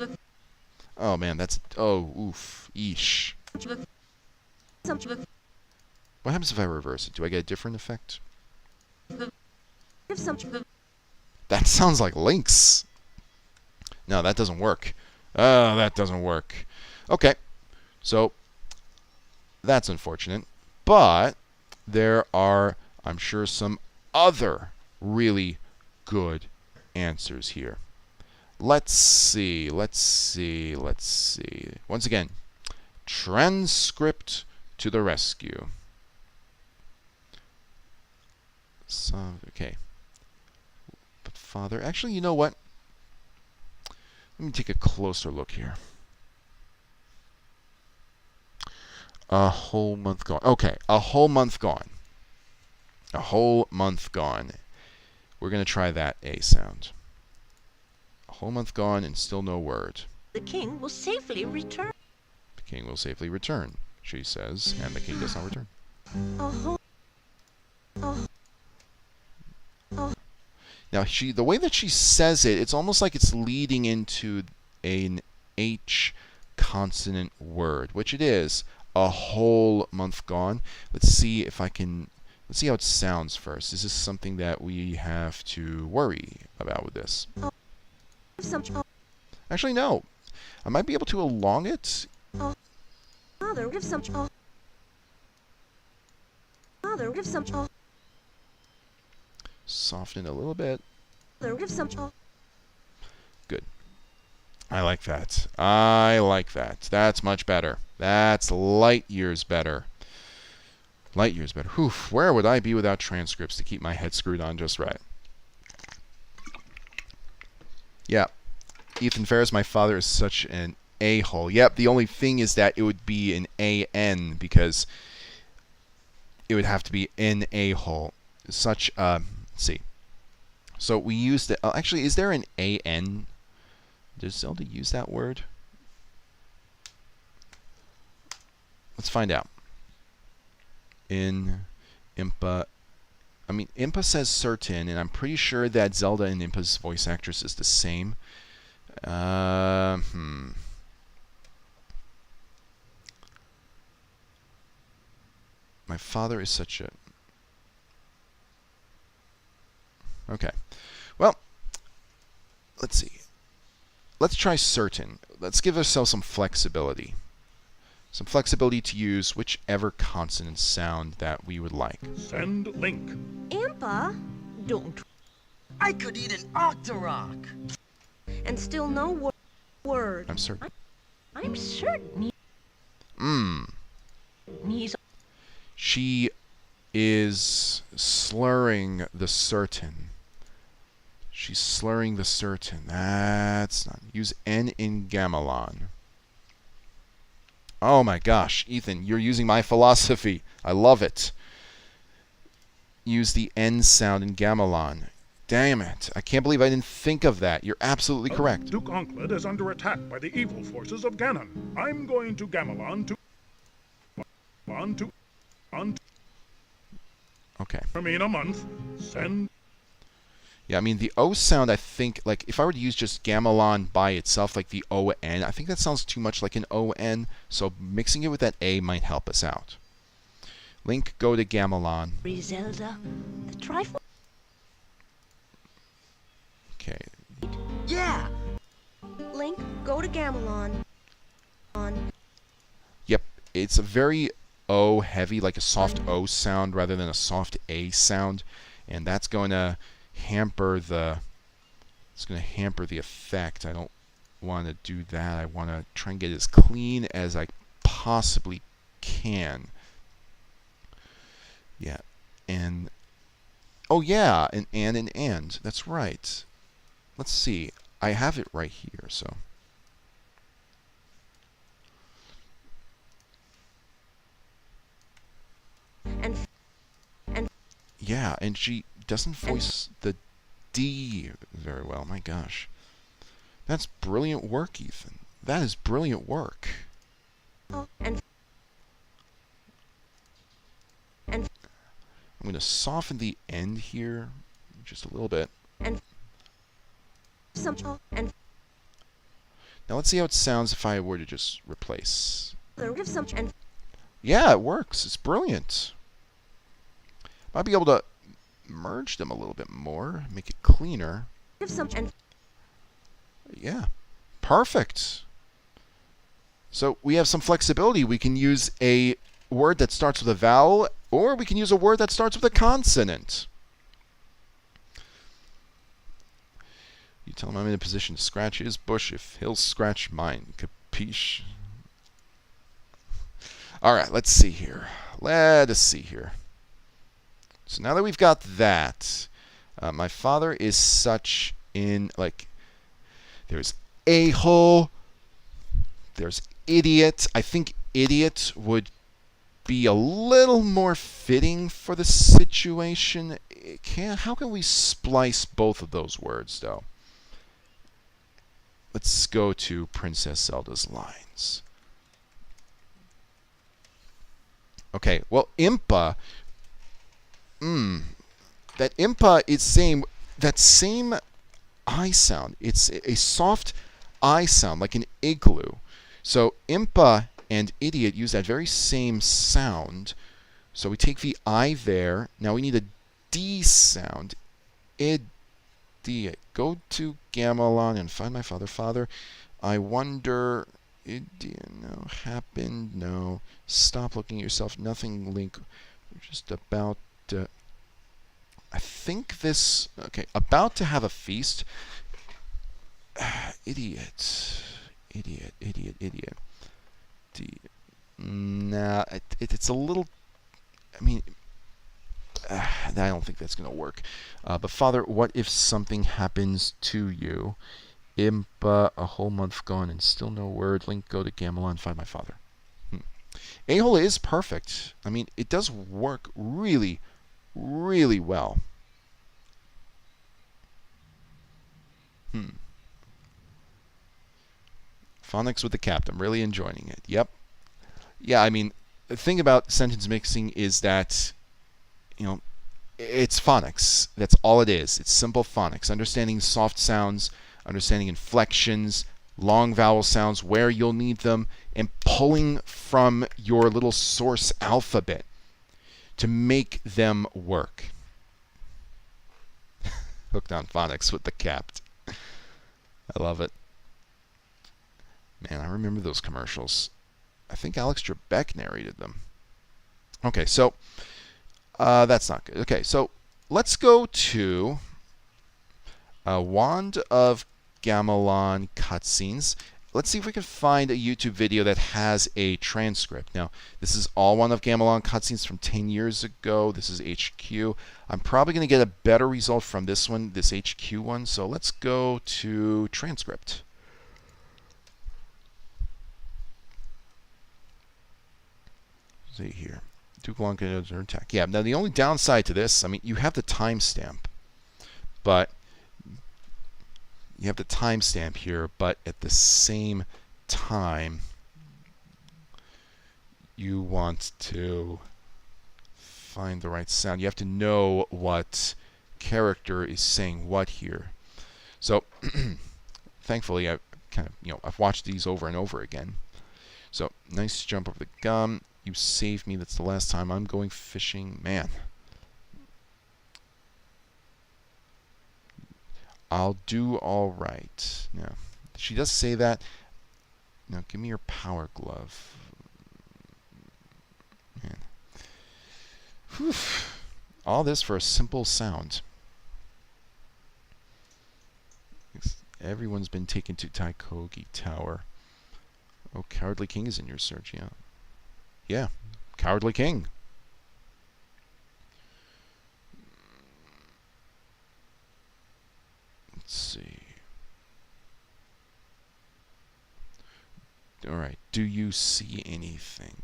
Oh man, that's. Oh, oof. Eesh. What happens if I reverse it? Do I get a different effect? That sounds like Link's. No, that doesn't work. Oh, that doesn't work. Okay. So, that's unfortunate. But, there are, I'm sure, some other really good answers here. Let's see. Once again, transcript to the rescue. So, okay. But father, actually, you know what? Let me take a closer look here. A whole month gone. Okay, a whole month gone. A whole month gone. We're going to try that A sound. A whole month gone and still no word. The king will safely return. The king will safely return, she says, and the king does not return. Now, the way that she says it, it's almost like it's leading into an H consonant word, which it is. A whole month gone. Let's see if I can. Let's see how it sounds first. Is this something that we have to worry about with this? Actually, no. I might be able to elong it. Father would have some. Father would have some. Soften a little bit. Father would have some. Good. I like that. I like that. That's much better. That's light years better. Light years better. Whew, where would I be without transcripts to keep my head screwed on just right? Yeah. Ethan Ferris, my father is such an a-hole. Yep, the only thing is that it would be an A-N because it would have to be an a-hole. Such a... Let's see. So we used it... actually, is there an A-N? Does Zelda use that word? Let's find out. In Impa... I mean, Impa says certain, and I'm pretty sure that Zelda and Impa's voice actress is the same. My father is such a... Okay. Well, let's see. Let's try certain. Let's give ourselves some flexibility. Some flexibility to use whichever consonant sound that we would like. Send link. Impa, don't. I could eat an Octorok. And still no word. I'm certain. I'm certain. He's. She is slurring the certain. She's slurring the certain. That's not... Use N in gamelan. Oh my gosh, Ethan, you're using my philosophy. I love it. Use the N sound in gamelan. Damn it. I can't believe I didn't think of that. You're absolutely correct. Duke Onkled is under attack by the evil forces of Ganon. I'm going to Gamelon to... Okay. I mean a month. Send... Yeah, I mean, the O sound, I think, like, if I were to use just gamelan by itself, like the O-N, I think that sounds too much like an O-N, so mixing it with that A might help us out. Link, go to gamelan. Zelda, the trifle. Okay. Yeah. Link, go to Gamelon. Yep, it's a very O heavy, like a soft O sound rather than a soft A sound, and that's going to hamper the effect. I don't want to do that. I want to try and get as clean as I possibly can. Yeah, and oh yeah, an and. That's right. Let's see. I have it right here, so. And Yeah, and she doesn't voice the D very well. My gosh. That's brilliant work, Ethan. That is brilliant work. and I'm going to soften the end here just a little bit. and Now let's see how it sounds if I were to just replace. and Yeah, it works. It's brilliant. Might be able to merge them a little bit more, make it cleaner. and Yeah, perfect. So we have some flexibility. We can use a word that starts with a vowel, or we can use a word that starts with a consonant. You tell him I'm in a position to scratch his bush if he'll scratch mine. Capiche? All right, let's see here. Let us see here. So now that we've got that, my father is such in, like, there's a-hole, there's idiot. I think idiot would be a little more fitting for the situation. How can we splice both of those words, though? Let's go to Princess Zelda's lines. Okay, well, impa. That impa is that same I sound. It's a soft I sound, like an igloo. So impa and idiot use that very same sound. So we take the I there. Now we need a D sound. Idiot. Go to Gamelon and find my father. Father, I wonder. Idiot. No. Happened. No. Stop looking at yourself. Nothing, Link. We're just about to. I think this. Okay. About to have a feast. Idiot. Idiot. Idiot. Idiot. Nah, it's a little. I mean, I don't think that's going to work. But Father, what if something happens to you? Impa, a whole month gone and still no word. Link, go to Gamelon, find my father. A-hole is perfect. I mean, it does work really, really well. Phonics with the Captain. Really enjoying it. Yep. Yeah, I mean, the thing about sentence mixing is that, it's phonics. That's all it is. It's simple phonics. Understanding soft sounds, understanding inflections, long vowel sounds, where you'll need them, and pulling from your little source alphabet to make them work. Hooked on phonics with the Capt. I love it. Man, I remember those commercials. I think Alex Trebek narrated them. Okay, so that's not good. Okay, so let's go to Wand of Gamelon cutscenes. Let's see if we can find a YouTube video that has a transcript. Now, this is all Wand of Gamelon cutscenes from 10 years ago. This is HQ. I'm probably going to get a better result from this one, this HQ one. So let's go to transcript. See here. Duke Lonka attack. Yeah, now the only downside to this, I mean, you have the timestamp, but you have the timestamp here, but at the same time, you want to find the right sound. You have to know what character is saying what here. So, thankfully, I've watched these over and over again. So, nice jump over the gum. You saved me. That's the last time I'm going fishing. Man. I'll do all right. Yeah. She does say that. Now, give me your power glove. Whew. All this for a simple sound. Everyone's been taken to Taikogi Tower. Oh, Cowardly King is in your search, yeah. Yeah, Cowardly King. Let's see. Alright, do you see anything?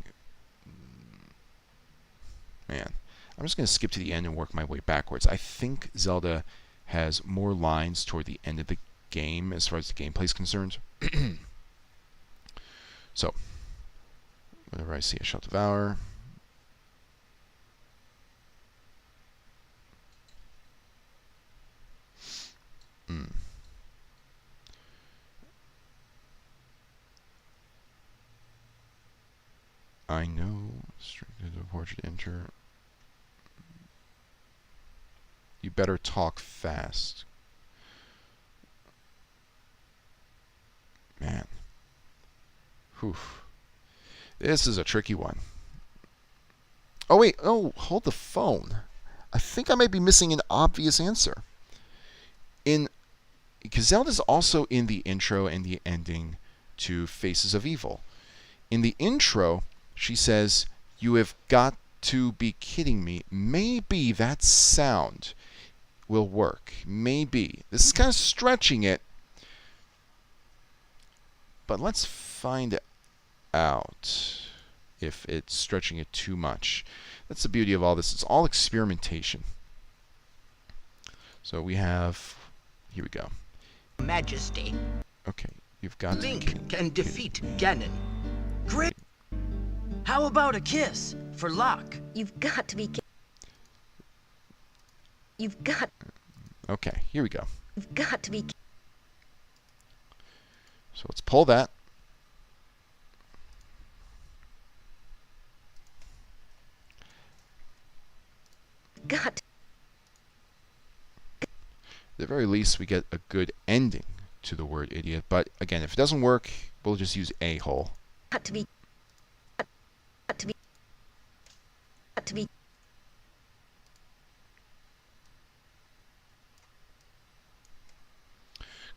Man, I'm just going to skip to the end and work my way backwards. I think Zelda has more lines toward the end of the game as far as the gameplay is concerned. So, whenever I see I shall devour. I know. Straight to the portrait enter. You better talk fast. Man. Whew. This is a tricky one. Oh, wait. Oh, hold the phone. I think I might be missing an obvious answer. Because Zelda's also in the intro and the ending to Faces of Evil. In the intro, she says, "You have got to be kidding me." Maybe that sound will work. Maybe. This is kind of stretching it. But let's find out if it's stretching it too much. That's the beauty of all this. It's all experimentation. So we have... Here we go. Majesty. Okay. You've got Link can defeat Ganon. Great. How about a kiss for luck? You've got to be You've got Okay, here we go. You've got to be So let's pull that. got At the very least, we get a good ending to the word idiot. But again, if it doesn't work, we'll just use a-hole. got to be got to be got to be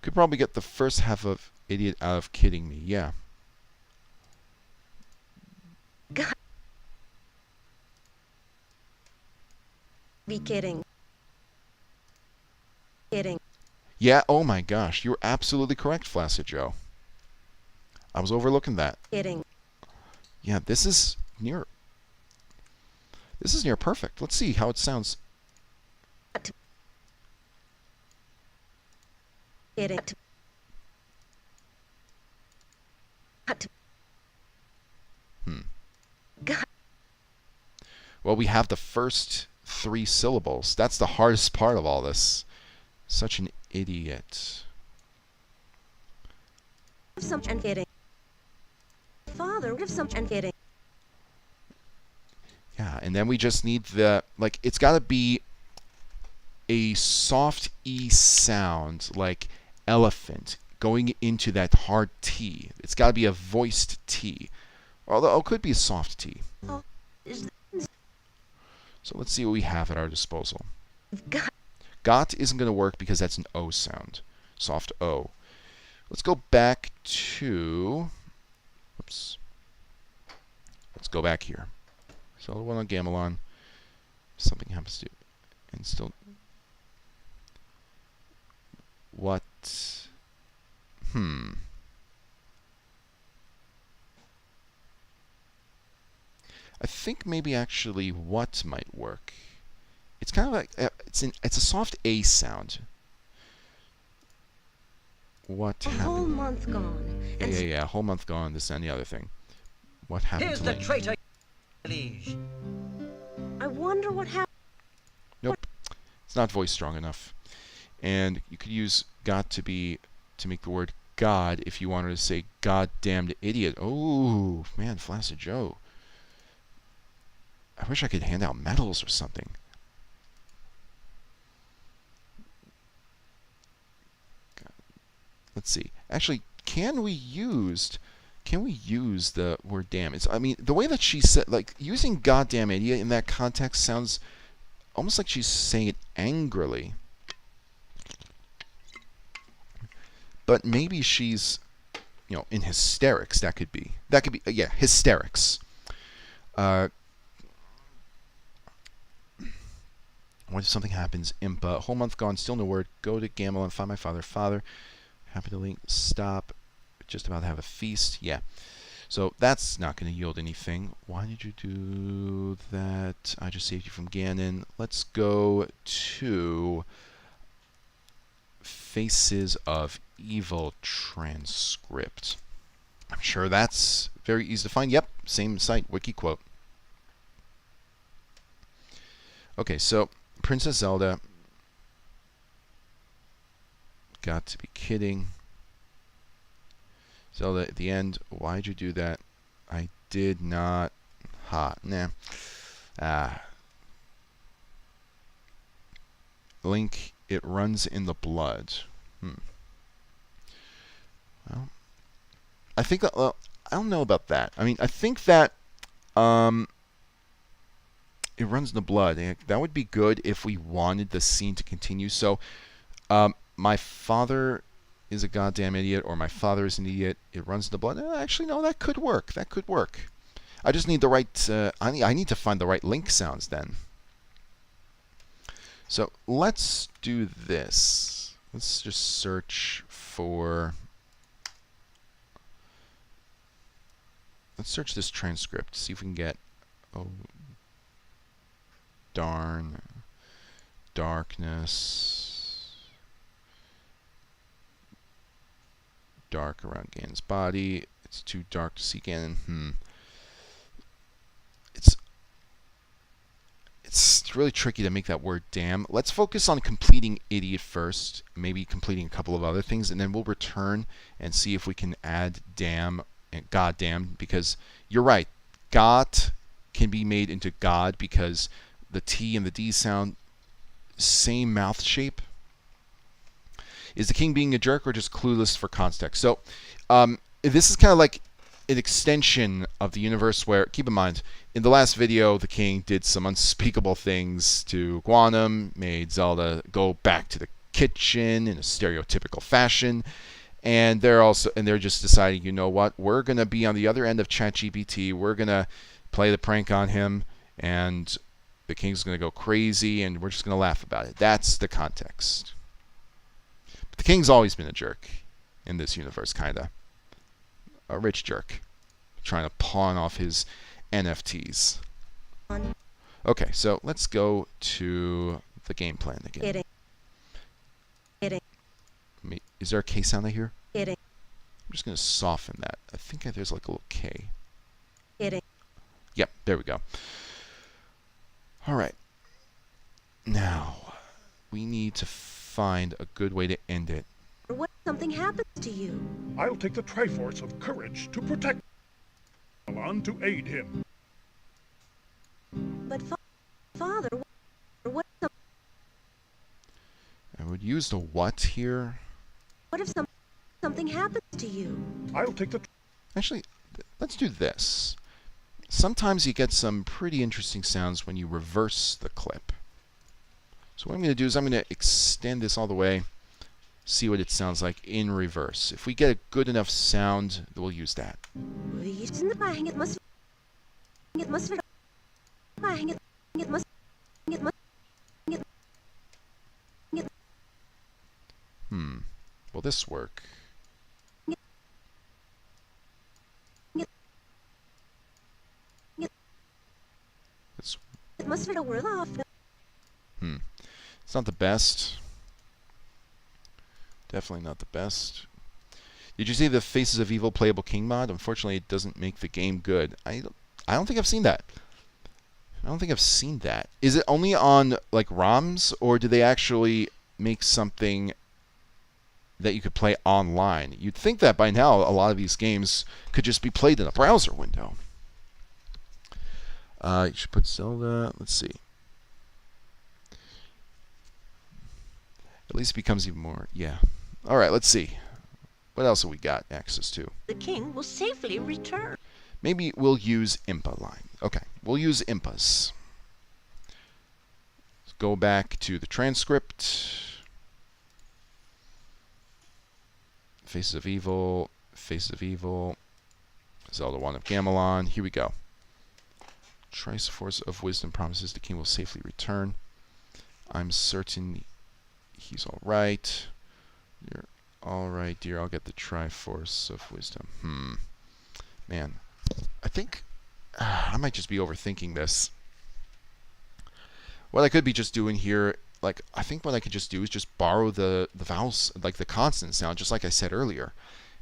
Could probably get the first half of idiot out of kidding me. Yeah. got be kidding. Kidding. Yeah, oh my gosh. You're absolutely correct, Flaccid Joe. I was overlooking that. Kidding. Yeah, this is near perfect. Let's see how it sounds. Kidding. Got Well, we have the first 3 syllables. That's the hardest part of all this. Such an idiot. some and kidding. Father, give some and kidding. Yeah, and then we just need the, like, it's got to be a soft E sound, like elephant, going into that hard T. It's got to be a voiced T. Although it could be a soft T. Oh, is So let's see what we have at our disposal. got Got isn't going to work because that's an O sound. Soft O. Let's go back to... Oops. Let's go back here. So the one on Gamelon. Something happens to... And still... What... I think maybe actually what might work. It's kind of like it's a soft A sound. What a happened? whole month gone. And Yeah. Whole month gone. This and the other thing. What happened Here's to the Link? traitor, liege. I wonder what happened. Nope. It's not voice strong enough. And you could use got to be to make the word God if you wanted to say goddamned idiot. Oh man, Flaccid Joe. I wish I could hand out medals or something. Let's see. Actually, can we use can we use the word damn? I mean, the way that she said, like, using goddamn idiot in that context sounds almost like she's saying it angrily. But maybe she's, in hysterics. That could be, yeah, hysterics. What if something happens? Impa. Whole month gone, still no word. Go to Gamble and find my father. Father, happy to link. Stop. Just about to have a feast. Yeah. So that's not going to yield anything. Why did you do that? I just saved you from Ganon. Let's go to Faces of Evil transcript. I'm sure that's very easy to find. Yep, same site, wiki quote. Okay, so Princess Zelda. Got to be kidding. Zelda at the end, why'd you do that? I did not. Nah. Link, it runs in the blood. Well, I think that, I don't know about that. I mean, I think that it runs in the blood. And that would be good if we wanted the scene to continue. So, my father is a goddamn idiot, or my father is an idiot. It runs in the blood. Actually, no, that could work. That could work. I just need the right. I need to find the right Link sounds then. So let's do this. Let's just search for. Let's search this transcript. See if we can get. Oh, darn. Darkness. Dark around Ganon's body. It's too dark to see Ganon. It's really tricky to make that word damn. Let's focus on completing idiot first, maybe completing a couple of other things, and then we'll return and see if we can add damn and goddamn, because you're right. Got can be made into God because the T and the D sound same mouth shape. Is the king being a jerk or just clueless for context? So this is kind of like an extension of the universe where, keep in mind, in the last video, the king did some unspeakable things to Guanum, made Zelda go back to the kitchen in a stereotypical fashion, and they're just deciding, you know what, we're going to be on the other end of ChatGPT, we're going to play the prank on him, and the king's going to go crazy, and we're just going to laugh about it. That's the context. The king's always been a jerk in this universe, kinda. A rich jerk. Trying to pawn off his NFTs. Okay, so let's go to the game plan again. Is there a K sound I hear? I'm just going to soften that. I think there's like a little K. Yep, there we go. Alright. Now, we need to find a good way to end it. What if something happens to you? I'll take the Triforce of Courage to protect Alon to aid him. But Father, what if I would use the what here. what if something happens to you? I'll take the... Actually, let's do this. Sometimes you get some pretty interesting sounds when you reverse the clip. So what I'm going to do is I'm going to extend this all the way, see what it sounds like in reverse. If we get a good enough sound, we'll use that. Will this work? It's not the best. Definitely not the best. Did you see the Faces of Evil playable King mod? Unfortunately, it doesn't make the game good. I don't think I've seen that. Is it only on like ROMs, or do they actually make something that you could play online? You'd think that by now a lot of these games could just be played in a browser window. You should put Zelda. Let's see. At least it becomes even more. Yeah. All right. Let's see. What else have we got access to? The king will safely return. Maybe we'll use IMPA line. Okay, we'll use IMPAs. Let's go back to the transcript. Faces of Evil, Faces of Evil, Zelda 1 of Gamelon. Here we go. Triforce of Wisdom promises the king will safely return. I'm certain he's all right. You're all right, dear. I'll get the Triforce of Wisdom. Man, I think I might just be overthinking this. What I could be just doing here, like, I think what I could just do is just borrow the vowels, like the consonant sound, just like I said earlier.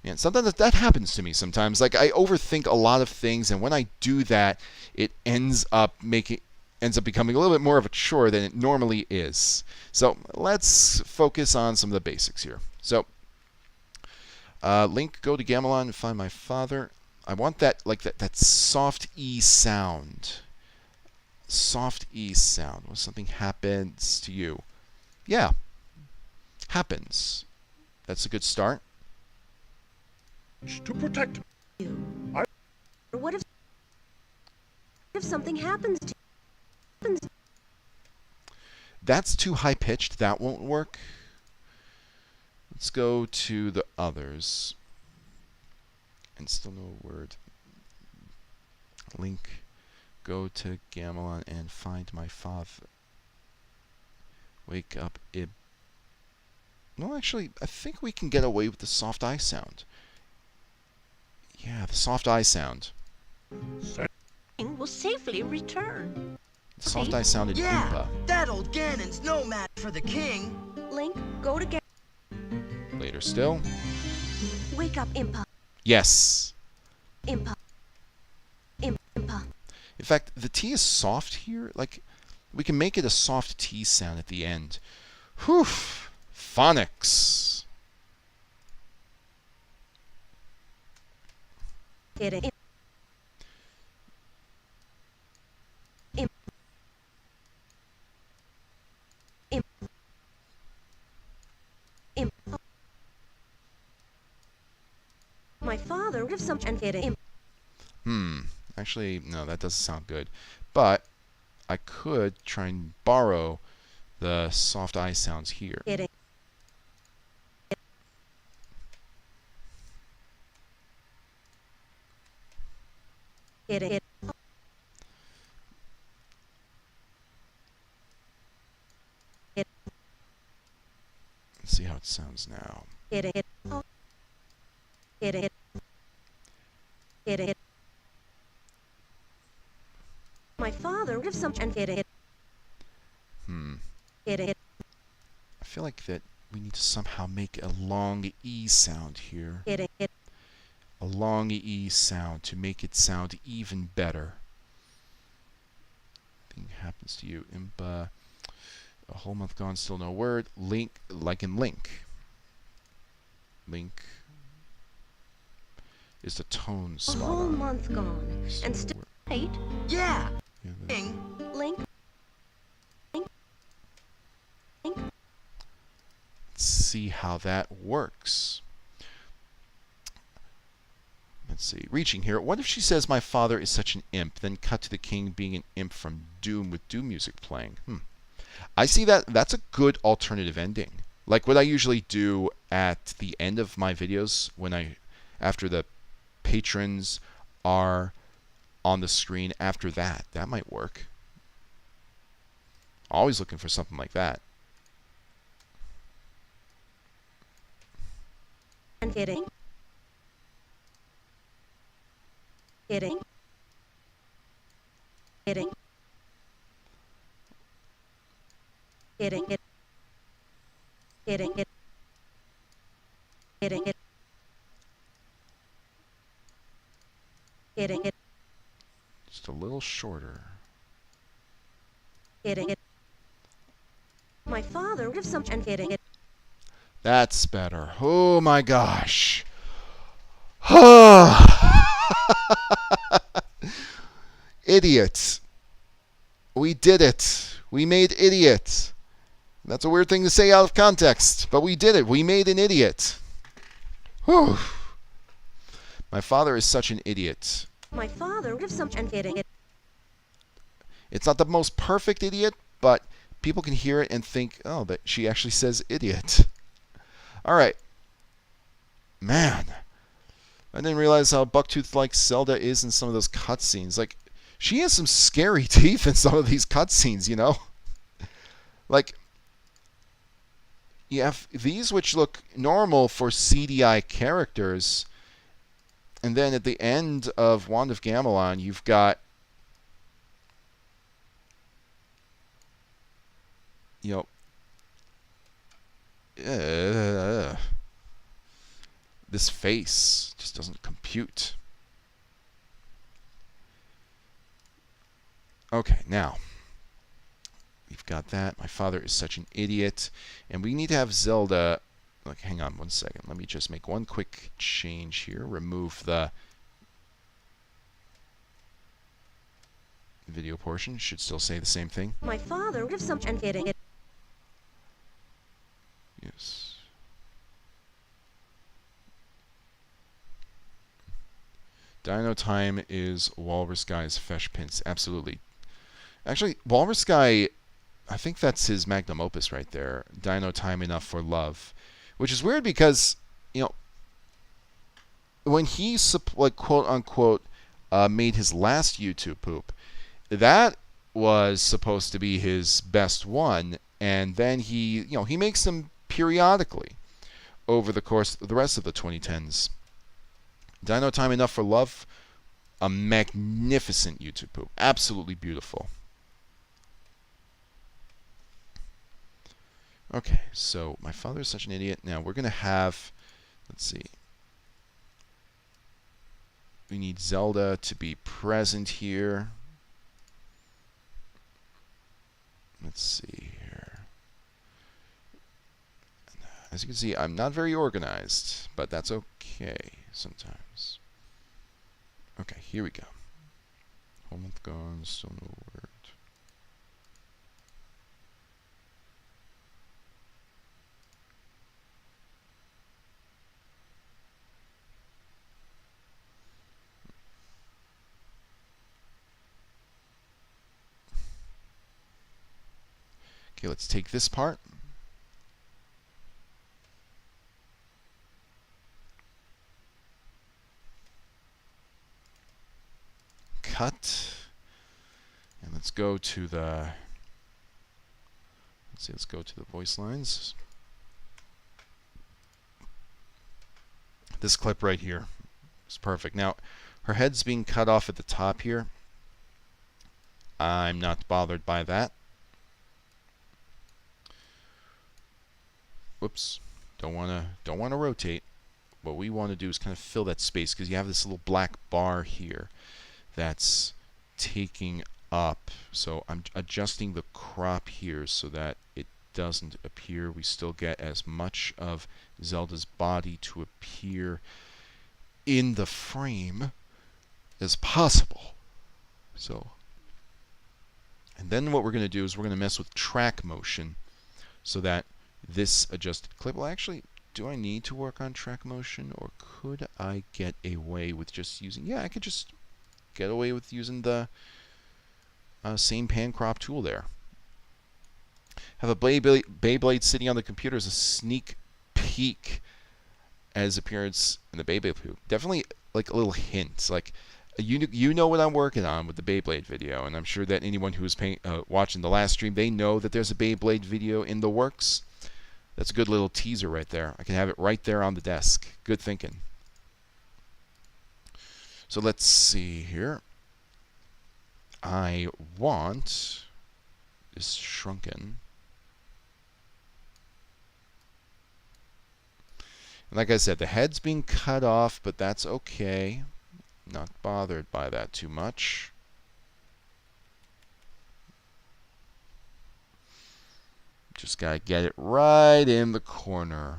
And sometimes that happens to me sometimes. Like, I overthink a lot of things, and when I do that, it ends up becoming a little bit more of a chore than it normally is. So let's focus on some of the basics here. So, Link, go to Gamelon and find my father. I want that, like that soft E sound. Soft E sound. When something happens to you. Yeah. Happens. That's a good start. To protect You. I- Or what if something happens to you? That's too high pitched. That won't work. Let's go to the others. And still no word. Link, go to Gamelon and find my father. Wake up, Ib. No, actually, I think we can get away with the soft I sound. Yeah, the soft I sound. The king will safely return. The soft I sounded Yeah, Impa. that old Ganon's no match for the king. Link, go to Later still. Wake up, Impa. Yes. Impa. Impa. In fact, the T is soft here. Like, we can make it a soft T sound at the end. Whew. Phonics. It. My father if some and hit him. Actually, no, that doesn't sound good. But I could try and borrow the soft I sounds here. It. It. Let's see how it sounds now. It. It. It. My father if some and hit it. It. I feel like that we need to somehow make a long E sound here. It. A long E sound to make it sound even better. Thing happens to you. Impa. A whole month gone, still no word. Link, like in Link. Link is the tone A spot whole on. month gone Still and no still word. late. Yeah, Yeah, that- king. Link. Let's see how that works. Let's see. Reaching here. What if she says my father is such an imp, then cut to the king being an imp from Doom with Doom music playing? I see that. That's a good alternative ending. Like what I usually do at the end of my videos after the patrons are on the screen after that. That might work. Always looking for something like that. And hitting. Hitting. Hitting. Hitting it. Hitting it. Hitting it. Hitting it. Just a little shorter. Hitting it. My father if some and hitting it. That's better. Oh my gosh. Idiot. We did it. We made idiot. That's a weird thing to say out of context, but we did it. We made an idiot. Whew. My father is such an idiot. My father would have some and getting it. It's not the most perfect idiot, but people can hear it and think, oh, that she actually says idiot. All right. Man, I didn't realize how bucktooth-like Zelda is in some of those cutscenes. Like, she has some scary teeth in some of these cutscenes, you know? Like, you have these which look normal for CDI characters, and then at the end of Wand of Gamelon, you've got, you know, this face just doesn't compute. Okay, now we've got that. My father is such an idiot, and we need to have Zelda. Like, hang on 1 second. Let me just make one quick change here. Remove the video portion. Should still say the same thing. My father would have some and getting it. Yes. Dino Time is Walrus Guy's Fesh Pins. Absolutely. Actually, Walrus Guy, I think that's his magnum opus right there. Dino Time Enough for Love. Which is weird because, you know, when he, like, quote unquote, made his last YouTube poop, that was supposed to be his best one. And then he, you know, he makes them periodically over the course of the rest of the 2010s. Dino Time Enough for Love, a magnificent YouTube poop. Absolutely beautiful. Okay, so my father is such an idiot. Now we're going to have, let's see. We need Zelda to be present here. Let's see here. As you can see, I'm not very organized, but that's okay sometimes. Okay, here we go. Home of gone, still no word. Okay, let's take this part. Cut. And let's go to the, let's go to the voice lines. This clip right here is perfect. Now, her head's being cut off at the top here. I'm not bothered by that. Whoops. Don't wanna rotate. What we want to do is kind of fill that space because you have this little black bar here that's taking up. So I'm adjusting the crop here so that it doesn't appear. We still get as much of Zelda's body to appear in the frame as possible. So, and then what we're going to do is we're going to mess with track motion so that this adjusted clip, well, actually, do I need to work on track motion, or could I get away with just using, yeah, I could just get away with using the same pan crop tool there. Have a Beyblade sitting on the computer as a sneak peek at his appearance in the Beyblade poop. Definitely like a little hint, like you know what I'm working on with the Beyblade video, and I'm sure that anyone who was watching the last stream, they know that there's a Beyblade video in the works. That's a good little teaser right there. I can have it right there on the desk. Good thinking. So let's see here. I want this shrunken. And like I said, the head's being cut off, but that's okay. Not bothered by that too much. Just gotta get it right in the corner.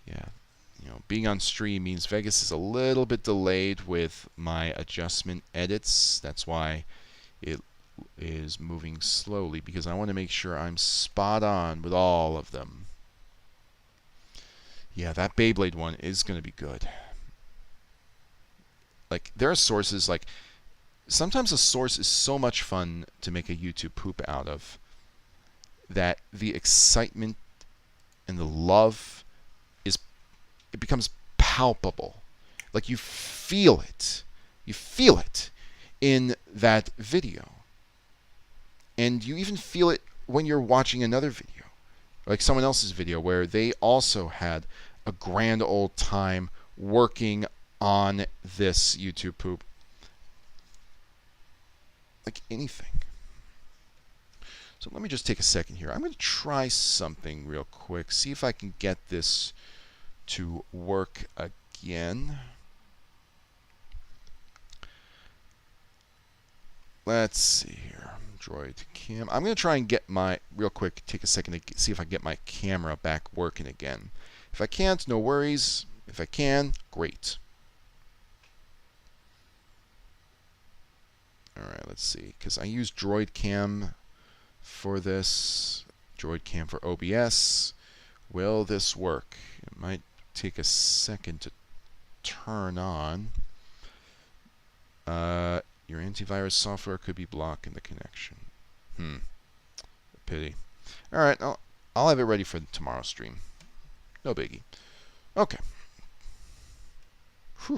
Yeah, you know, being on stream means Vegas is a little bit delayed with my adjustment edits. That's why it is moving slowly because I want to make sure I'm spot on with all of them. Yeah, that Beyblade one is going to be good. Like, there are sources, like, sometimes a source is so much fun to make a YouTube poop out of that the excitement and the love it becomes palpable. Like, you feel it. You feel it in that video. And you even feel it when you're watching another video, like someone else's video where they also had a grand old time working on this YouTube poop. Like anything. So let me just take a second here. I'm going to try something real quick, see if I can get this to work again. Let's see here. Droid cam. I'm going to try and get my, real quick, take a second to see if I can get my camera back working again. If I can't, no worries. If I can, great. Alright, let's see. Because I use Droid Cam for this. Droid Cam for OBS. Will this work? It might take a second to turn on. Your antivirus software could be blocking the connection. Pity. Alright, I'll have it ready for tomorrow's stream. No biggie. Okay. Whew.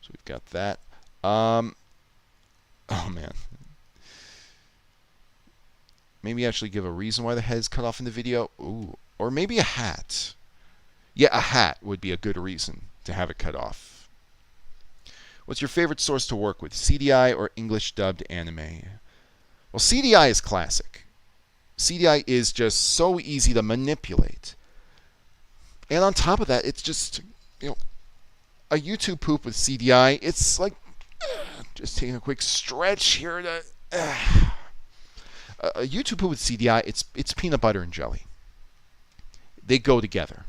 So we've got that. Oh man. Maybe actually give a reason why the head is cut off in the video. Ooh. Or maybe a hat. Yeah, a hat would be a good reason to have it cut off. What's your favorite source to work with, CDI or English dubbed anime? Well, CDI is classic. CDI is just so easy to manipulate. And on top of that, it's just, you know, a YouTube poop with CDI. It's like, just taking a quick stretch here to, a YouTube poop with CDI, it's peanut butter and jelly. They go together.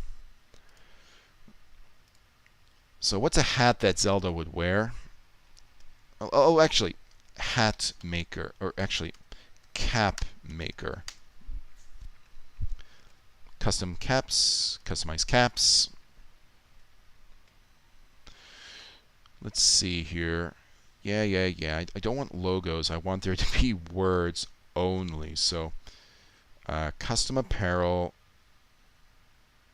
So what's a hat that Zelda would wear? Oh, actually, hat maker, or actually, cap maker. Custom caps, customized caps. Let's see here. Yeah. I don't want logos. I want there to be words only. So, custom apparel,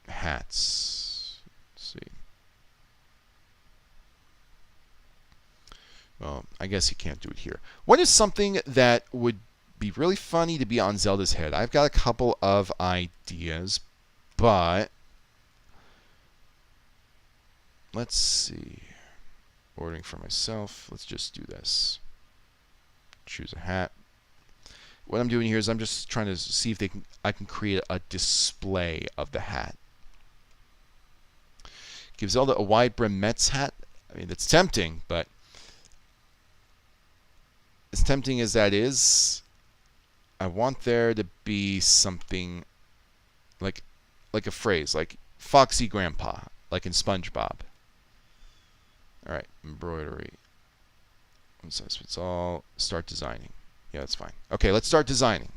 hats. Let's see. Well, I guess you can't do it here. What is something that would be really funny to be on Zelda's head? I've got a couple of ideas, but let's see. Ordering for myself. Let's just do this. Choose a hat. What I'm doing here is I'm just trying to see if I can create a display of the hat. Give Zelda a wide brim Mets hat. I mean, it's tempting, but as tempting as that is, I want there to be something like a phrase, like Foxy Grandpa, like in SpongeBob. All right, embroidery. One size fits all. Start designing. Yeah, that's fine. Okay, let's start designing.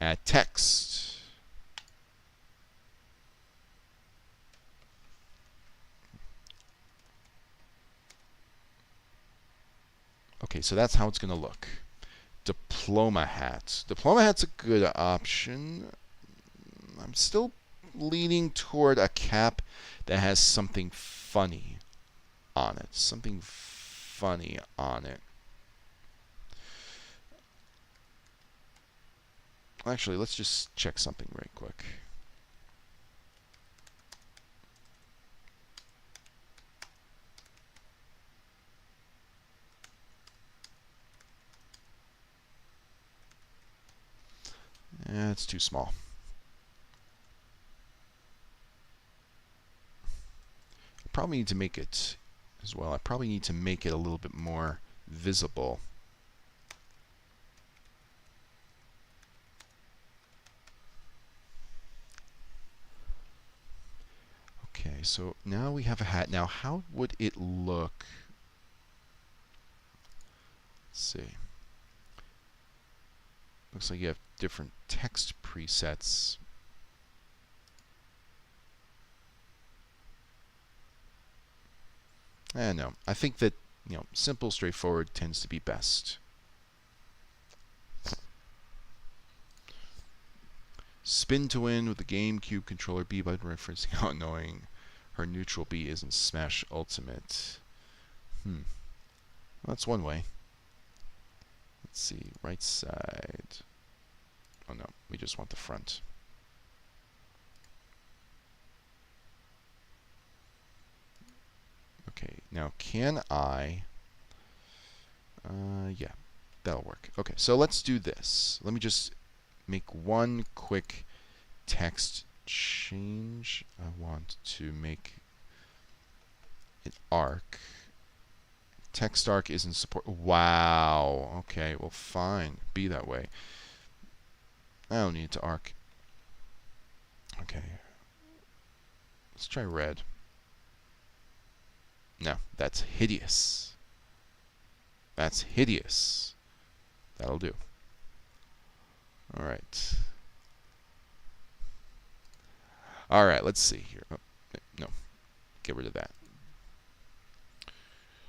Add text. Okay, so that's how it's going to look. Diploma hat. Diploma hat's a good option. I'm still leaning toward a cap that has something funny on it. Something funny on it. Actually, let's just check something right quick. Yeah, it's too small. I probably need to make it as well. I probably need to make it a little bit more visible. Okay, so now we have a hat. Now, how would it look? Let's see. Looks like you have different text presets. No, I think that, simple, straightforward tends to be best. Spin to win with the GameCube controller, B button referencing how annoying her neutral B is in Smash Ultimate. Well, that's one way. Let's see, right side. Oh no, we just want the front. Okay, now can I... yeah, that'll work. Okay, so let's do this. Let me just make one quick text change. I want to make an arc. Text arc isn't support. Wow. Okay, well, fine. Be that way. I don't need it to arc. Okay. Let's try red. No, that's hideous. That's hideous. That'll do. All right. All right, let's see here. Oh, no, get rid of that.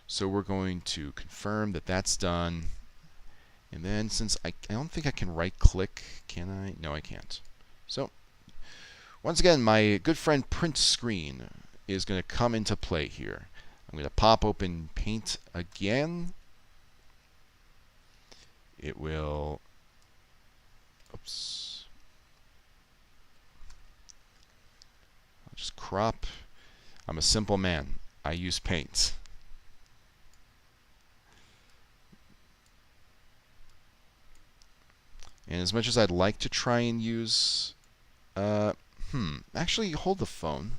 So we're going to confirm that that's done. And then since I don't think I can right-click, can I? No, I can't. So once again, my good friend print screen is going to come into play here. I'm going to pop open Paint again. It will... Oops. I'll just crop. I'm a simple man. I use Paint. And as much as I'd like to try and use... actually, hold the phone.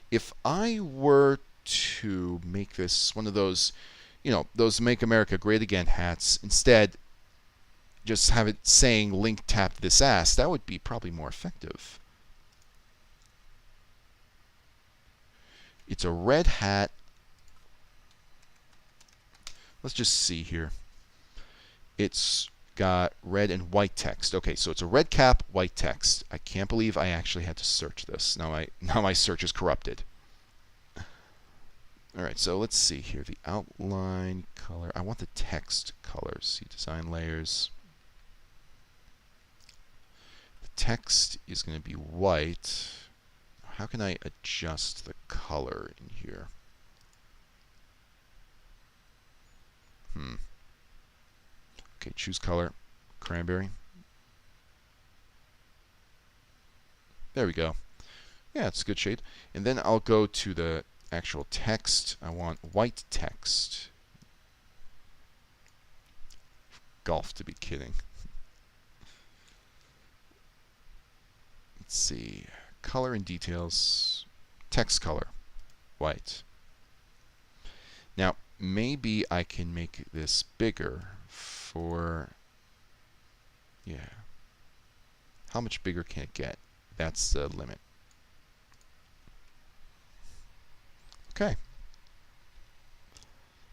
If I were to make this one of those, those Make America Great Again hats, instead just have it saying link tap this ass, that would be probably more effective. It's a red hat. Let's just see here. It's got red and white text. Okay, so it's a red cap, white text. I can't believe I actually had to search this. Now my search is corrupted. All right, so let's see here. The outline color. I want the text colors. See, design layers. The text is going to be white. How can I adjust the color in here? Okay, choose color. Cranberry. There we go. Yeah, it's a good shade. And then I'll go to the actual text. I want white text. Golf, to be kidding. Let's see. Color and details. Text color. White. Now, maybe I can make this bigger for... Yeah. How much bigger can it get? That's the limit. Okay.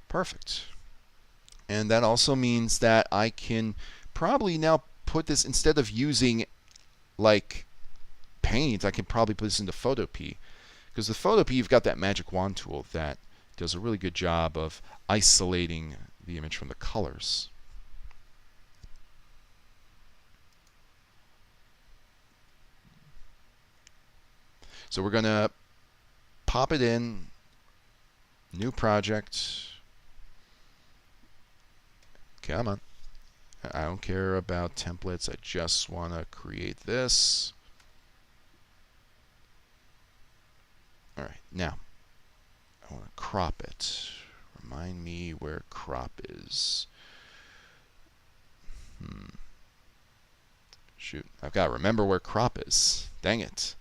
Perfect. And that also means that I can probably now put this, instead of using like Paint, I can probably put this into Photopea. Because with Photopea, you've got that magic wand tool that does a really good job of isolating the image from the colors. So we're going to pop it in, new project. Come on. I don't care about templates. I just want to create this. All right, now I want to crop it. Remind me where crop is. Shoot, I've got to remember where crop is. Dang it.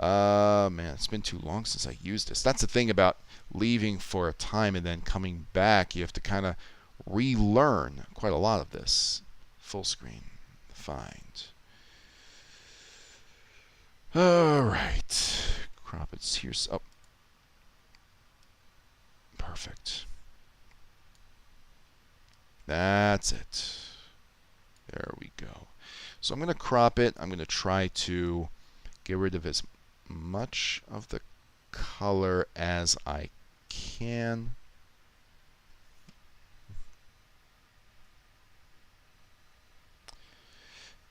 Man, it's been too long since I used this. That's the thing about leaving for a time and then coming back. You have to kind of relearn quite a lot of this. Full screen. Find. All right. Crop it Let's here's up. Perfect. That's it. There we go. So I'm going to crop it. I'm going to try to get rid of as much of the color as I can.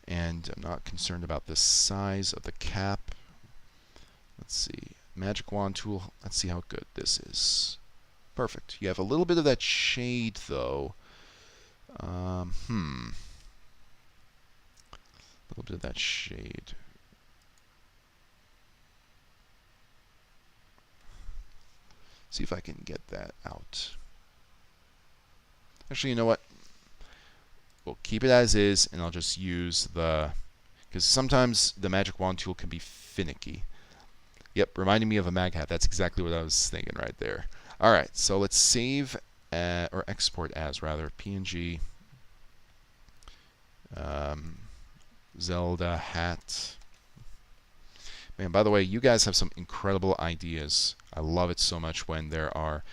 And I'm not concerned about the size of the cap. Let's see. Magic wand tool. Let's see how good this is. Perfect. You have a little bit of that shade, though. A little bit of that shade. See if I can get that out. Actually, you know what? We'll keep it as is, and I'll just use the... Because sometimes the magic wand tool can be finicky. Yep, reminding me of a mag hat. That's exactly what I was thinking right there. All right, so let's save, or export as, rather, PNG. Zelda hat. Man, by the way, you guys have some incredible ideas. I love it so much when there are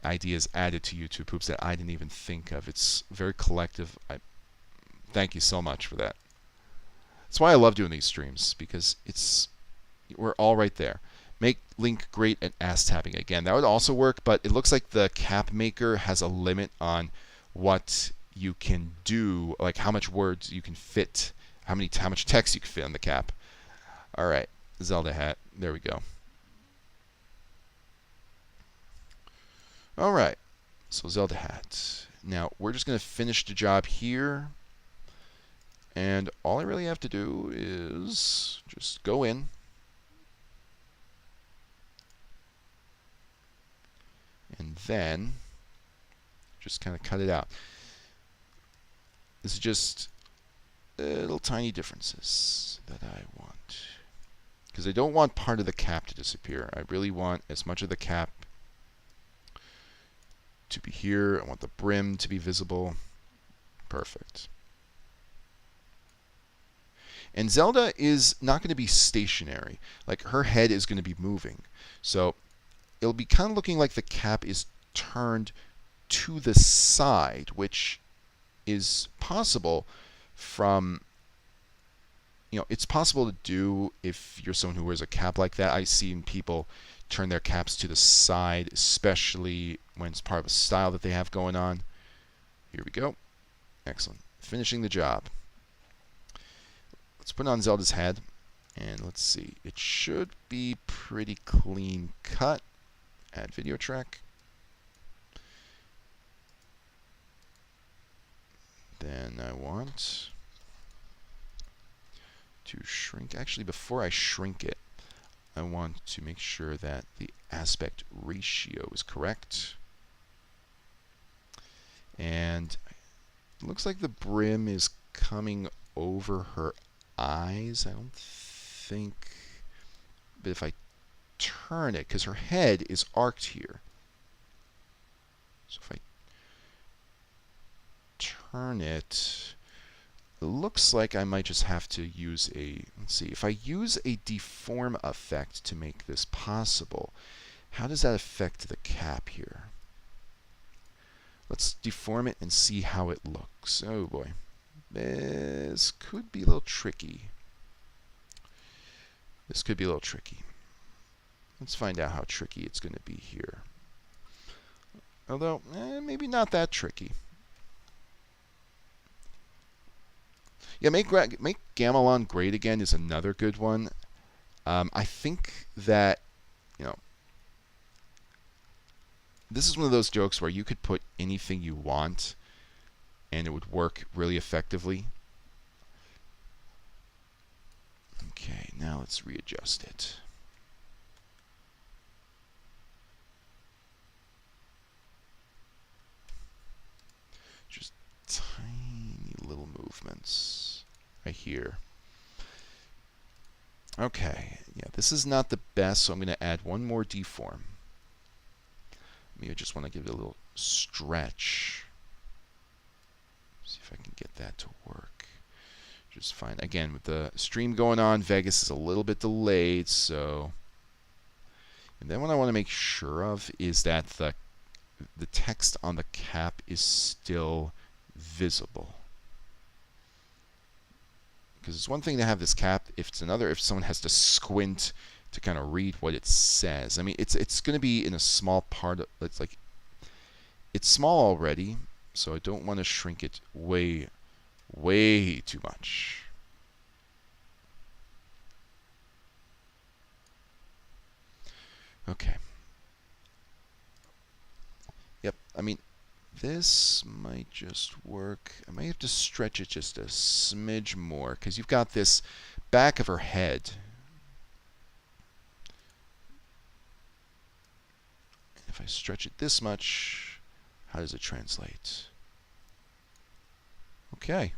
ideas added to YouTube Poops that I didn't even think of. It's very collective. Thank you so much for that. That's why I love doing these streams, because we're all right there. Make link great at ass tapping. Again, that would also work, but it looks like the cap maker has a limit on what you can do, like how much words you can fit, how much text you can fit on the cap. All right, Zelda hat. There we go. All right, so Zelda hat. Now we're just going to finish the job here, and all I really have to do is just go in. And then just kind of cut it out. This is just little tiny differences that I want. Because I don't want part of the cap to disappear. I really want as much of the cap to be here. I want the brim to be visible. Perfect. And Zelda is not going to be stationary. Like, her head is going to be moving. So it'll be kind of looking like the cap is turned to the side, which is possible from, it's possible to do if you're someone who wears a cap like that. I've seen people turn their caps to the side, especially when it's part of a style that they have going on. Here we go. Excellent. Finishing the job. Let's put on Zelda's head, and let's see. It should be pretty clean cut. Add video track. Then I want to shrink. Actually, before I shrink it, I want to make sure that the aspect ratio is correct. And it looks like the brim is coming over her eyes. I don't think, but if I turn it, because her head is arced here. So if I turn it, it looks like I might just have to use let's see, if I use a deform effect to make this possible, how does that affect the cap here? Let's deform it and see how it looks. Oh boy. This could be a little tricky. This could be a little tricky. Let's find out how tricky it's going to be here. Although, maybe not that tricky. Yeah, make Gamelon great again is another good one. I think that, this is one of those jokes where you could put anything you want and it would work really effectively. Okay, now let's readjust it. Just tiny little movements right here. Okay, yeah, this is not the best, so I'm going to add one more deform. Maybe I just want to give it a little stretch. See if I can get that to work. Just fine. Again, with the stream going on, Vegas is a little bit delayed, so And then what I want to make sure of is that the text on the cap is still visible. Because it's one thing to have this cap, it's another if someone has to squint to kind of read what it says. I mean, it's going to be in a small part of, it's small already, so I don't want to shrink it way too much. Okay. Yep, I mean, this might just work. I might have to stretch it just a smidge more, because you've got this back of her head. If I stretch it this much, how does it translate? Okay,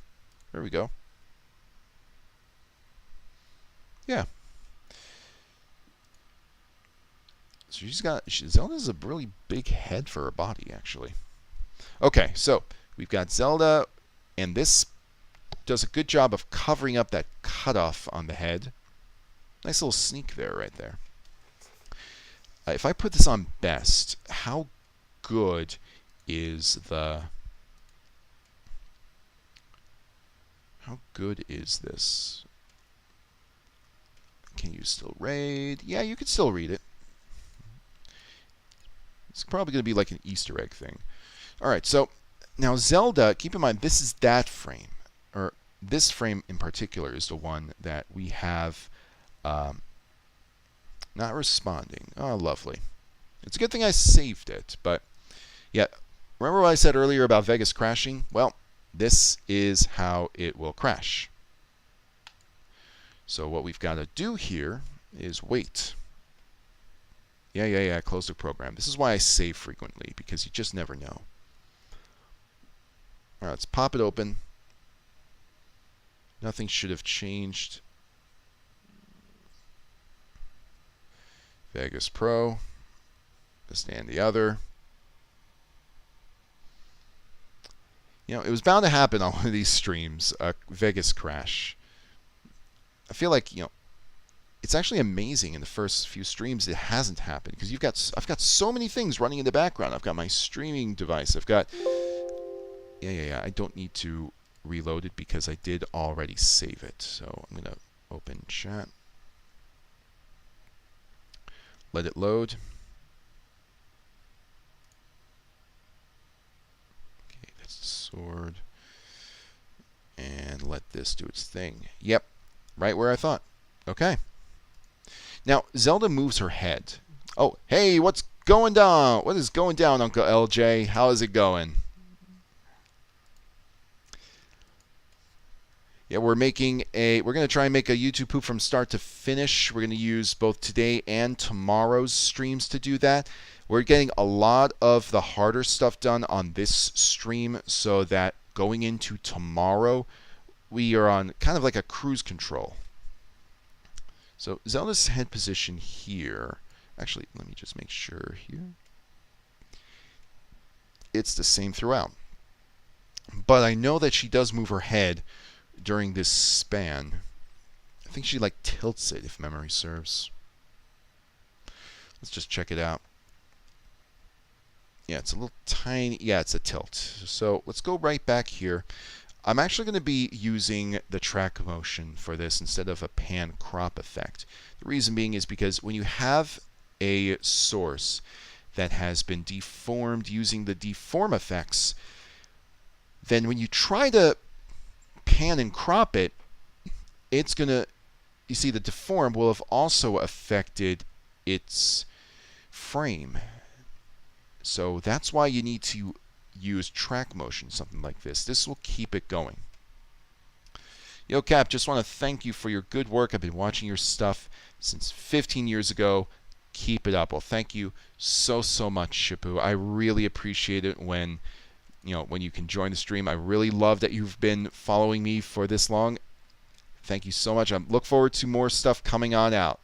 there we go. Yeah. So Zelda has a really big head for her body, actually. Okay, so we've got Zelda, and this does a good job of covering up that cutoff on the head. Nice little sneak there, right there. If I put this on best, how good is the... How good is this? Can you still read? Yeah, you can still read it. It's probably going to be like an Easter egg thing. All right, so now Zelda, keep in mind, this is that frame. Or this frame in particular is the one that we have not responding. Oh, lovely. It's a good thing I saved it, but yeah, remember what I said earlier about Vegas crashing? Well, this is how it will crash. So what we've got to do here is wait. Yeah, close the program. This is why I save frequently, because you just never know. All right, let's pop it open. Nothing should have changed. Vegas Pro. This and the other. You know, it was bound to happen on one of these streams, a Vegas crash. I feel like, you know, it's actually amazing in the first few streams it hasn't happened, because I've got so many things running in the background. I've got my streaming device. I've got yeah. I don't need to reload it because I did already save it. So I'm going to open chat. Let it load. Okay, that's the sword. And let this do its thing. Yep, right where I thought. Okay. Now, Zelda moves her head. Oh, hey, what's going down? What is going down, Uncle LJ? How is it going? Yeah, we're going to try and make a YouTube poop from start to finish. We're going to use both today and tomorrow's streams to do that. We're getting a lot of the harder stuff done on this stream so that going into tomorrow, we are on kind of like a cruise control. So Zelda's head position here, actually, let me just make sure here. It's the same throughout. But I know that she does move her head during this span. I think she like tilts it, if memory serves. Let's just check it out. Yeah, it's a little tiny, yeah, it's a tilt. So let's go right back here. I'm actually going to be using the track motion for this instead of a pan crop effect. The reason being is because when you have a source that has been deformed using the deform effects, then when you try to pan and crop it, it's going to, you see, the deform will have also affected its frame. So that's why you need to use track motion, something like this. This will keep it going. Yo, Cap, just want to thank you for your good work. I've been watching your stuff since 15 years ago. Keep it up. Well, thank you so much, Shippu. I really appreciate it when you can join the stream. I really love that you've been following me for this long. Thank you so much. I look forward to more stuff coming on out.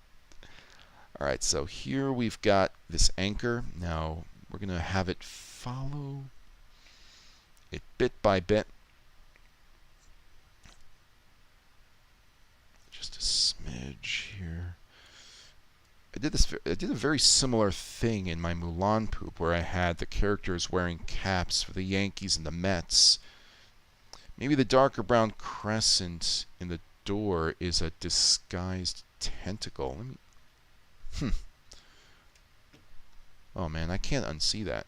All right, so here we've got this anchor. Now we're going to have it follow it bit by bit. Just a smidge here. I did a very similar thing in my Mulan poop where I had the characters wearing caps for the Yankees and the Mets. Maybe the darker brown crescent in the door is a disguised tentacle. Let me. Oh man, I can't unsee that.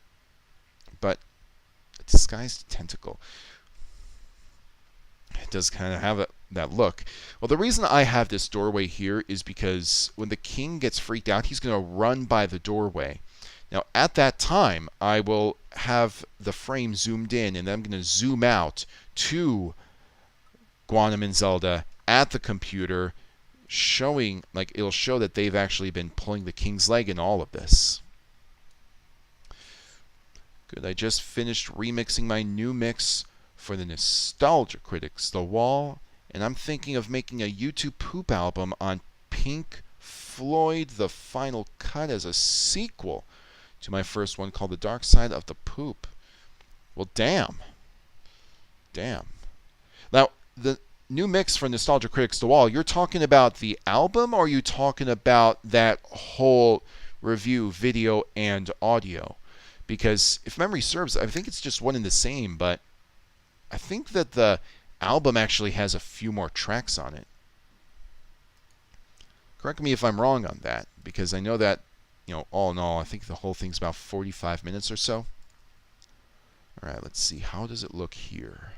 But a disguised tentacle. It does kind of have that look. Well, the reason I have this doorway here is because when the king gets freaked out, he's going to run by the doorway. Now, at that time, I will have the frame zoomed in, and then I'm going to zoom out to Guanum and Zelda at the computer, showing, like, it'll show that they've actually been pulling the king's leg in all of this. Good. I just finished remixing my new mix for the Nostalgia Critics, The Wall, and I'm thinking of making a YouTube poop album on Pink Floyd, The Final Cut, as a sequel to my first one called The Dark Side of the Poop. Well, damn. Now, the new mix for Nostalgia Critics, The Wall, you're talking about the album, or are you talking about that whole review, video and audio? Because if memory serves, I think it's just one and the same, but I think that the album actually has a few more tracks on it. Correct me if I'm wrong on that, because I know that, all in all, I think the whole thing's about 45 minutes or so. Alright, let's see. How does it look here?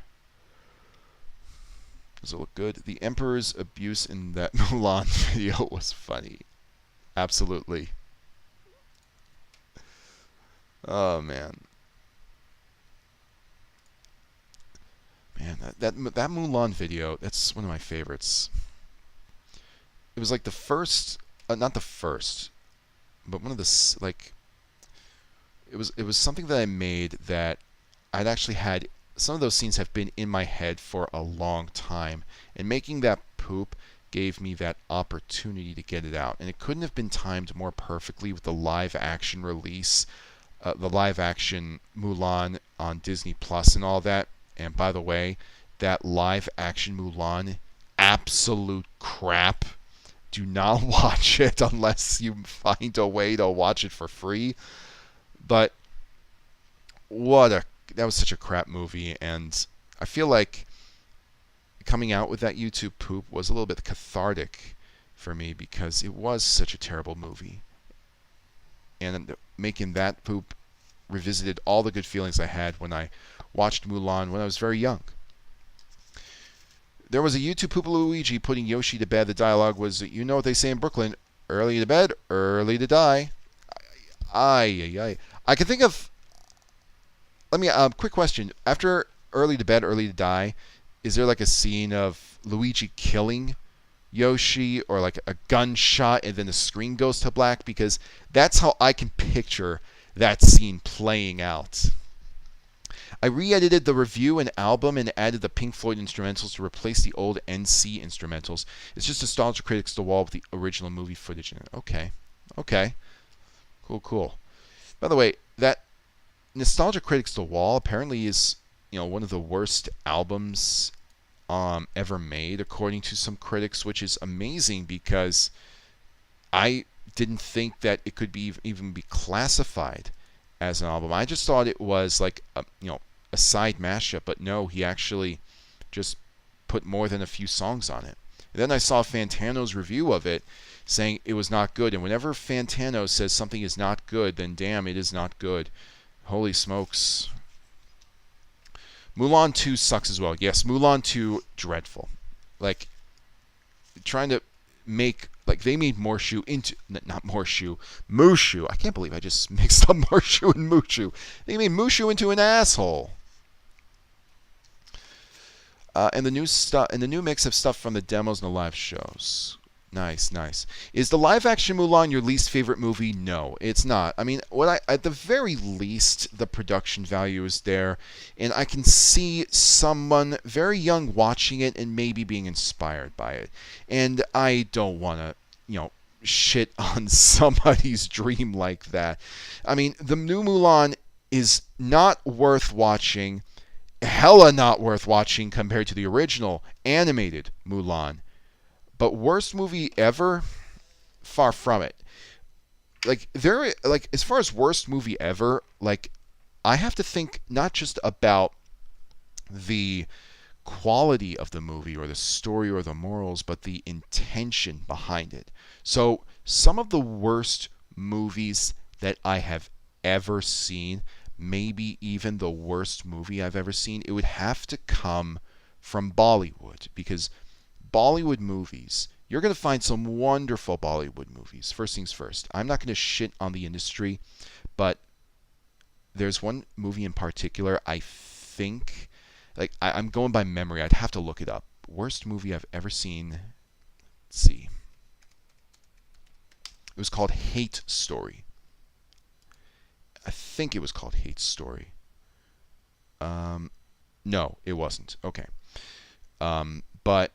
Does it look good? The Emperor's abuse in that Mulan video was funny. Absolutely. Oh, man. Man, that Mulan video, that's one of my favorites. It was like the first, not the first, but one of the, like, it was something that I made that I'd actually had, some of those scenes have been in my head for a long time, and making that poop gave me that opportunity to get it out. And it couldn't have been timed more perfectly with the live action release, the live action Mulan on Disney Plus and all that. And by the way, that live action Mulan, absolute crap. Do not watch it unless you find a way to watch it for free. But that was such a crap movie, and I feel like coming out with that YouTube poop was a little bit cathartic for me because it was such a terrible movie. And making that poop revisited all the good feelings I had when I watched Mulan when I was very young. There was a YouTube Poopa Luigi putting Yoshi to bed. The dialogue was, you know what they say in Brooklyn, early to bed, early to die. I can think of, quick question. After early to bed, early to die, is there like a scene of Luigi killing Yoshi, or like a gunshot and then the screen goes to black? Because that's how I can picture that scene playing out. I re-edited the review and album and added the Pink Floyd instrumentals to replace the old NC instrumentals. It's just Nostalgia Critics The Wall with the original movie footage in it. Okay. Cool. By the way, that Nostalgia Critics The Wall apparently is, one of the worst albums ever made, according to some critics, which is amazing because I didn't think that it could be even be classified as an album. I just thought it was like a side mashup, but no, he actually just put more than a few songs on it. And then I saw Fantano's review of it saying it was not good, and whenever Fantano says something is not good, then damn, it is not good. Holy smokes. Mulan 2 sucks as well. Yes, Mulan 2, dreadful. Like, trying to make, like, they made Mushu into, not Mushu, Mushu. I can't believe I just mixed up Mushu and Mushu. They made Mushu into an asshole. And the new mix of stuff from the demos and the live shows. Nice. Is the live action Mulan your least favorite movie? No, it's not. I mean, at the very least, the production value is there, and I can see someone very young watching it and maybe being inspired by it. And I don't want to, shit on somebody's dream like that. I mean, the new Mulan is not worth watching, hella not worth watching compared to the original animated Mulan. But worst movie ever? Far from it. like there like as far as worst movie ever, like I have to think not just about the quality of the movie or the story or the morals, but the intention behind it. So some of the worst movies that I have ever seen, maybe even the worst movie I've ever seen, it would have to come from Bollywood, because Bollywood movies, you're going to find some wonderful Bollywood movies. First things first, I'm not going to shit on the industry, but there's one movie in particular I think, like I'm going by memory, I'd have to look it up. Worst movie I've ever seen. Let's see. It was called Hate Story. I think it was called Hate Story. No, it wasn't. Okay. But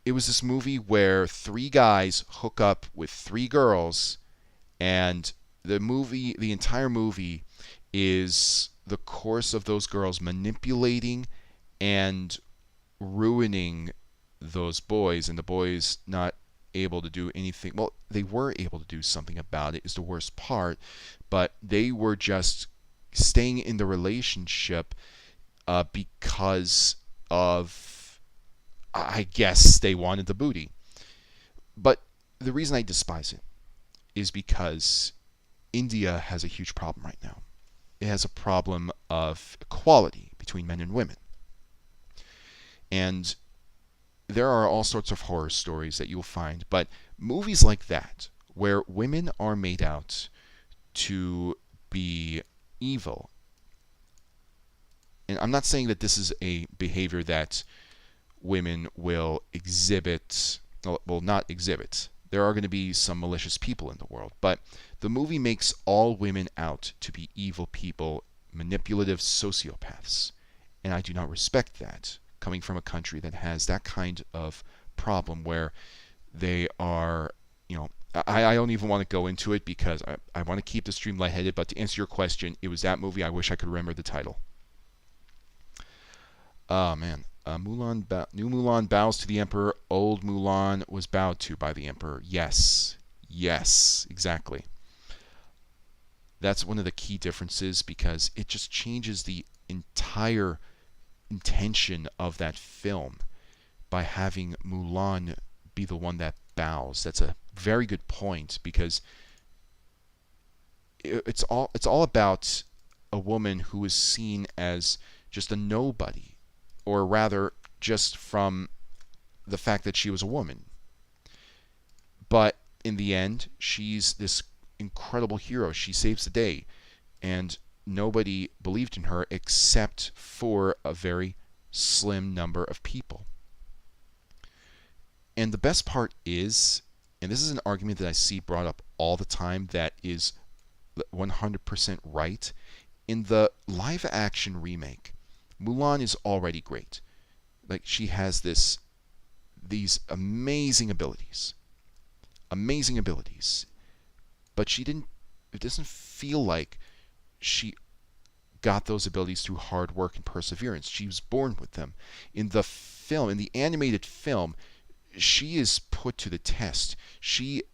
it was this movie where three guys hook up with three girls, and the entire movie is the course of those girls manipulating and ruining those boys, and the boys not able to do anything. Well, they were able to do something about it, is the worst part, but they were just staying in the relationship because of, I guess, they wanted the booty. But the reason I despise it is because India has a huge problem right now. It has a problem of equality between men and women. And there are all sorts of horror stories that you'll find, but movies like that, where women are made out to be evil, and I'm not saying that this is a behavior that women will exhibit, will not exhibit. There are going to be some malicious people in the world, but the movie makes all women out to be evil people, manipulative sociopaths, and I do not respect that, coming from a country that has that kind of problem where they are, I don't even want to go into it because I want to keep the stream lightheaded, but to answer your question, it was that movie. I wish I could remember the title. Oh, man. New Mulan bows to the Emperor. Old Mulan was bowed to by the Emperor. Yes. Yes, exactly. That's one of the key differences, because it just changes the entire intention of that film by having Mulan be the one that bows. That's a very good point, because it's all about a woman who is seen as just a nobody, or rather just from the fact that she was a woman. But in the end, she's this incredible hero. She saves the day, and nobody believed in her except for a very slim number of people. And the best part is, and this is an argument that I see brought up all the time that is 100% right, in the live action remake, Mulan is already great. Like, she has these amazing abilities. Amazing abilities. But it doesn't feel like she got those abilities through hard work and perseverance. She was born with them. In the animated film, she is put to the test. She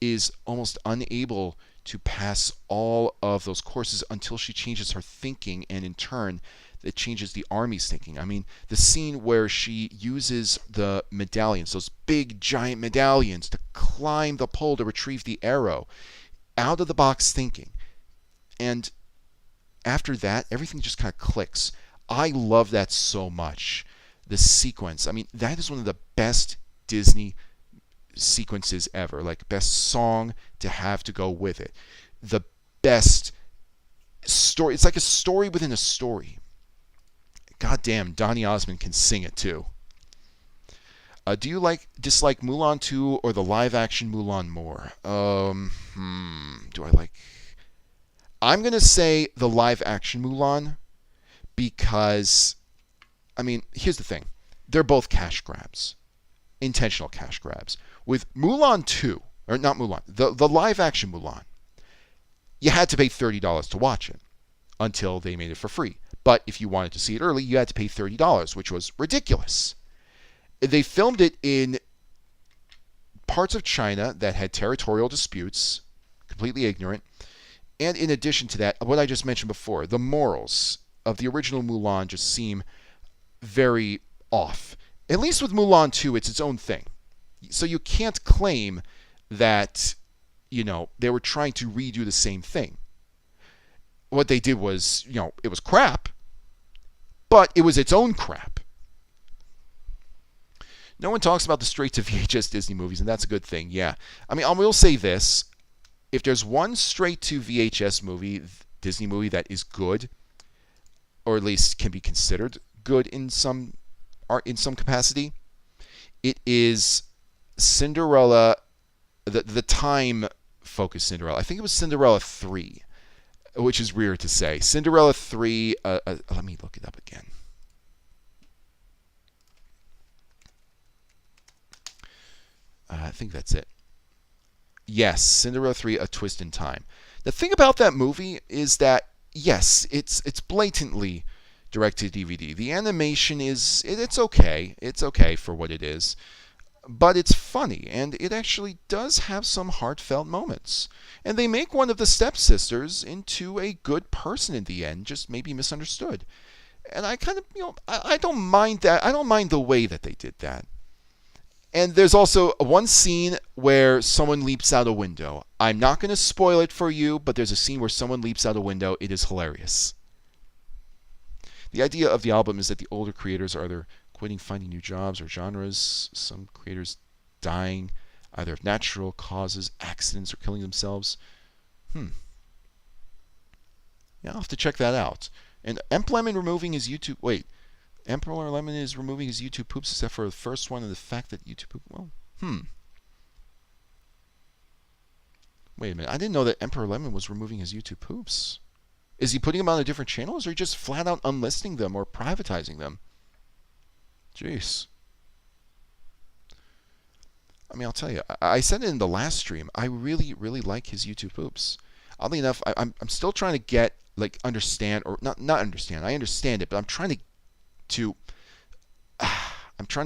is almost unable to pass all of those courses until she changes her thinking, and in turn, that changes the army's thinking. I mean, the scene where she uses the medallions, those big giant medallions, to climb the pole to retrieve the arrow, out of the box thinking. And after that, everything just kind of clicks. I love that so much. The sequence, I mean, that is one of the best Disney sequences ever. Like, best song to have to go with it. The best story. It's like a story within a story. Goddamn, Donny Osmond can sing it too. Do you dislike Mulan 2 or the live action Mulan more? Do I like... I'm going to say the live action Mulan, because, I mean, here's the thing. They're both cash grabs. Intentional cash grabs. With Mulan 2, or not Mulan, the live action Mulan, you had to pay $30 to watch it until they made it for free. But if you wanted to see it early, you had to pay $30, which was ridiculous. They filmed it in parts of China that had territorial disputes completely ignorant. And in addition to that, what I just mentioned before, the morals of the original Mulan just seem very off. At least with Mulan 2, it's its own thing. So you can't claim that, they were trying to redo the same thing. What they did was, it was crap, but it was its own crap. No one talks about the straight to VHS Disney movies, and that's a good thing, yeah. I mean, I will say this. If there's one straight to VHS movie, Disney movie that is good, or at least can be considered good in some capacity, it is Cinderella, the time-focused Cinderella. I think it was Cinderella 3, which is weird to say. Cinderella 3, let me look it up again. I think that's it. Yes, Cinderella 3, A Twist in Time. The thing about that movie is that, yes, it's blatantly direct-to-DVD. The animation it's okay. It's okay for what it is. But it's funny, and it actually does have some heartfelt moments. And they make one of the stepsisters into a good person in the end, just maybe misunderstood. And I kind of, I don't mind that. I don't mind the way that they did that. And there's also one scene where someone leaps out a window. I'm not going to spoil it for you, but there's a scene where someone leaps out a window. It is hilarious. The idea of the album is that the older creators are either quitting, finding new jobs or genres. Some creators dying either of natural causes, accidents, or killing themselves. Yeah, I'll have to check that out. And Emp Lemon removing his YouTube... Wait. Emperor Lemon is removing his YouTube poops except for the first one and the fact that YouTube poop... Well, Wait a minute. I didn't know that Emperor Lemon was removing his YouTube poops. Is he putting them on a different channels, or just flat out unlisting them or privatizing them? Jeez. I mean, I'll tell you. I said it in the last stream. I really, really like his YouTube poops. Oddly enough, I'm still trying to get, understand, or not understand. I understand it, but I'm trying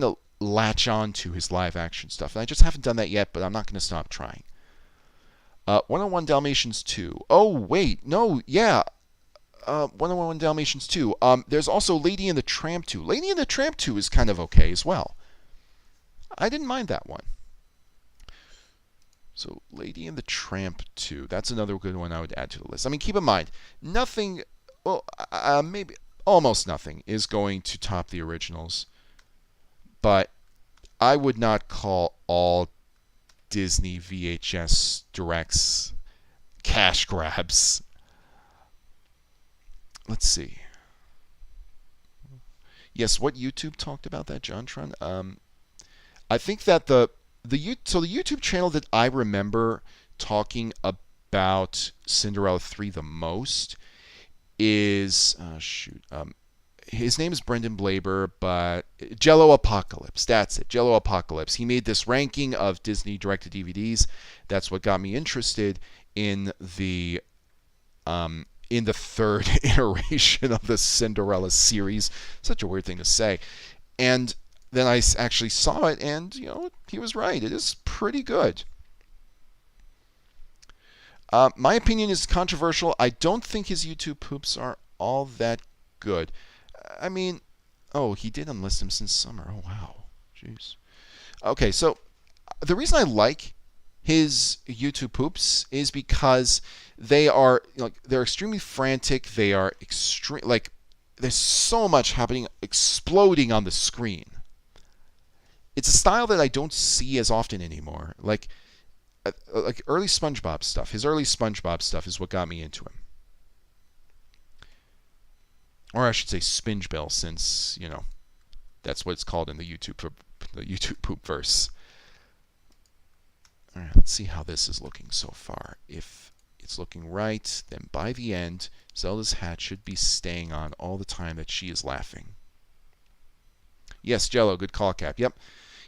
to latch on to his live action stuff. And I just haven't done that yet, but I'm not going to stop trying. 101 Dalmatians 2. Oh, wait. No, yeah. 101 Dalmatians 2. There's also Lady and the Tramp 2. Lady and the Tramp 2 is kind of okay as well. I didn't mind that one. So, Lady and the Tramp 2. That's another good one I would add to the list. I mean, keep in mind, nothing, well, maybe almost nothing is going to top the originals. But I would not call all Disney VHS directs cash grabs. Let's see. Yes, what YouTube talked about that, JonTron? I think that the YouTube channel that I remember talking about Cinderella 3 the most is his name is Brendan Blaber, but Jello Apocalypse. That's it, Jello Apocalypse. He made this ranking of Disney direct-to-DVDs. That's what got me interested in the third iteration of the Cinderella series. Such a weird thing to say. And then I actually saw it, and he was right. It is pretty good. My opinion is controversial. I don't think his YouTube poops are all that good. I mean, oh, he did unlist him since summer. Oh, wow. Jeez. Okay, so the reason I like his YouTube poops is because they're extremely frantic. They are there's so much happening, exploding on the screen. It's a style that I don't see as often anymore. Like early SpongeBob stuff. His early SpongeBob stuff is what got me into him. Or I should say Spingebill, since, that's what it's called in the YouTube poop verse. All right, let's see how this is looking so far. If it's looking right, then by the end, Zelda's hat should be staying on all the time that she is laughing. Yes, Jello, good call, Cap. Yep.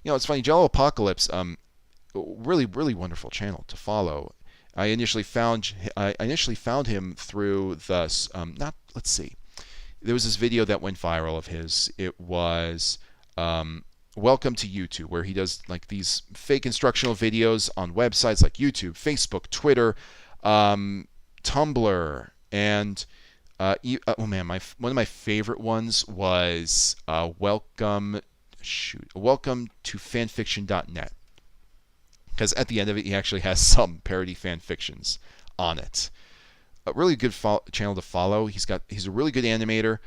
It's funny, Jello Apocalypse, really, really wonderful channel to follow. I initially found him through the let's see. There was this video that went viral of his. It was Welcome to YouTube, where he does these fake instructional videos on websites like YouTube, Facebook, Twitter, Tumblr, and oh man, one of my favorite ones was welcome to fanfiction.net, because at the end of it he actually has some parody fan fictions on it. A really good channel to follow. He's a really good animator,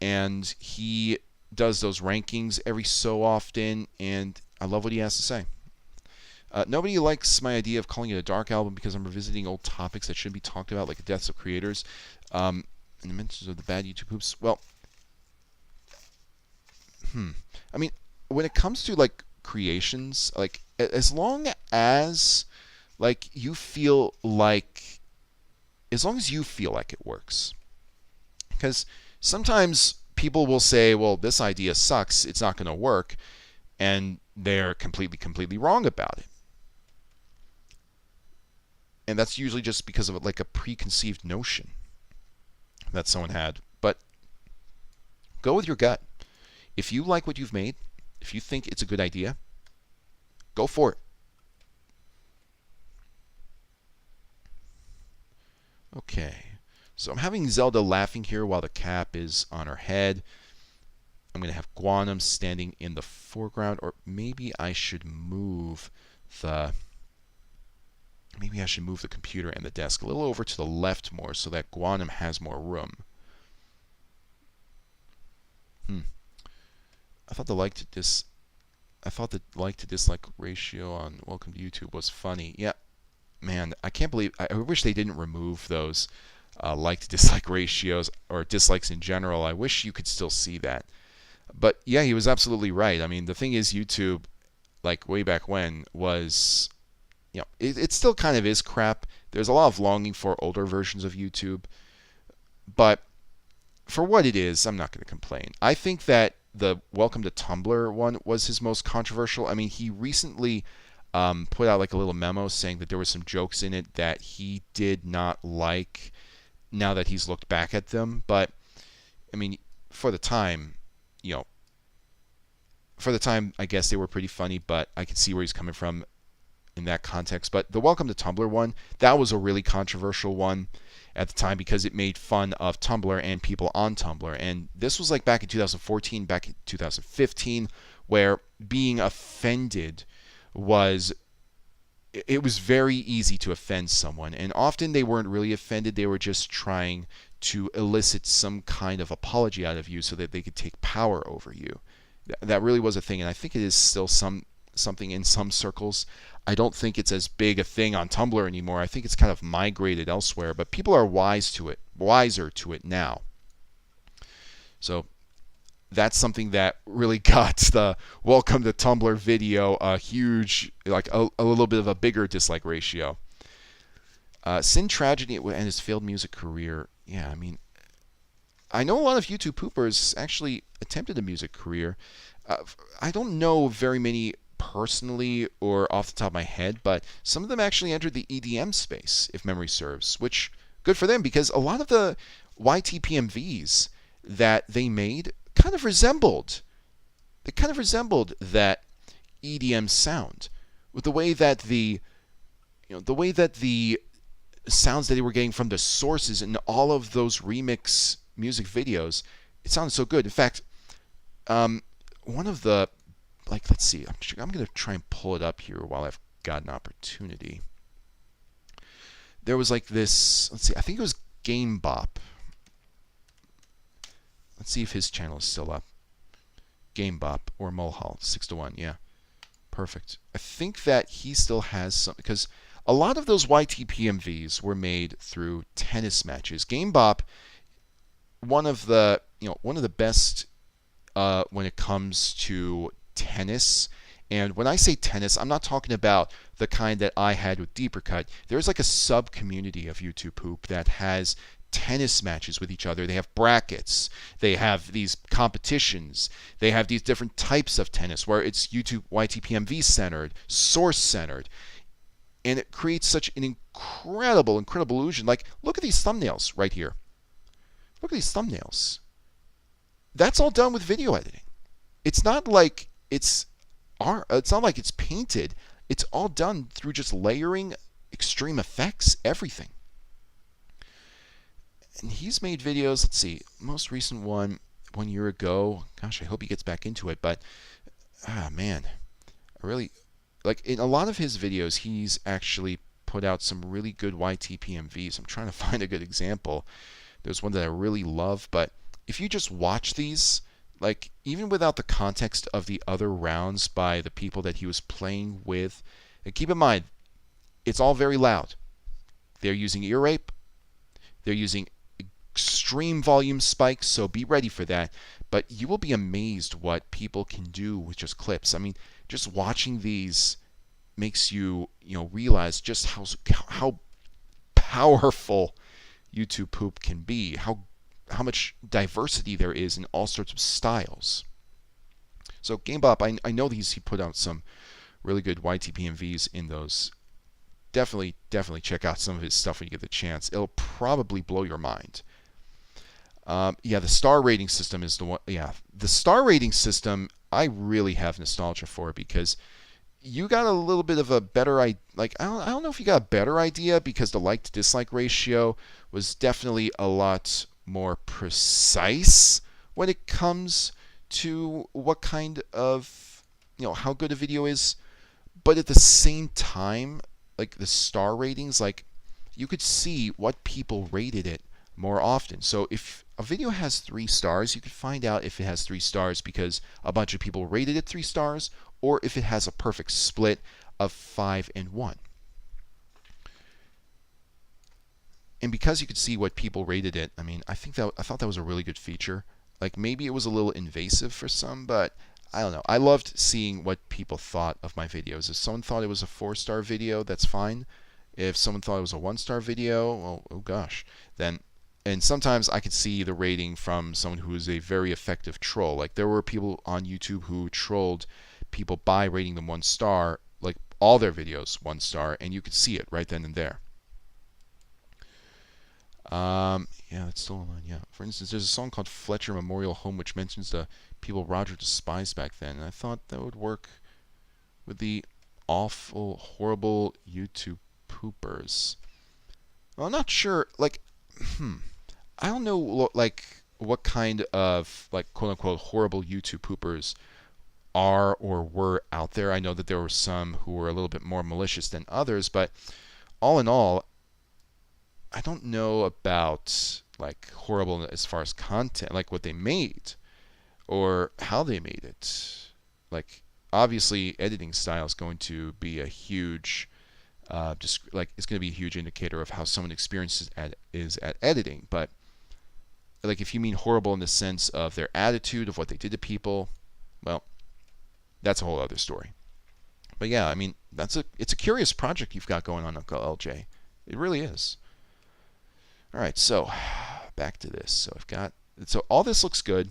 and he does those rankings every so often, and I love what he has to say. Nobody likes my idea of calling it a dark album because I'm revisiting old topics that should be talked about, like the deaths of creators, and the mentions of the bad YouTube poops. Well, I mean, when it comes to like creations, like as long as you feel like it works, because sometimes people will say, well, this idea sucks, it's not going to work, and they're completely wrong about it. And that's usually just because of like a preconceived notion that someone had. But go with your gut. If you like what you've made, if you think it's a good idea, go for it. Okay, so I'm having Zelda laughing here while the cap is on her head. I'm going to have Guanum standing in the foreground, or maybe I should move the computer and the desk a little over to the left more so that Guanum has more room. I thought the like to dislike ratio on Welcome to YouTube was funny. Yeah, man, I can't believe. I wish they didn't remove those like to dislike ratios or dislikes in general. I wish you could still see that. But yeah, he was absolutely right. I mean, the thing is, YouTube, like way back when, was, it still kind of is crap. There's a lot of longing for older versions of YouTube, but for what it is, I'm not going to complain. I think that the Welcome to Tumblr one was his most controversial. I mean, he recently put out like a little memo saying that there were some jokes in it that he did not like now that he's looked back at them. But I mean, for the time, I guess they were pretty funny, but I can see where he's coming from in that context. But the Welcome to Tumblr one, that was a really controversial one at the time because it made fun of Tumblr and people on Tumblr. And this was like back in 2014, back in 2015, where being offended was very easy to offend someone. And often they weren't really offended. They were just trying to elicit some kind of apology out of you so that they could take power over you. That really was a thing, and I think it is still something in some circles. I don't think it's as big a thing on Tumblr anymore. I think it's kind of migrated elsewhere, but people are wiser to it now. So that's something that really got the Welcome to Tumblr video a huge, like a little bit of a bigger dislike ratio. Sin Tragedy and his failed music career. Yeah, I mean, I know a lot of YouTube poopers actually attempted a music career. I don't know very many personally or off the top of my head, but some of them actually entered the EDM space, if memory serves, which good for them because a lot of the YTP MVs that they made kind of resembled that EDM sound with the way that the sounds that they were getting from the sources in all of those remix music videos. It sounded so good. In fact, one of the, let's see, I'm going to try and pull it up here while I've got an opportunity. There was like this, let's see, I think it was Game Bop. Let's see if his channel is still up. Game Bop or Mulhall, 6-1, yeah. Perfect. I think that he still has some, because a lot of those YTP MVs were made through tennis matches. Game Bop, one of the best when it comes to tennis. And when I say tennis, I'm not talking about the kind that I had with Deeper Cut. There's like a sub community of YouTube poop that has tennis matches with each other. They have brackets. They have these competitions. They have these different types of tennis where it's YouTube YTPMV centered, source centered. And it creates such an incredible illusion. Like, look at these thumbnails right here. Look at these thumbnails. That's all done with video editing. It's not like it's not like it's painted. It's all done through just layering extreme effects, everything. And he's made videos, let's see, most recent one year ago. Gosh, I hope he gets back into it, but man, I really like in a lot of his videos he's actually put out some really good YTP MVs. I'm trying to find a good example. There's one that I really love, but if you just watch these, like even without the context of the other rounds by the people that he was playing with, and keep in mind, it's all very loud. They're using ear rape. They're using extreme volume spikes, so be ready for that. But you will be amazed what people can do with just clips. I mean, just watching these makes you realize just how powerful YouTube poop can be. How much diversity there is in all sorts of styles. So GameBop, I know he put out some really good YTP MVs in those. Definitely check out some of his stuff when you get the chance. It'll probably blow your mind. The star rating system is the one. Yeah, the star rating system I really have nostalgia for because you got a little bit of a better idea. Like I don't know if you got a better idea because the like to dislike ratio was definitely a lot more precise when it comes to what kind of how good a video is. But at the same time, like the star ratings, like you could see what people rated it more often. So if a video has 3 stars, you could find out if it has 3 stars because a bunch of people rated it 3 stars, or if it has a perfect split of 5 and 1. And because you could see what people rated it, I mean, I thought that was a really good feature. Like maybe it was a little invasive for some, but I don't know. I loved seeing what people thought of my videos. If someone thought it was a 4-star video, that's fine. If someone thought it was a 1-star video, well, oh gosh, then. And sometimes I could see the rating from someone who is a very effective troll. Like there were people on YouTube who trolled people by rating them 1 star, like all their videos 1 star, and you could see it right then and there. Yeah, it's still on. Yeah, for instance, there's a song called Fletcher Memorial Home which mentions the people Roger despised back then, and I thought that would work with the awful, horrible YouTube poopers. Well, I'm not sure. Like, I don't know, like what kind of like quote unquote horrible YouTube poopers are or were out there. I know that there were some who were a little bit more malicious than others, but all in all, I don't know about like horrible as far as content, like what they made or how they made it. Like obviously, editing style is going to be a huge, it's going to be a huge indicator of how someone experiences is at editing. But like if you mean horrible in the sense of their attitude of what they did to people, well, that's a whole other story. But yeah, I mean it's a curious project you've got going on, Uncle LJ. It really is. All right, so back to this. So all this looks good.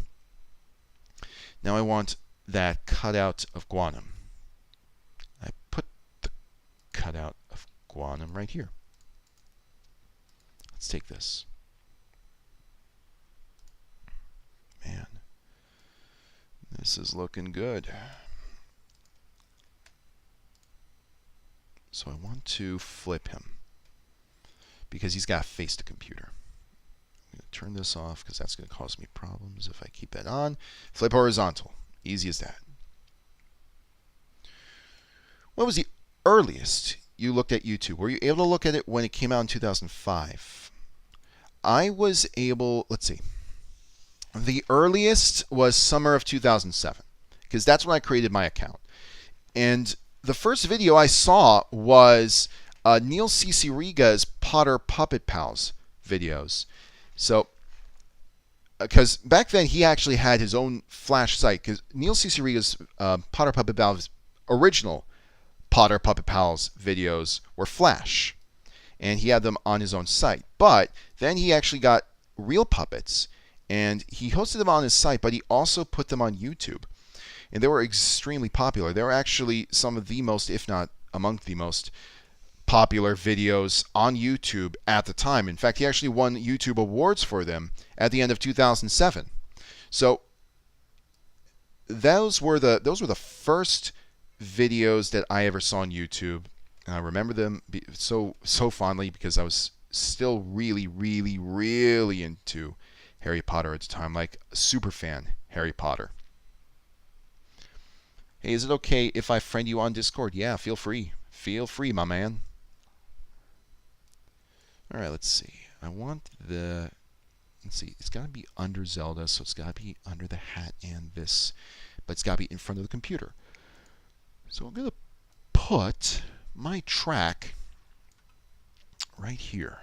Now I want that cutout of Guanum. I put the cutout of Guanum right here. Let's take this. Man, this is looking good. So I want to flip him because he's got to face the computer. I'm going to turn this off because that's going to cause me problems if I keep that on. Flip horizontal. Easy as that. What was the earliest you looked at YouTube? Were you able to look at it when it came out in 2005? I was able, let's see. The earliest was summer of 2007 because that's when I created my account. And the first video I saw was Neil Cicieraga's Potter Puppet Pals videos. So, because back then he actually had his own Flash site, because Neil Cicieraga's Potter Puppet Pals original Potter Puppet Pals videos were Flash, and he had them on his own site. But then he actually got real puppets, and he hosted them on his site, but he also put them on YouTube, and they were extremely popular. They were actually some of the most, if not among the most popular videos on YouTube at the time. In fact, he actually won YouTube awards for them at the end of 2007. So those were the first videos that I ever saw on YouTube. And I remember them so fondly because I was still really, really, really into Harry Potter at the time, like a super fan Harry Potter. Hey, is it okay if I friend you on Discord? Yeah, feel free. Feel free, my man. All right, let's see. I want the... Let's see. It's got to be under Zelda, so it's got to be under the hat and this. But it's got to be in front of the computer. So I'm going to put my track right here.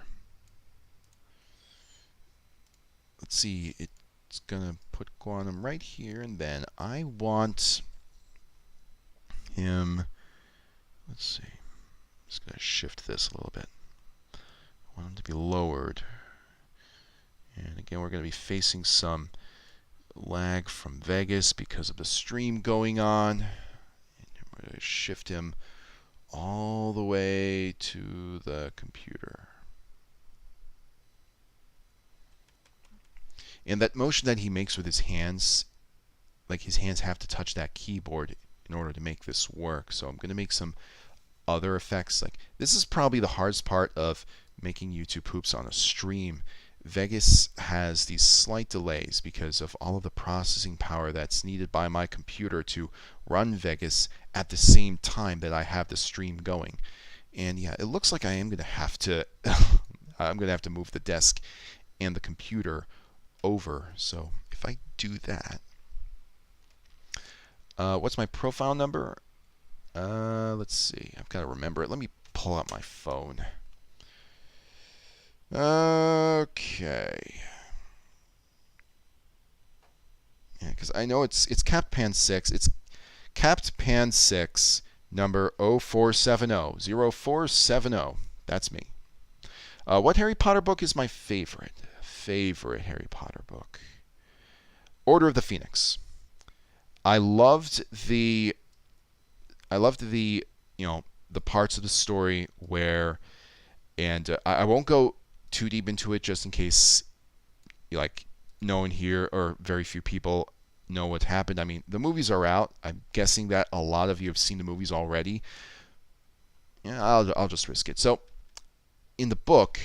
Let's see. It's going to put Quantum right here, and then I want him... Let's see. I'm just going to shift this a little bit. I want him to be lowered. And again, we're going to be facing some lag from Vegas because of the stream going on. And we're going to shift him all the way to the computer. And that motion that he makes with his hands, like his hands have to touch that keyboard in order to make this work. So I'm going to make some other effects. Like this is probably the hardest part of making YouTube poops on a stream. Vegas has these slight delays because of all of the processing power that's needed by my computer to run Vegas at the same time that I have the stream going. And yeah, it looks like I am going to have to I'm going to have to move the desk and the computer over. So if I do that, what's my profile number? Let's see. I've got to remember it. Let me pull out my phone. Okay. Yeah, because I know it's Capped Pan 6. It's Capped Pan 6, number 0470. 0470. That's me. What Harry Potter book is my favorite? Favorite Harry Potter book? Order of the Phoenix. I loved the the parts of the story where, and I won't go too deep into it just in case like no one here or very few people know what happened. I mean, the movies are out. I'm guessing that a lot of you have seen the movies already. Yeah, I'll just risk it. So in the book,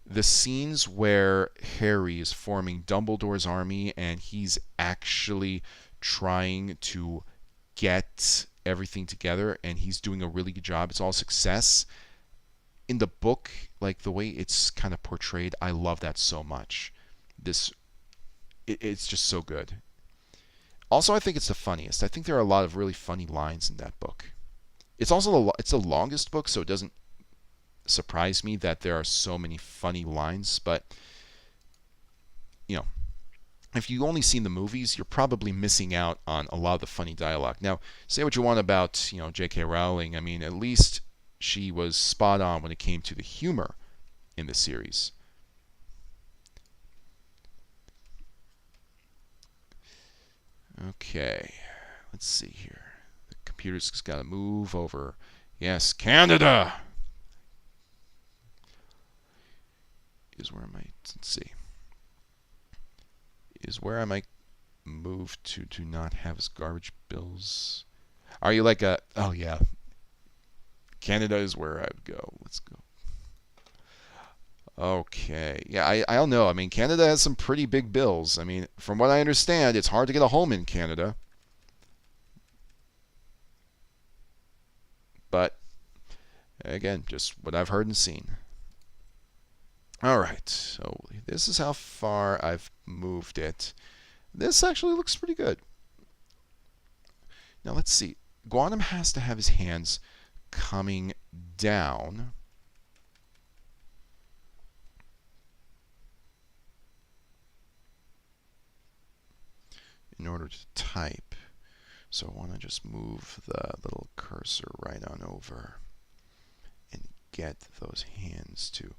the scenes where Harry is forming Dumbledore's army and he's actually trying to get everything together and he's doing a really good job. It's all success. In the book, like the way it's kind of portrayed, I love that so much. It's just so good. Also, I think it's the funniest. I think there are a lot of really funny lines in that book. It's also it's the longest book, so it doesn't surprise me that there are so many funny lines. But you know, if you only seen the movies, you're probably missing out on a lot of the funny dialogue. Now, say what you want about J.K. Rowling. I mean, at least she was spot on when it came to the humor in the series. Okay, let's see here. The computer's just got to move over. Yes, Canada is where I might, let's see, is where I might move to not have as garbage bills. Are you like a, oh yeah, Canada is where I would go. Let's go. Okay. Yeah, I don't know. I mean, Canada has some pretty big bills. I mean, from what I understand, it's hard to get a home in Canada. But, again, just what I've heard and seen. All right. So, this is how far I've moved it. This actually looks pretty good. Now, let's see. Guanum has to have his hands coming down. In order to type. So I want to just move the little cursor right on over and get those hands to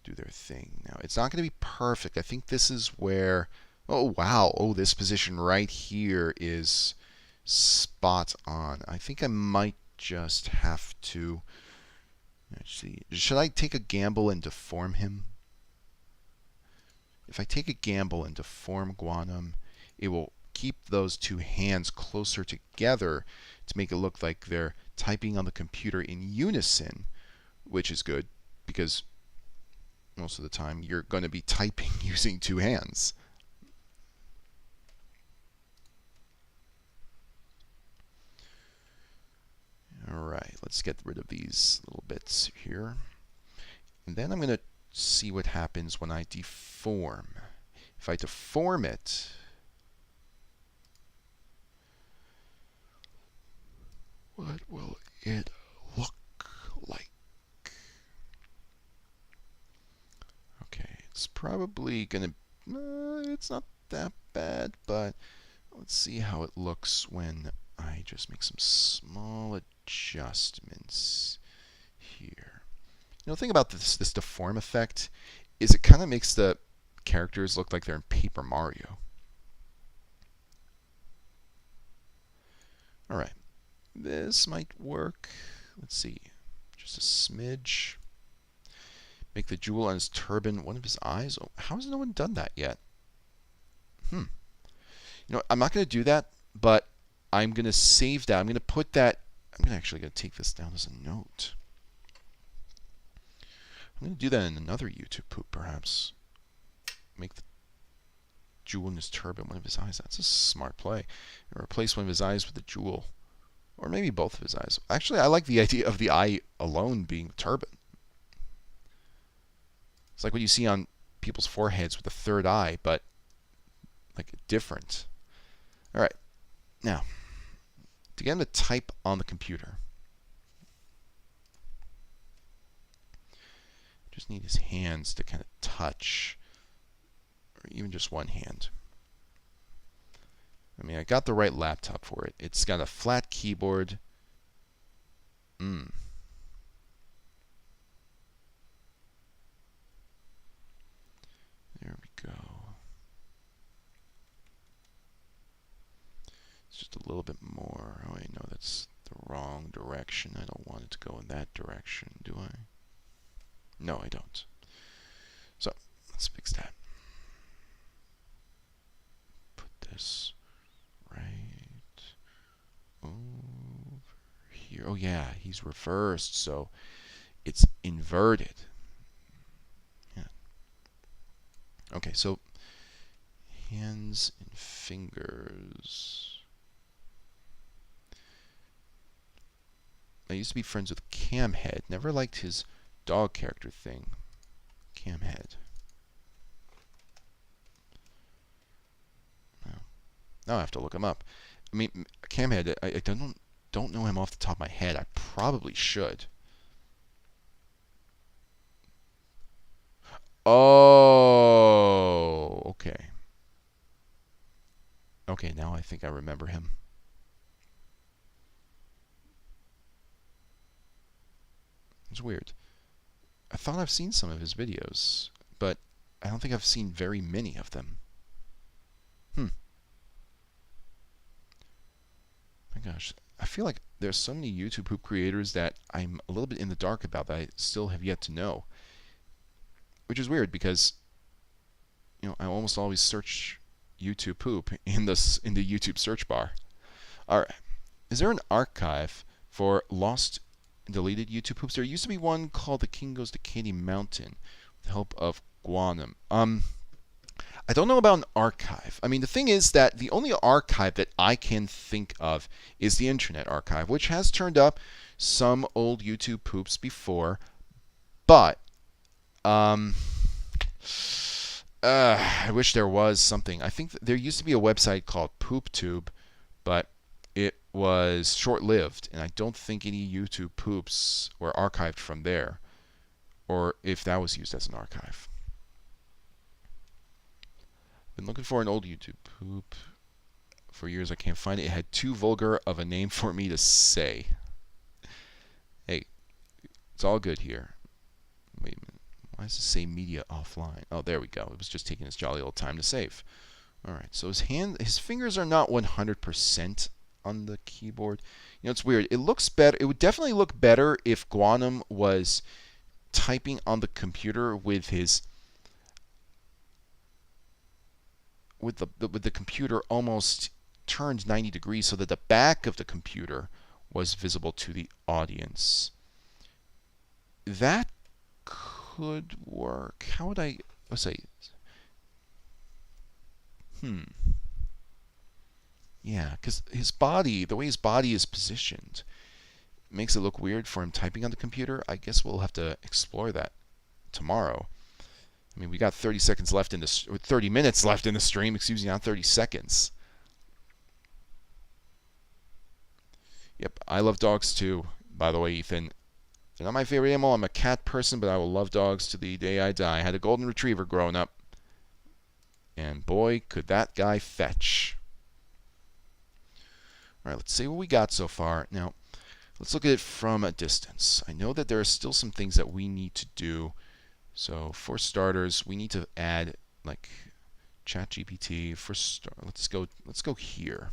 do their thing. Now, it's not going to be perfect. I think this is where, oh wow, oh, this position right here is spot on. I think I might just have to, let's see, should I take a gamble and deform him? If I take a gamble and deform Guanum, it will keep those two hands closer together to make it look like they're typing on the computer in unison, which is good because most of the time you're going to be typing using two hands. Alright, let's get rid of these little bits here. And then I'm going to see what happens when I deform. If I deform it, what will it look like? Okay, it's probably going to, it's not that bad, but let's see how it looks when I just make some small adjustments here. You know, the thing about this deform effect is it kind of makes the characters look like they're in Paper Mario. Alright, this might work. Let's see, just a smidge. Make the jewel on his turban one of his eyes. Oh, how has no one done that yet? You know, I'm not going to do that, but I'm going to save that. I'm going to put that, actually going to take this down as a note. I'm going to do that in another YouTube poop, perhaps. Make the jewel in his turban one of his eyes. That's a smart play. And replace one of his eyes with the jewel. Or maybe both of his eyes. Actually, I like the idea of the eye alone being the turban. It's like what you see on people's foreheads with the third eye, but like different. Alright, now, to get him to type on the computer, just need his hands to kind of touch, or even just one hand. I mean, I got the right laptop for it. It's got a flat keyboard. There we go. It's just a little bit more. Oh, wait, no, that's the wrong direction. I don't want it to go in that direction, do I? No, I don't. So, let's fix that. Put this right over here. Oh, yeah, he's reversed, so it's inverted. Yeah. Okay, so hands and fingers. I used to be friends with Camhead. Never liked his dog character thing. Camhead. Now I have to look him up. I mean, Camhead, I don't know him off the top of my head. I probably should. Oh, okay. Okay, now I think I remember him. It's weird. I thought I've seen some of his videos, but I don't think I've seen very many of them. My gosh, I feel like there's so many YouTube poop creators that I'm a little bit in the dark about that I still have yet to know. Which is weird because, you know, I almost always search YouTube poop in the YouTube search bar. Alright, is there an archive for lost and deleted YouTube poops? There used to be one called The King Goes to Katy Mountain with the help of Guanum. I don't know about an archive. I mean, the thing is that the only archive that I can think of is the Internet Archive, which has turned up some old YouTube poops before, but I wish there was something. I think there used to be a website called PoopTube, but it was short-lived, and I don't think any YouTube poops were archived from there, or if that was used as an archive. Been looking for an old YouTube poop for years. I can't find it. It had too vulgar of a name for me to say. Hey, it's all good here. Wait a minute. Why does it say media offline? Oh, there we go. It was just taking its jolly old time to save. Alright, so his fingers are not 100% on the keyboard. You know, it's weird. It looks better. It would definitely look better if Guanum was typing on the computer with his with the computer almost turned 90 degrees so that the back of the computer was visible to the audience. that could work. How would I, let's say, yeah, because his body, the way his body is positioned, makes it look weird for him typing on the computer. I guess we'll have to explore that tomorrow. I mean, we got 30 seconds left in this, or 30 minutes left in the stream, excuse me, not 30 seconds. Yep, I love dogs too, by the way, Ethan. They're not my favorite animal. I'm a cat person, but I will love dogs to the day I die. I had a golden retriever growing up. And boy, could that guy fetch. All right, let's see what we got so far. Now, let's look at it from a distance. I know that there are still some things that we need to do. So, for starters, we need to add like ChatGPT. Let's go here.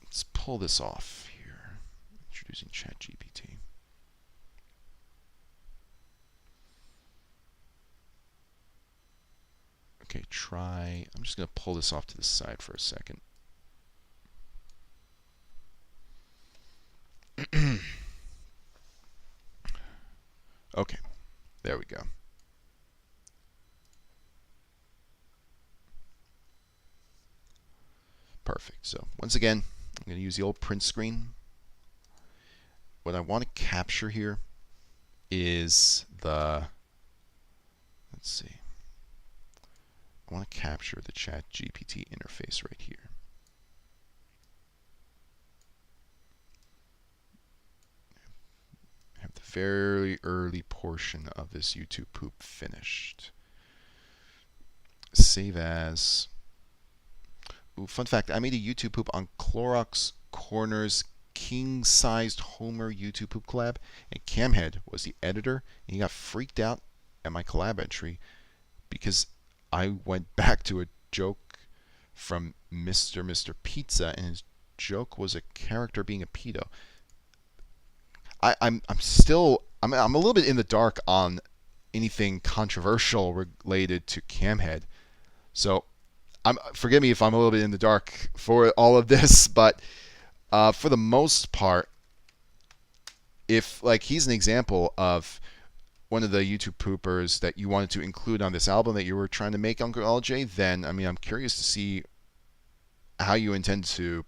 Let's pull this off here. Introducing ChatGPT. Okay, try. I'm just going to pull this off to the side for a second. Okay, there we go. Perfect. So once again, I'm going to use the old print screen. What I want to capture here is the, let's see. I want to capture the ChatGPT interface right here. I have the very early portion of this YouTube poop finished. Save as. Ooh, fun fact, I made a YouTube poop on Clorox Corner's king-sized Homer YouTube poop collab, and Camhead was the editor, and he got freaked out at my collab entry because I went back to a joke from Mr. Pizza, and his joke was a character being a pedo. I'm a little bit in the dark on anything controversial related to Camhead, so forgive me if I'm a little bit in the dark for all of this, but for the most part, if like he's an example of one of the YouTube poopers that you wanted to include on this album that you were trying to make, Uncle LJ, then I mean I'm curious to see how you intend to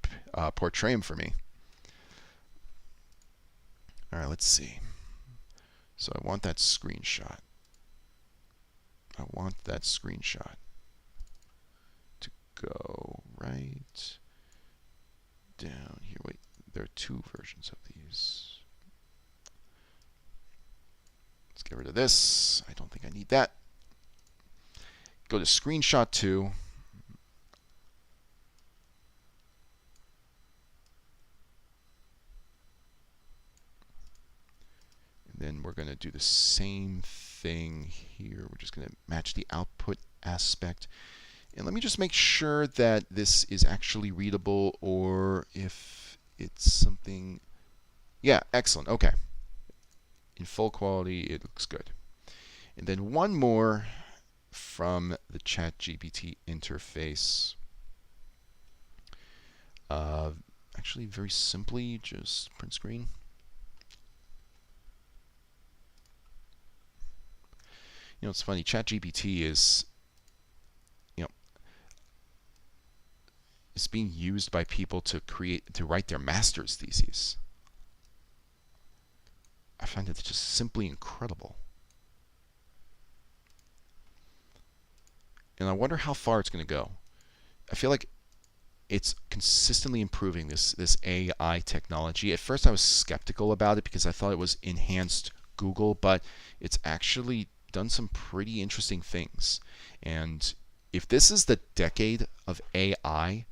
portray him for me. All right, let's see. So I want that screenshot. To go right down here. Wait, there are two versions of these. Let's get rid of this. I don't think I need that. Go to screenshot 2. And then we're going to do the same thing here. We're just going to match the output aspect. And let me just make sure that this is actually readable, or if it's something. Yeah, excellent. Okay. In full quality, it looks good. And then one more from the ChatGPT interface. Actually, very simply, just print screen. You know, it's funny. ChatGPT is, it's being used by people to write their master's theses. I find it just simply incredible. And I wonder how far it's going to go. I feel like it's consistently improving this AI technology. At first I was skeptical about it because I thought it was enhanced Google, but it's actually done some pretty interesting things. And if this is the decade of AI,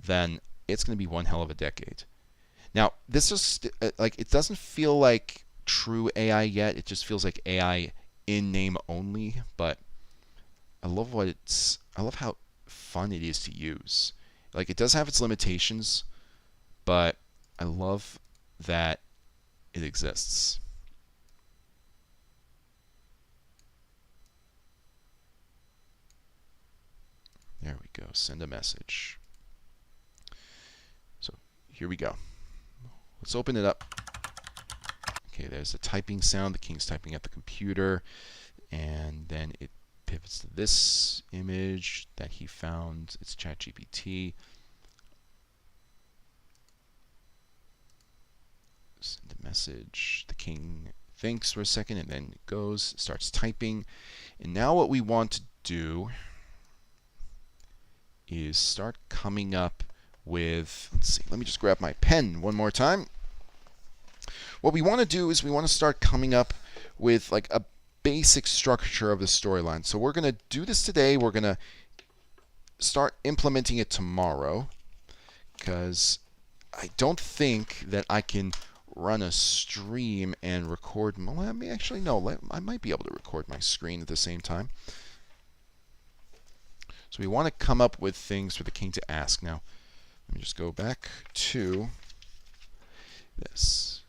then it's going to be one hell of a decade. Now, this is like, it doesn't feel like true AI yet. It just feels like AI in name only, but I love how fun it is to use. Like, it does have its limitations, but I love that it exists. There we go. Send a message. So here we go. Let's open it up. Okay, there's the typing sound. The king's typing at the computer. And then it pivots to this image that he found. It's ChatGPT. Send a message. The king thinks for a second and then goes, starts typing. And now what we want to do is start coming up with, let's see, let me just grab my pen one more time. What we want to do is we want to start coming up with like a basic structure of the storyline. So we're going to do this today. We're going to start implementing it tomorrow because I don't think that I can run a stream and record. Well, I mean, actually, no, I might be able to record my screen at the same time. So we want to come up with things for the king to ask. Now, let me just go back to this.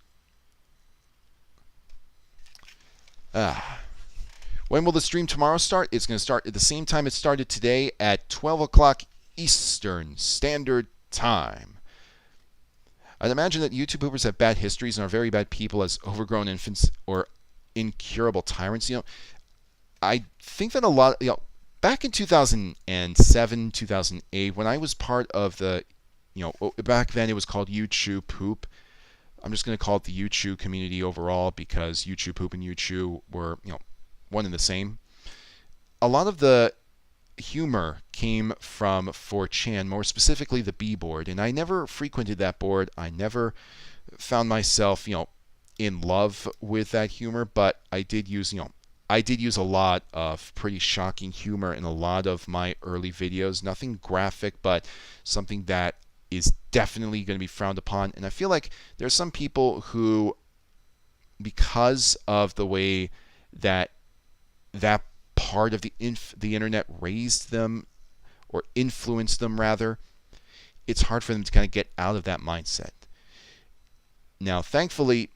When will the stream tomorrow start? It's going to start at the same time it started today at 12 o'clock Eastern Standard Time. I'd imagine that YouTube poopers have bad histories and are very bad people as overgrown infants or incurable tyrants. I think that a lot, back in 2007, 2008, when I was part of the, back then it was called YouTube Poop. I'm just going to call it the YouTube community overall because YouTube Poop and YouTube were, one and the same. A lot of the humor came from 4chan, more specifically the B board, and I never frequented that board. I never found myself, in love with that humor, but I did use a lot of pretty shocking humor in a lot of my early videos. Nothing graphic, but something that is definitely going to be frowned upon. And I feel like there's some people who, because of the way that part of the internet raised them, or influenced them rather, it's hard for them to kind of get out of that mindset. Now, thankfully,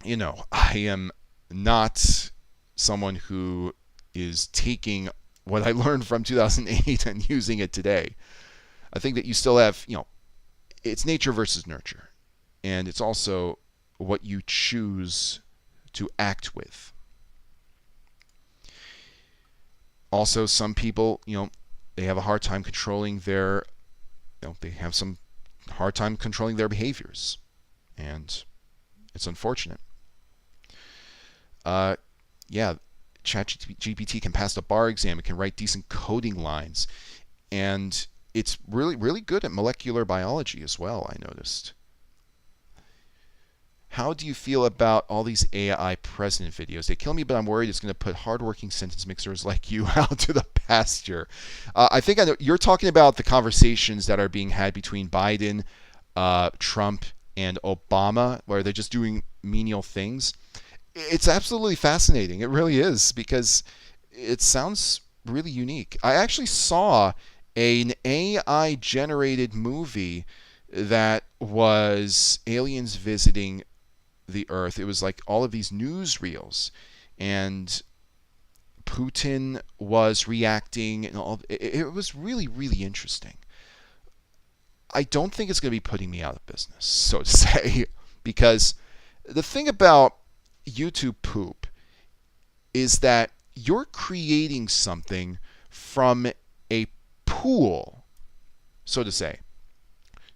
I am not someone who is taking what I learned from 2008 and using it today. I think that you still have, it's nature versus nurture. And it's also what you choose to act with. Also, some people, they have a hard time controlling their, they have some hard time controlling their behaviors. And it's unfortunate. ChatGPT can pass the bar exam. It can write decent coding lines. And it's really, really good at molecular biology as well, I noticed. How do you feel about all these AI president videos? They kill me, but I'm worried it's going to put hardworking sentence mixers like you out to the pasture. I think I know you're talking about the conversations that are being had between Biden, Trump, and Obama, where they're just doing menial things. It's absolutely fascinating. It really is, because it sounds really unique. I actually saw an AI-generated movie that was aliens visiting the Earth. It was like all of these newsreels, and Putin was reacting, and it was really, really interesting. I don't think it's going to be putting me out of business, so to say, because the thing about YouTube Poop is that you're creating something from a pool, so to say.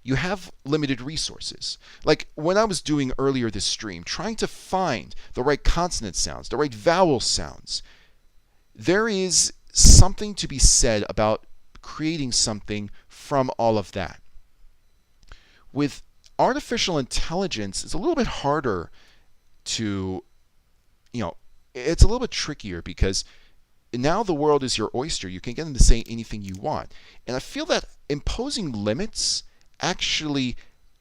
You have limited resources. Like when I was doing earlier this stream, trying to find the right consonant sounds, the right vowel sounds, there is something to be said about creating something from all of that. With artificial intelligence, it's a little bit harder to, it's a little bit trickier, because now the world is your oyster. You can get them to say anything you want. And I feel that imposing limits actually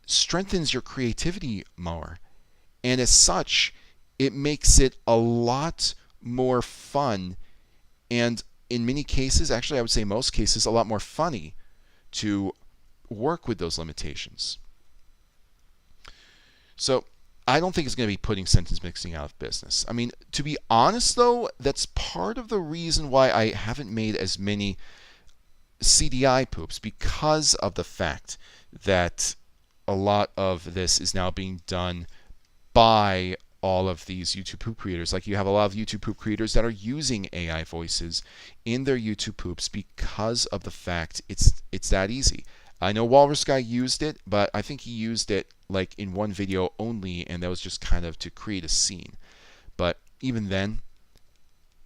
strengthens your creativity more. And as such, it makes it a lot more fun, and in many cases, actually I would say most cases, a lot more funny to work with those limitations. So I don't think it's going to be putting sentence mixing out of business. I mean, to be honest though, that's part of the reason why I haven't made as many CDI poops because of the fact that a lot of this is now being done by all of these YouTube poop creators. Like, you have a lot of YouTube poop creators that are using AI voices in their YouTube poops because of the fact it's that easy. I know Walrus Guy used it, but I think he used it like in one video only, and that was just kind of to create a scene. But even then,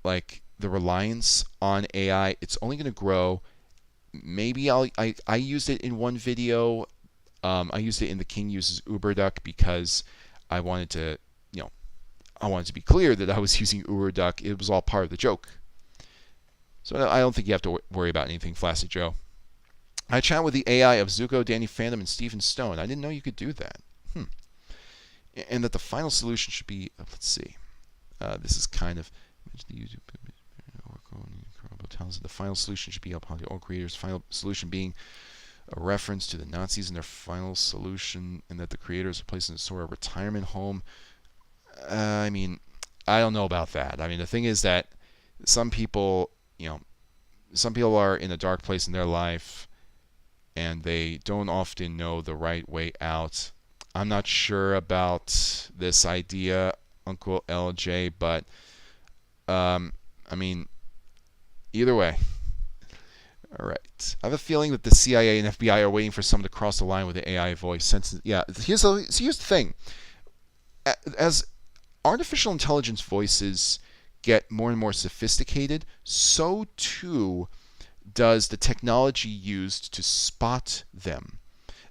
like, the reliance on AI, it's only going to grow. Maybe I used it in one video. I used it in The King Uses UberDuck because I wanted to, I wanted to be clear that I was using UberDuck. It was all part of the joke. So I don't think you have to worry about anything, Flaccid Joe. I chat with the AI of Zuko, Danny Phantom, and Stephen Stone. I didn't know you could do that. And that the final solution should be, let's see. This is kind of the YouTube. The final solution should be upon all creators. Final solution being a reference to the Nazis and their final solution, and that the creators are placed in a sort of retirement home. I mean, I don't know about that. I mean, the thing is that some people, some people are in a dark place in their life, and they don't often know the right way out. I'm not sure about this idea, Uncle LJ, but I mean, either way. All right. I have a feeling that the CIA and FBI are waiting for someone to cross the line with the AI voice. Here's the thing. As artificial intelligence voices get more and more sophisticated, so too does the technology used to spot them.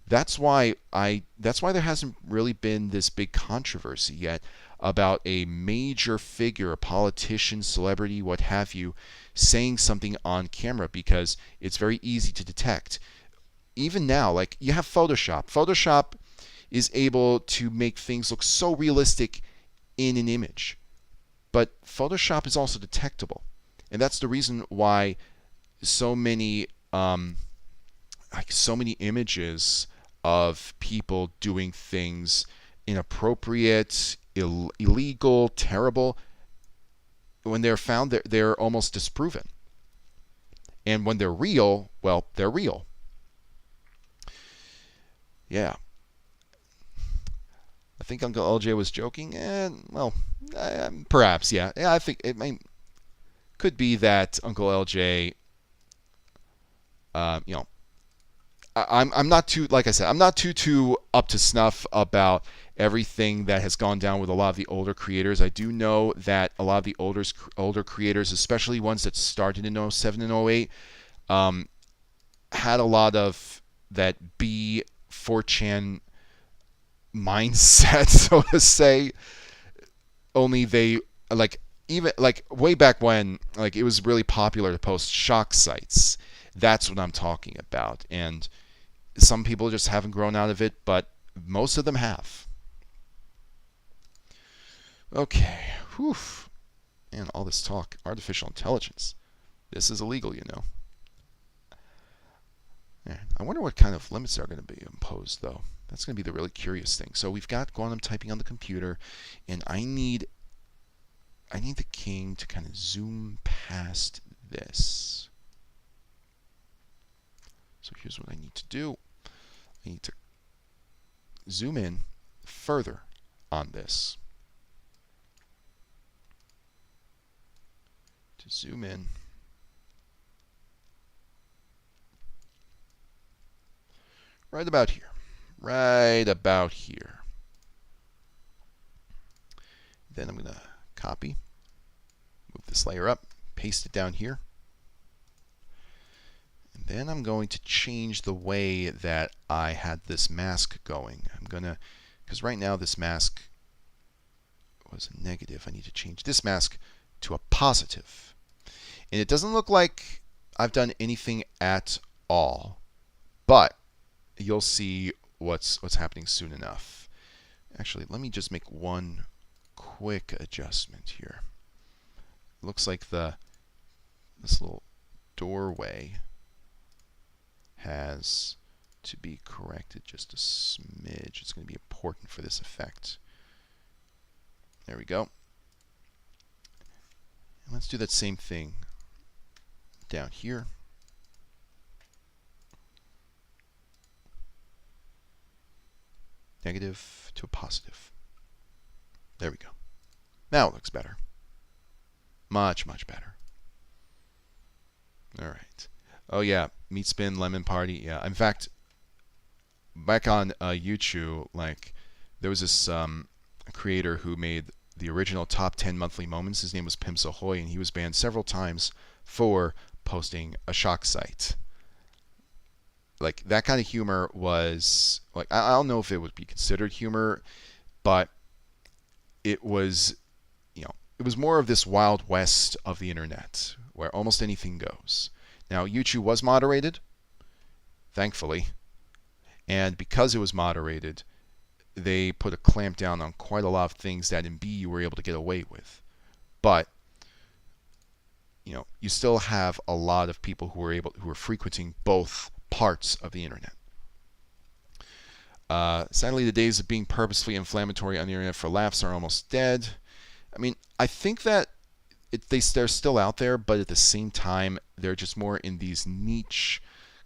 That's why there hasn't really been this big controversy yet about a major figure, a politician, celebrity, what have you, saying something on camera, because it's very easy to detect. Even now, like, you have Photoshop. Photoshop is able to make things look so realistic in an image. But Photoshop is also detectable. And that's the reason why so many images of people doing things inappropriate, illegal, terrible, when they're found, they're almost disproven. And when they're real, well, they're real. Yeah. I think Uncle LJ was joking. Perhaps, yeah. I think it could be that Uncle LJ, I'm not too, like I said, I'm not too up to snuff about everything that has gone down with a lot of the older creators. I do know that a lot of the older creators, especially ones that started in 07 and 08, had a lot of that B4chan mindset, so to say. Only they, even way back when, it was really popular to post shock sites. That's what I'm talking about. And some people just haven't grown out of it, but most of them have. Okay. Whew. And all this talk, artificial intelligence. This is illegal, Yeah. I wonder what kind of limits are going to be imposed, though. That's going to be the really curious thing. So we've got quantum typing on the computer, and I need the king to kind of zoom past this. So here's what I need to do. I need to zoom in further on this. To zoom in. Right about here. Right about here. Then I'm going to copy, move this layer up, paste it down here. And then I'm going to change the way that I had this mask going. I'm going to, because right now this mask was a negative. I need to change this mask to a positive. And it doesn't look like I've done anything at all. But you'll see what's happening soon enough. Actually, let me just make one quick adjustment here. Looks like this little doorway has to be corrected just a smidge. It's going to be important for this effect. There we go. And let's do that same thing down here. negative to a positive. There we go. Now it looks better. Much, much better. All right. Oh, yeah. Meat Spin, Lemon Party. Yeah. In fact, back on YouTube, like, there was this creator who made the original top 10 monthly moments. His name was Pimps Ahoy, and he was banned several times for posting a shock site. Like, that kind of humor was, like, I don't know if it would be considered humor, but it was, you know, it was more of this wild west of the internet where almost anything goes. Now, YouTube was moderated, thankfully, and because it was moderated, they put a clamp down on quite a lot of things that in B you were able to get away with. But you know, you still have a lot of people who are frequenting both parts of the internet. Sadly, the days of being purposefully inflammatory on the internet for laughs are almost dead. I mean, I think that they're still out there, but at the same time, they're just more in these niche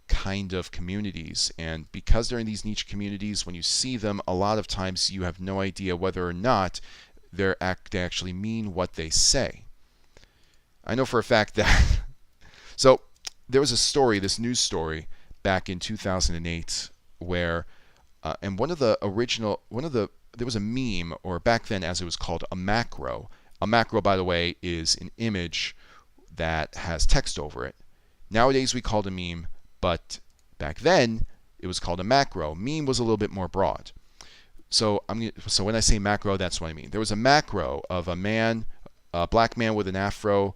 kind of communities. And because they're in these niche communities, when you see them, a lot of times you have no idea whether or not they actually mean what they say. I know for a fact that so there was a story, this news story back in 2008 where and there was a meme, or back then as it was called, a macro. A macro, by the way, is an image that has text over it. Nowadays we call it a meme, but back then it was called a macro. Meme was a little bit more broad. So when I say macro, that's what I mean. There was a macro of a black man with an afro,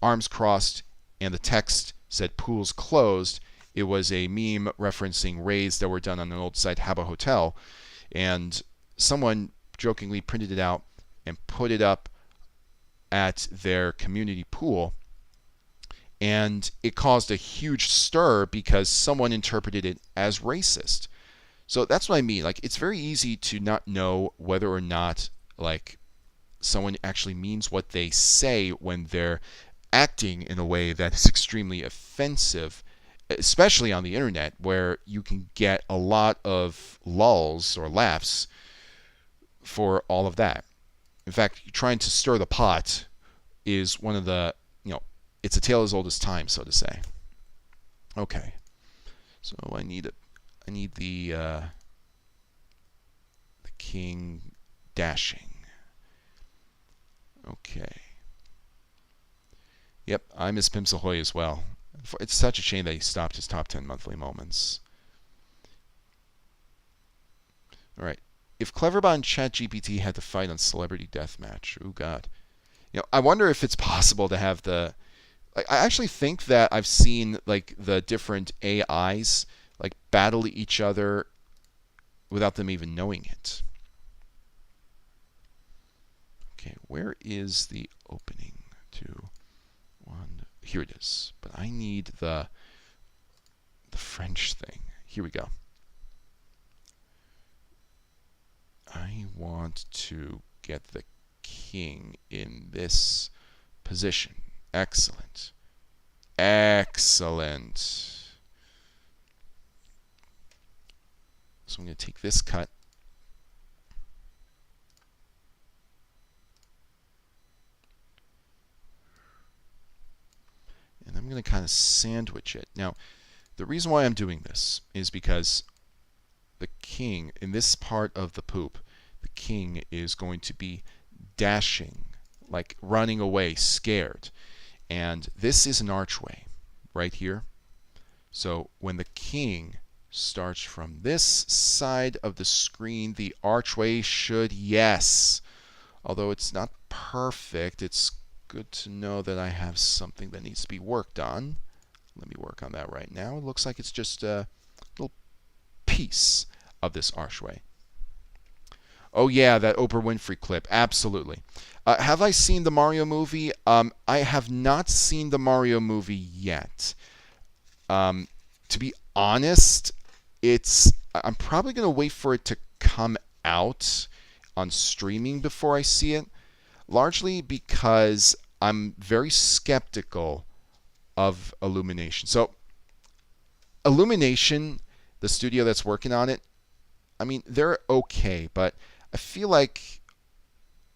arms crossed, and the text said "pools closed." It was a meme referencing raids that were done on an old site, Habba Hotel, and someone jokingly printed it out and put it up at their community pool, and it caused a huge stir because someone interpreted it as racist. So that's what I mean. Like, it's very easy to not know whether or not, like, someone actually means what they say when they're acting in a way that is extremely offensive, especially on the internet, where you can get a lot of lulls or laughs for all of that. In fact, trying to stir the pot is one of the, it's a tale as old as time, so to say. Okay, so I need the king dashing. Okay. Yep, I miss Pimps Ahoy as well. It's such a shame that he stopped his top 10 monthly moments. All right. If Cleverbot and ChatGPT had to fight on Celebrity Deathmatch, oh god. I wonder if it's possible to have I actually think that I've seen like the different AIs like battle each other without them even knowing it. Okay, where is the opening to one? Here it is. But I need the French thing. Here we go. I want to get the king in this position. Excellent. Excellent. So I'm going to take this cut. And I'm going to kind of sandwich it. Now, the reason why I'm doing this is because the king, in this part of the poop, the king is going to be dashing, like running away, scared. And this is an archway right here. So when the king starts from this side of the screen, the archway should, yes. Although it's not perfect, it's good to know that I have something that needs to be worked on. Let me work on that right now. It looks like it's just a little piece of this archway. Oh yeah, that Oprah Winfrey clip. Absolutely. Have I seen the Mario movie? I have not seen the movie yet. To be honest, I'm probably going to wait for it to come out on streaming before I see it. Largely because I'm very skeptical of Illumination. So, Illumination, the studio that's working on it, I mean, they're okay, but I feel like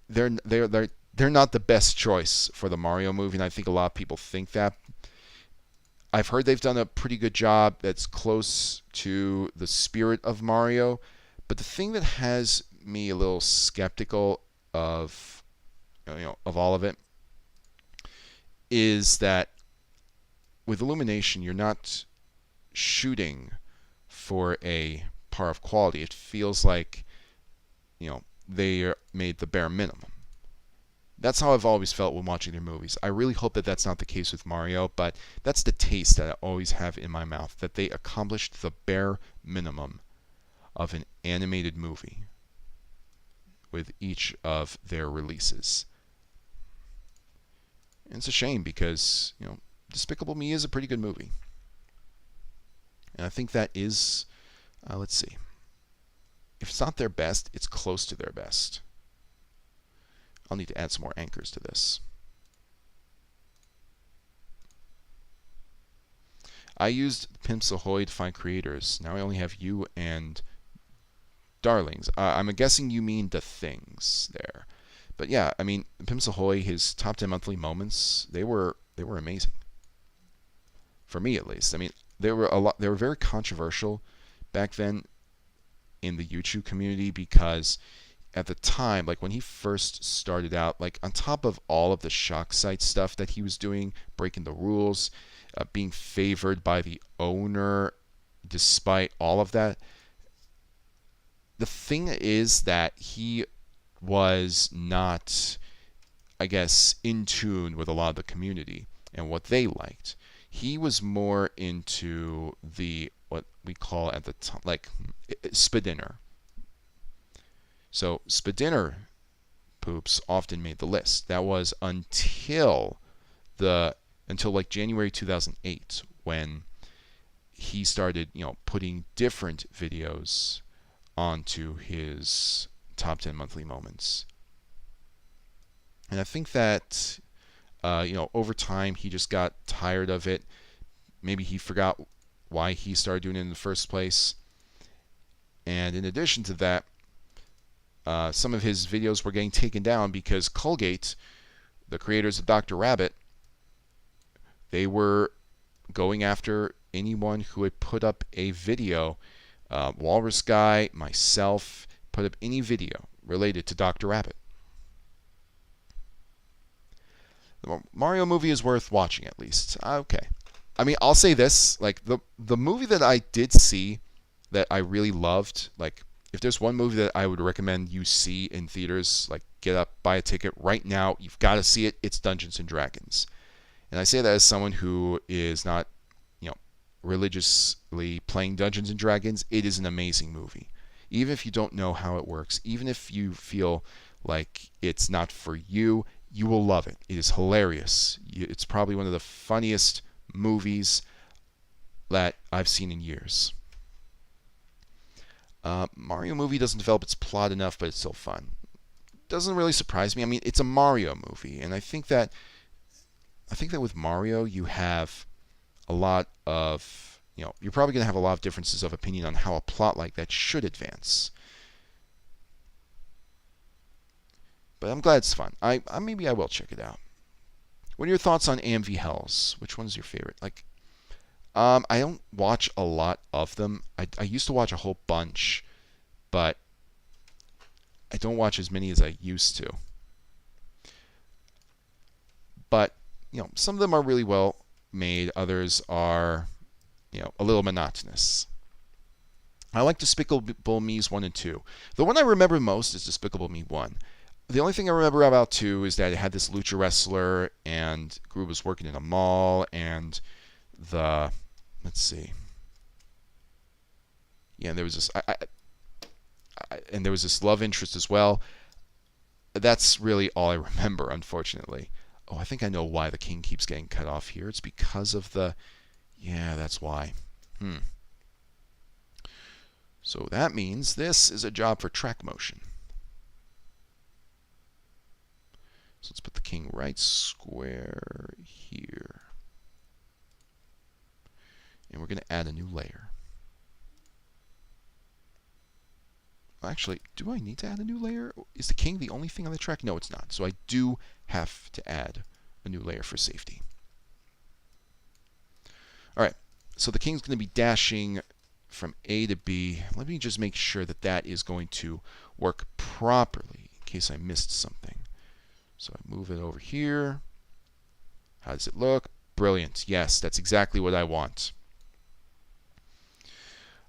they're not the best choice for the Mario movie, and I think a lot of people think that. I've heard they've done a pretty good job that's close to the spirit of Mario, but the thing that has me a little skeptical of of all of it is that with Illumination, you're not shooting for a par of quality. It feels like they made the bare minimum. That's how I've always felt when watching their movies. I really hope that that's not the case with Mario, but that's the taste that I always have in my mouth, that they accomplished the bare minimum of an animated movie with each of their releases. And it's a shame because, Despicable Me is a pretty good movie. And I think that is, let's see. If it's not their best, it's close to their best. I'll need to add some more anchors to this. I used Pimps Ahoy to find creators. Now I only have you and Darlings. I'm guessing you mean the things there. But yeah, I mean, Pimps Ahoy, his top 10 monthly moments, they were amazing. For me at least. I mean, they were very controversial back then in the YouTube community because at the time, like when he first started out, like on top of all of the shock site stuff that he was doing, breaking the rules, being favored by the owner, despite all of that, the thing is that he was not, I guess, in tune with a lot of the community and what they liked. He was more into the, what we call at the time, like Spadinner. So Spadinner poops often made the list. That was until like January 2008 when he started, putting different videos onto his top 10 monthly moments. And I think that over time he just got tired of it. Maybe he forgot why he started doing it in the first place. And in addition to that, some of his videos were getting taken down because Colgate, the creators of Dr. Rabbit, they were going after anyone who had put up a video. Walrus Guy, myself, put up any video related to Dr. Rabbit. The Mario movie is worth watching at least. Okay. I mean, I'll say this, like the movie that I did see that I really loved, like if there's one movie that I would recommend you see in theaters, like get up, buy a ticket right now, you've got to see it, it's Dungeons and Dragons. And I say that as someone who is not, religiously playing Dungeons and Dragons. It is an amazing movie. Even if you don't know how it works, even if you feel like it's not for you, you will love it. It is hilarious. It's probably one of the funniest movies that I've seen in years. Mario movie doesn't develop its plot enough, but it's still fun. Doesn't really surprise me. I mean, it's a Mario movie, and I think that with Mario you have a lot of, you're probably going to have a lot of differences of opinion on how a plot like that should advance. But I'm glad it's fun. Maybe I will check it out. What are your thoughts on AMV Hells? Which one's your favorite? I don't watch a lot of them. I used to watch a whole bunch, but I don't watch as many as I used to. But, some of them are really well made. Others are, a little monotonous. I like Despicable Me's 1 and 2. The one I remember most is Despicable Me 1. The only thing I remember about 2 is that it had this lucha wrestler, and Gru was working in a mall, and let's see. Yeah, there was this, and there was this love interest as well. That's really all I remember, unfortunately. Oh, I think I know why the king keeps getting cut off here. It's because of yeah, that's why. So that means this is a job for track motion. So let's put the king right square here. And we're going to add a new layer. Actually, do I need to add a new layer? Is the king the only thing on the track? No, it's not. So I do have to add a new layer for safety. All right, so the king's going to be dashing from A to B. Let me just make sure that that is going to work properly in case I missed something. So I move it over here. How does it look? Brilliant. Yes, that's exactly what I want.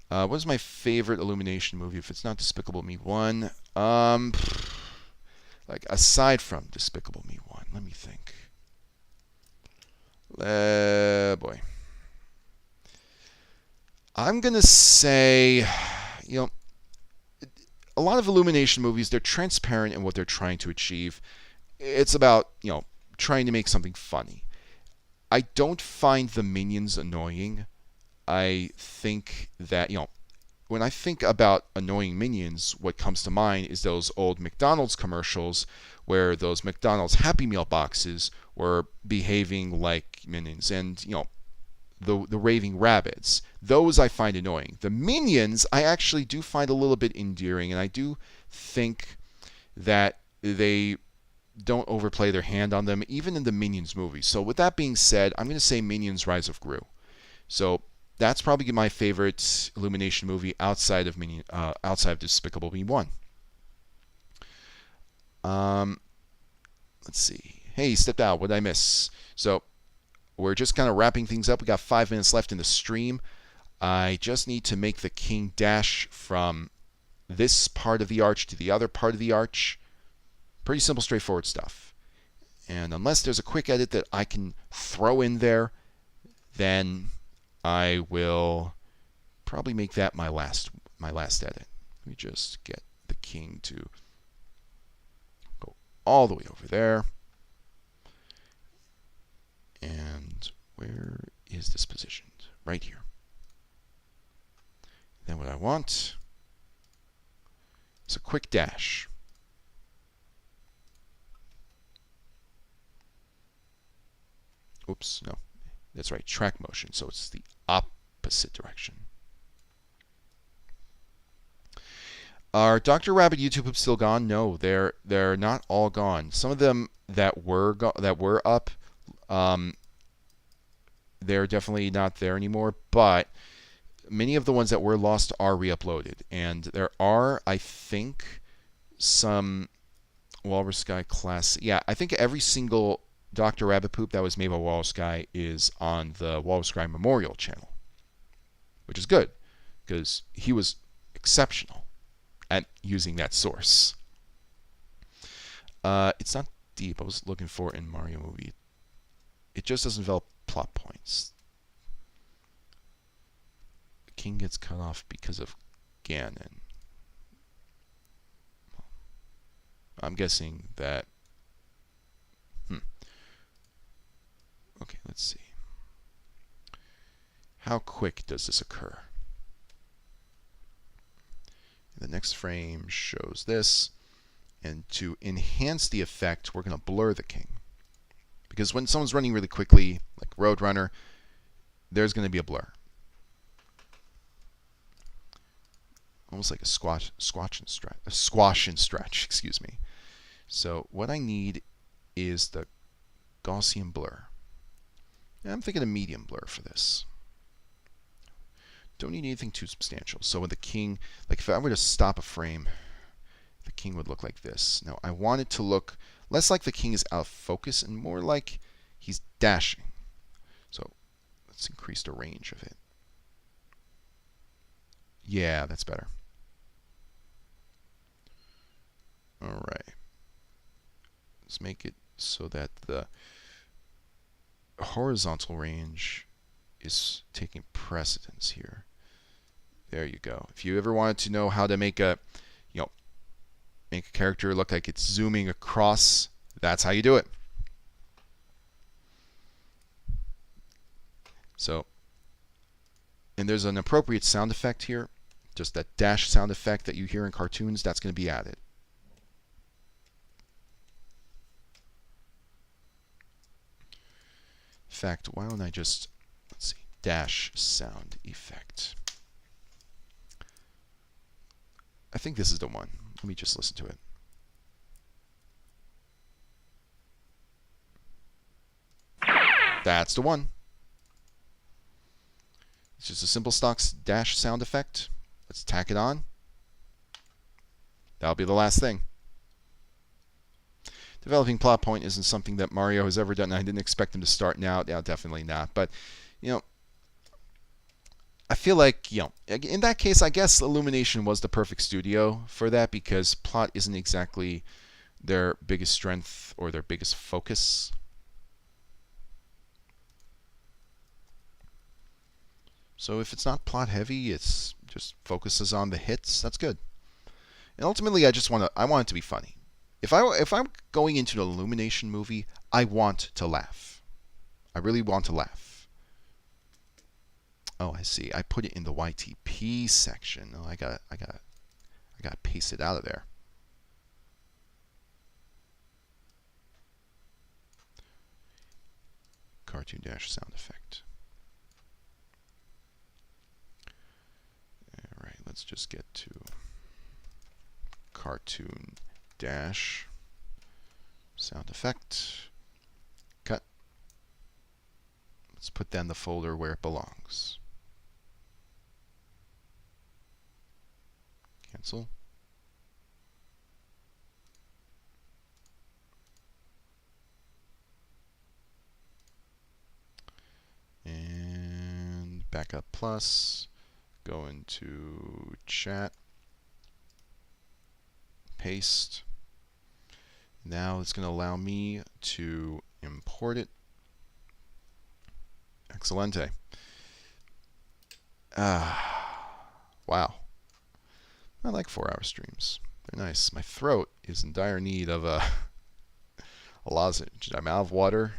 What is my favorite Illumination movie? If it's not Despicable Me 1, like aside from Despicable Me 1, let me think. Boy, I'm gonna say, you know, a lot of Illumination movies, they're transparent in what they're trying to achieve. It's about, trying to make something funny. I don't find the Minions annoying. I think that, when I think about annoying Minions, what comes to mind is those old McDonald's commercials where those McDonald's Happy Meal boxes were behaving like Minions, and, the raving rabbits. Those I find annoying. The Minions I actually do find a little bit endearing, and I do think that they don't overplay their hand on them, even in the Minions movies. So with that being said, I'm going to say Minions Rise of Gru. So that's probably my favorite Illumination movie outside of Despicable Me 1. Let's see. Hey, he stepped out. What did I miss? So we're just kind of wrapping things up. We got 5 minutes left in the stream. I just need to make the king dash from this part of the arch to the other part of the arch. Pretty simple, straightforward stuff. And unless there's a quick edit that I can throw in there, then I will probably make that my last edit. Let me just get the king to go all the way over there. And where is this positioned? Right here. Then what I want is a quick dash. Oops, no. That's right, track motion, so it's the opposite direction. Are Dr. Rabbit YouTube hoops still gone? No, they're not all gone. Some of them that were up, they're definitely not there anymore, but many of the ones that were lost are re-uploaded. And there are, I think, some Walrus Sky class. Yeah, I think every single Dr. Rabbit poop that was made by Walrus Sky is on the Walrus Sky Memorial channel, which is good because he was exceptional at using that source. It's not deep. I was looking for it in Mario movie. It just doesn't develop plot points. The king gets cut off because of Ganon. I'm guessing that. Okay, let's see. How quick does this occur? The next frame shows this. And to enhance the effect, we're going to blur the king. Because when someone's running really quickly, like Roadrunner, there's going to be a blur. Almost like a squash and stretch, excuse me. So what I need is the Gaussian blur. And I'm thinking a medium blur for this. Don't need anything too substantial. So when the king, like if I were to stop a frame, the king would look like this. Now I want it to look less like the king is out of focus and more like he's dashing. So let's increase the range of it. Yeah, that's better. All right. Let's make it so that the horizontal range is taking precedence here. There you go. If you ever wanted to know how to make a character look like it's zooming across, that's how you do it. So, and there's an appropriate sound effect here. Just that dash sound effect that you hear in cartoons, that's going to be added. In fact, why don't I just, let's see, dash sound effect. I think this is the one. Let me just listen to it. That's the one. It's just a simple stock dash sound effect. Let's tack it on. That'll be the last thing. Developing plot point isn't something that Mario has ever done. I didn't expect him to start now. Yeah, definitely not. But, you know, I feel like, you know, in that case, I guess Illumination was the perfect studio for that because plot isn't exactly their biggest strength or their biggest focus. So if it's not plot heavy, it's just focuses on the hits. That's good. And ultimately, I want it to be funny. If I'm going into an Illumination movie, I want to laugh. I really want to laugh. Oh, I see. I put it in the YTP section. Oh, I got to paste it out of there. Cartoon dash sound effect. All right, let's just get to cartoon dash sound effect. Cut. Let's put that in the folder where it belongs. Cancel. And backup plus. Go into chat. Paste. Now it's going to allow me to import it. Excelente. Wow. I like 4-hour streams. They're nice. My throat is in dire need of a lozenge. I'm out of water,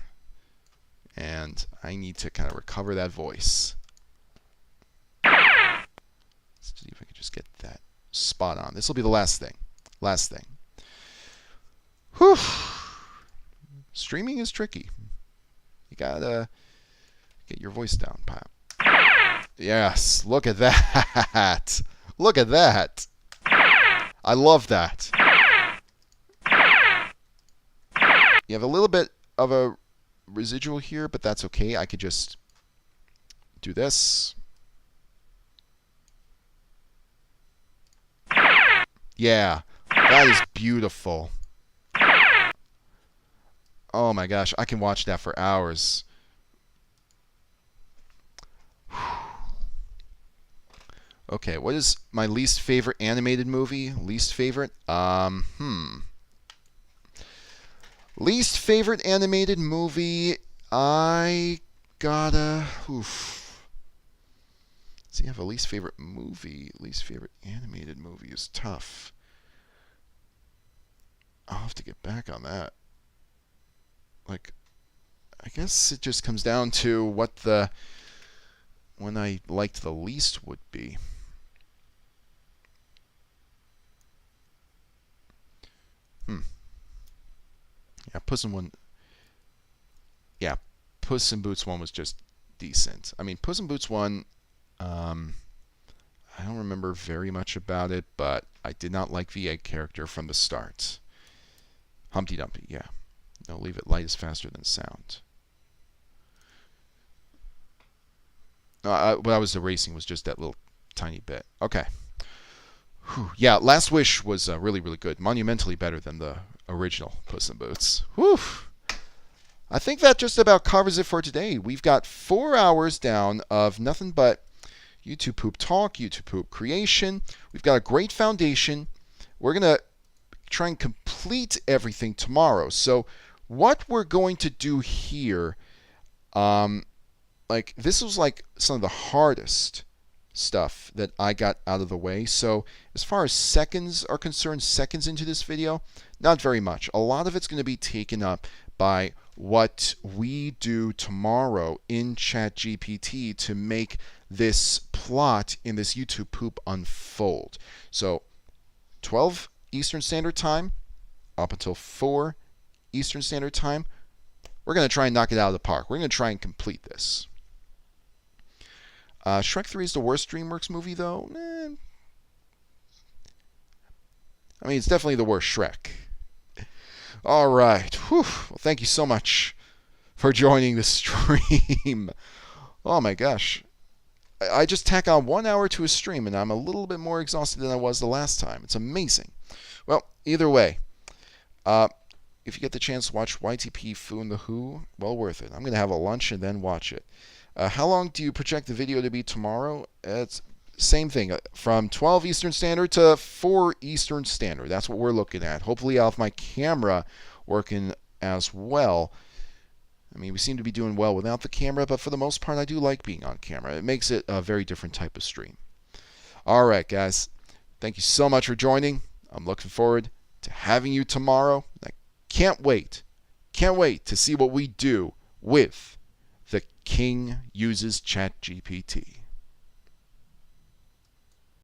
and I need to kind of recover that voice. Let's see if I can just get that spot on. This will be the last thing. Last thing. Whew. Streaming is tricky. You gotta get your voice down, Pop. Yes, look at that. Look at that. I love that. You have a little bit of a residual here, but that's okay. I could just do this. Yeah, that is beautiful. Oh my gosh, I can watch that for hours. Okay, what is my least favorite animated movie? Least favorite? Least favorite animated movie, I gotta... See, I have a least favorite movie. Least favorite animated movie is tough. I'll have to get back on that. Like, I guess it just comes down to what the one I liked the least would be. Yeah, Puss in Boots 1 was just decent. I mean, Puss in Boots 1, I don't remember very much about it, but I did not like the egg character from the start. Humpty Dumpty, yeah. No, leave it light is faster than sound. What I was erasing was just that little tiny bit. Okay. Whew. Yeah, Last Wish was really, really good. Monumentally better than the original Puss in Boots. Whew. I think that just about covers it for today. We've got 4 hours down of nothing but YouTube poop talk, YouTube poop creation. We've got a great foundation. We're going to try and complete everything tomorrow. So what we're going to do here, like this was like some of the hardest stuff that I got out of the way. So as far as seconds are concerned, seconds into this video, not very much. A lot of it's going to be taken up by what we do tomorrow in ChatGPT to make this plot in this YouTube poop unfold. So 12 Eastern Standard Time up until 4 Eastern Standard Time, we're going to try and knock it out of the park. We're going to try and complete this. Shrek 3 is the worst DreamWorks movie, though. I mean, it's definitely the worst Shrek. All right. Whew. Well, thank you so much for joining the stream. Oh my gosh. I just tack on 1 hour to a stream, and I'm a little bit more exhausted than I was the last time. It's amazing. Well, either way, if you get the chance to watch YTP Fu and the Who, well worth it. I'm going to have a lunch and then watch it. How long do you project the video to be tomorrow? It's same thing, from 12 Eastern Standard to 4 Eastern Standard. That's what we're looking at. Hopefully I'll have my camera working as well. I mean, we seem to be doing well without the camera, but for the most part, I do like being on camera. It makes it a very different type of stream. All right, guys. Thank you so much for joining. I'm looking forward to having you tomorrow. I can't wait. Can't wait to see what we do with The King Uses ChatGPT.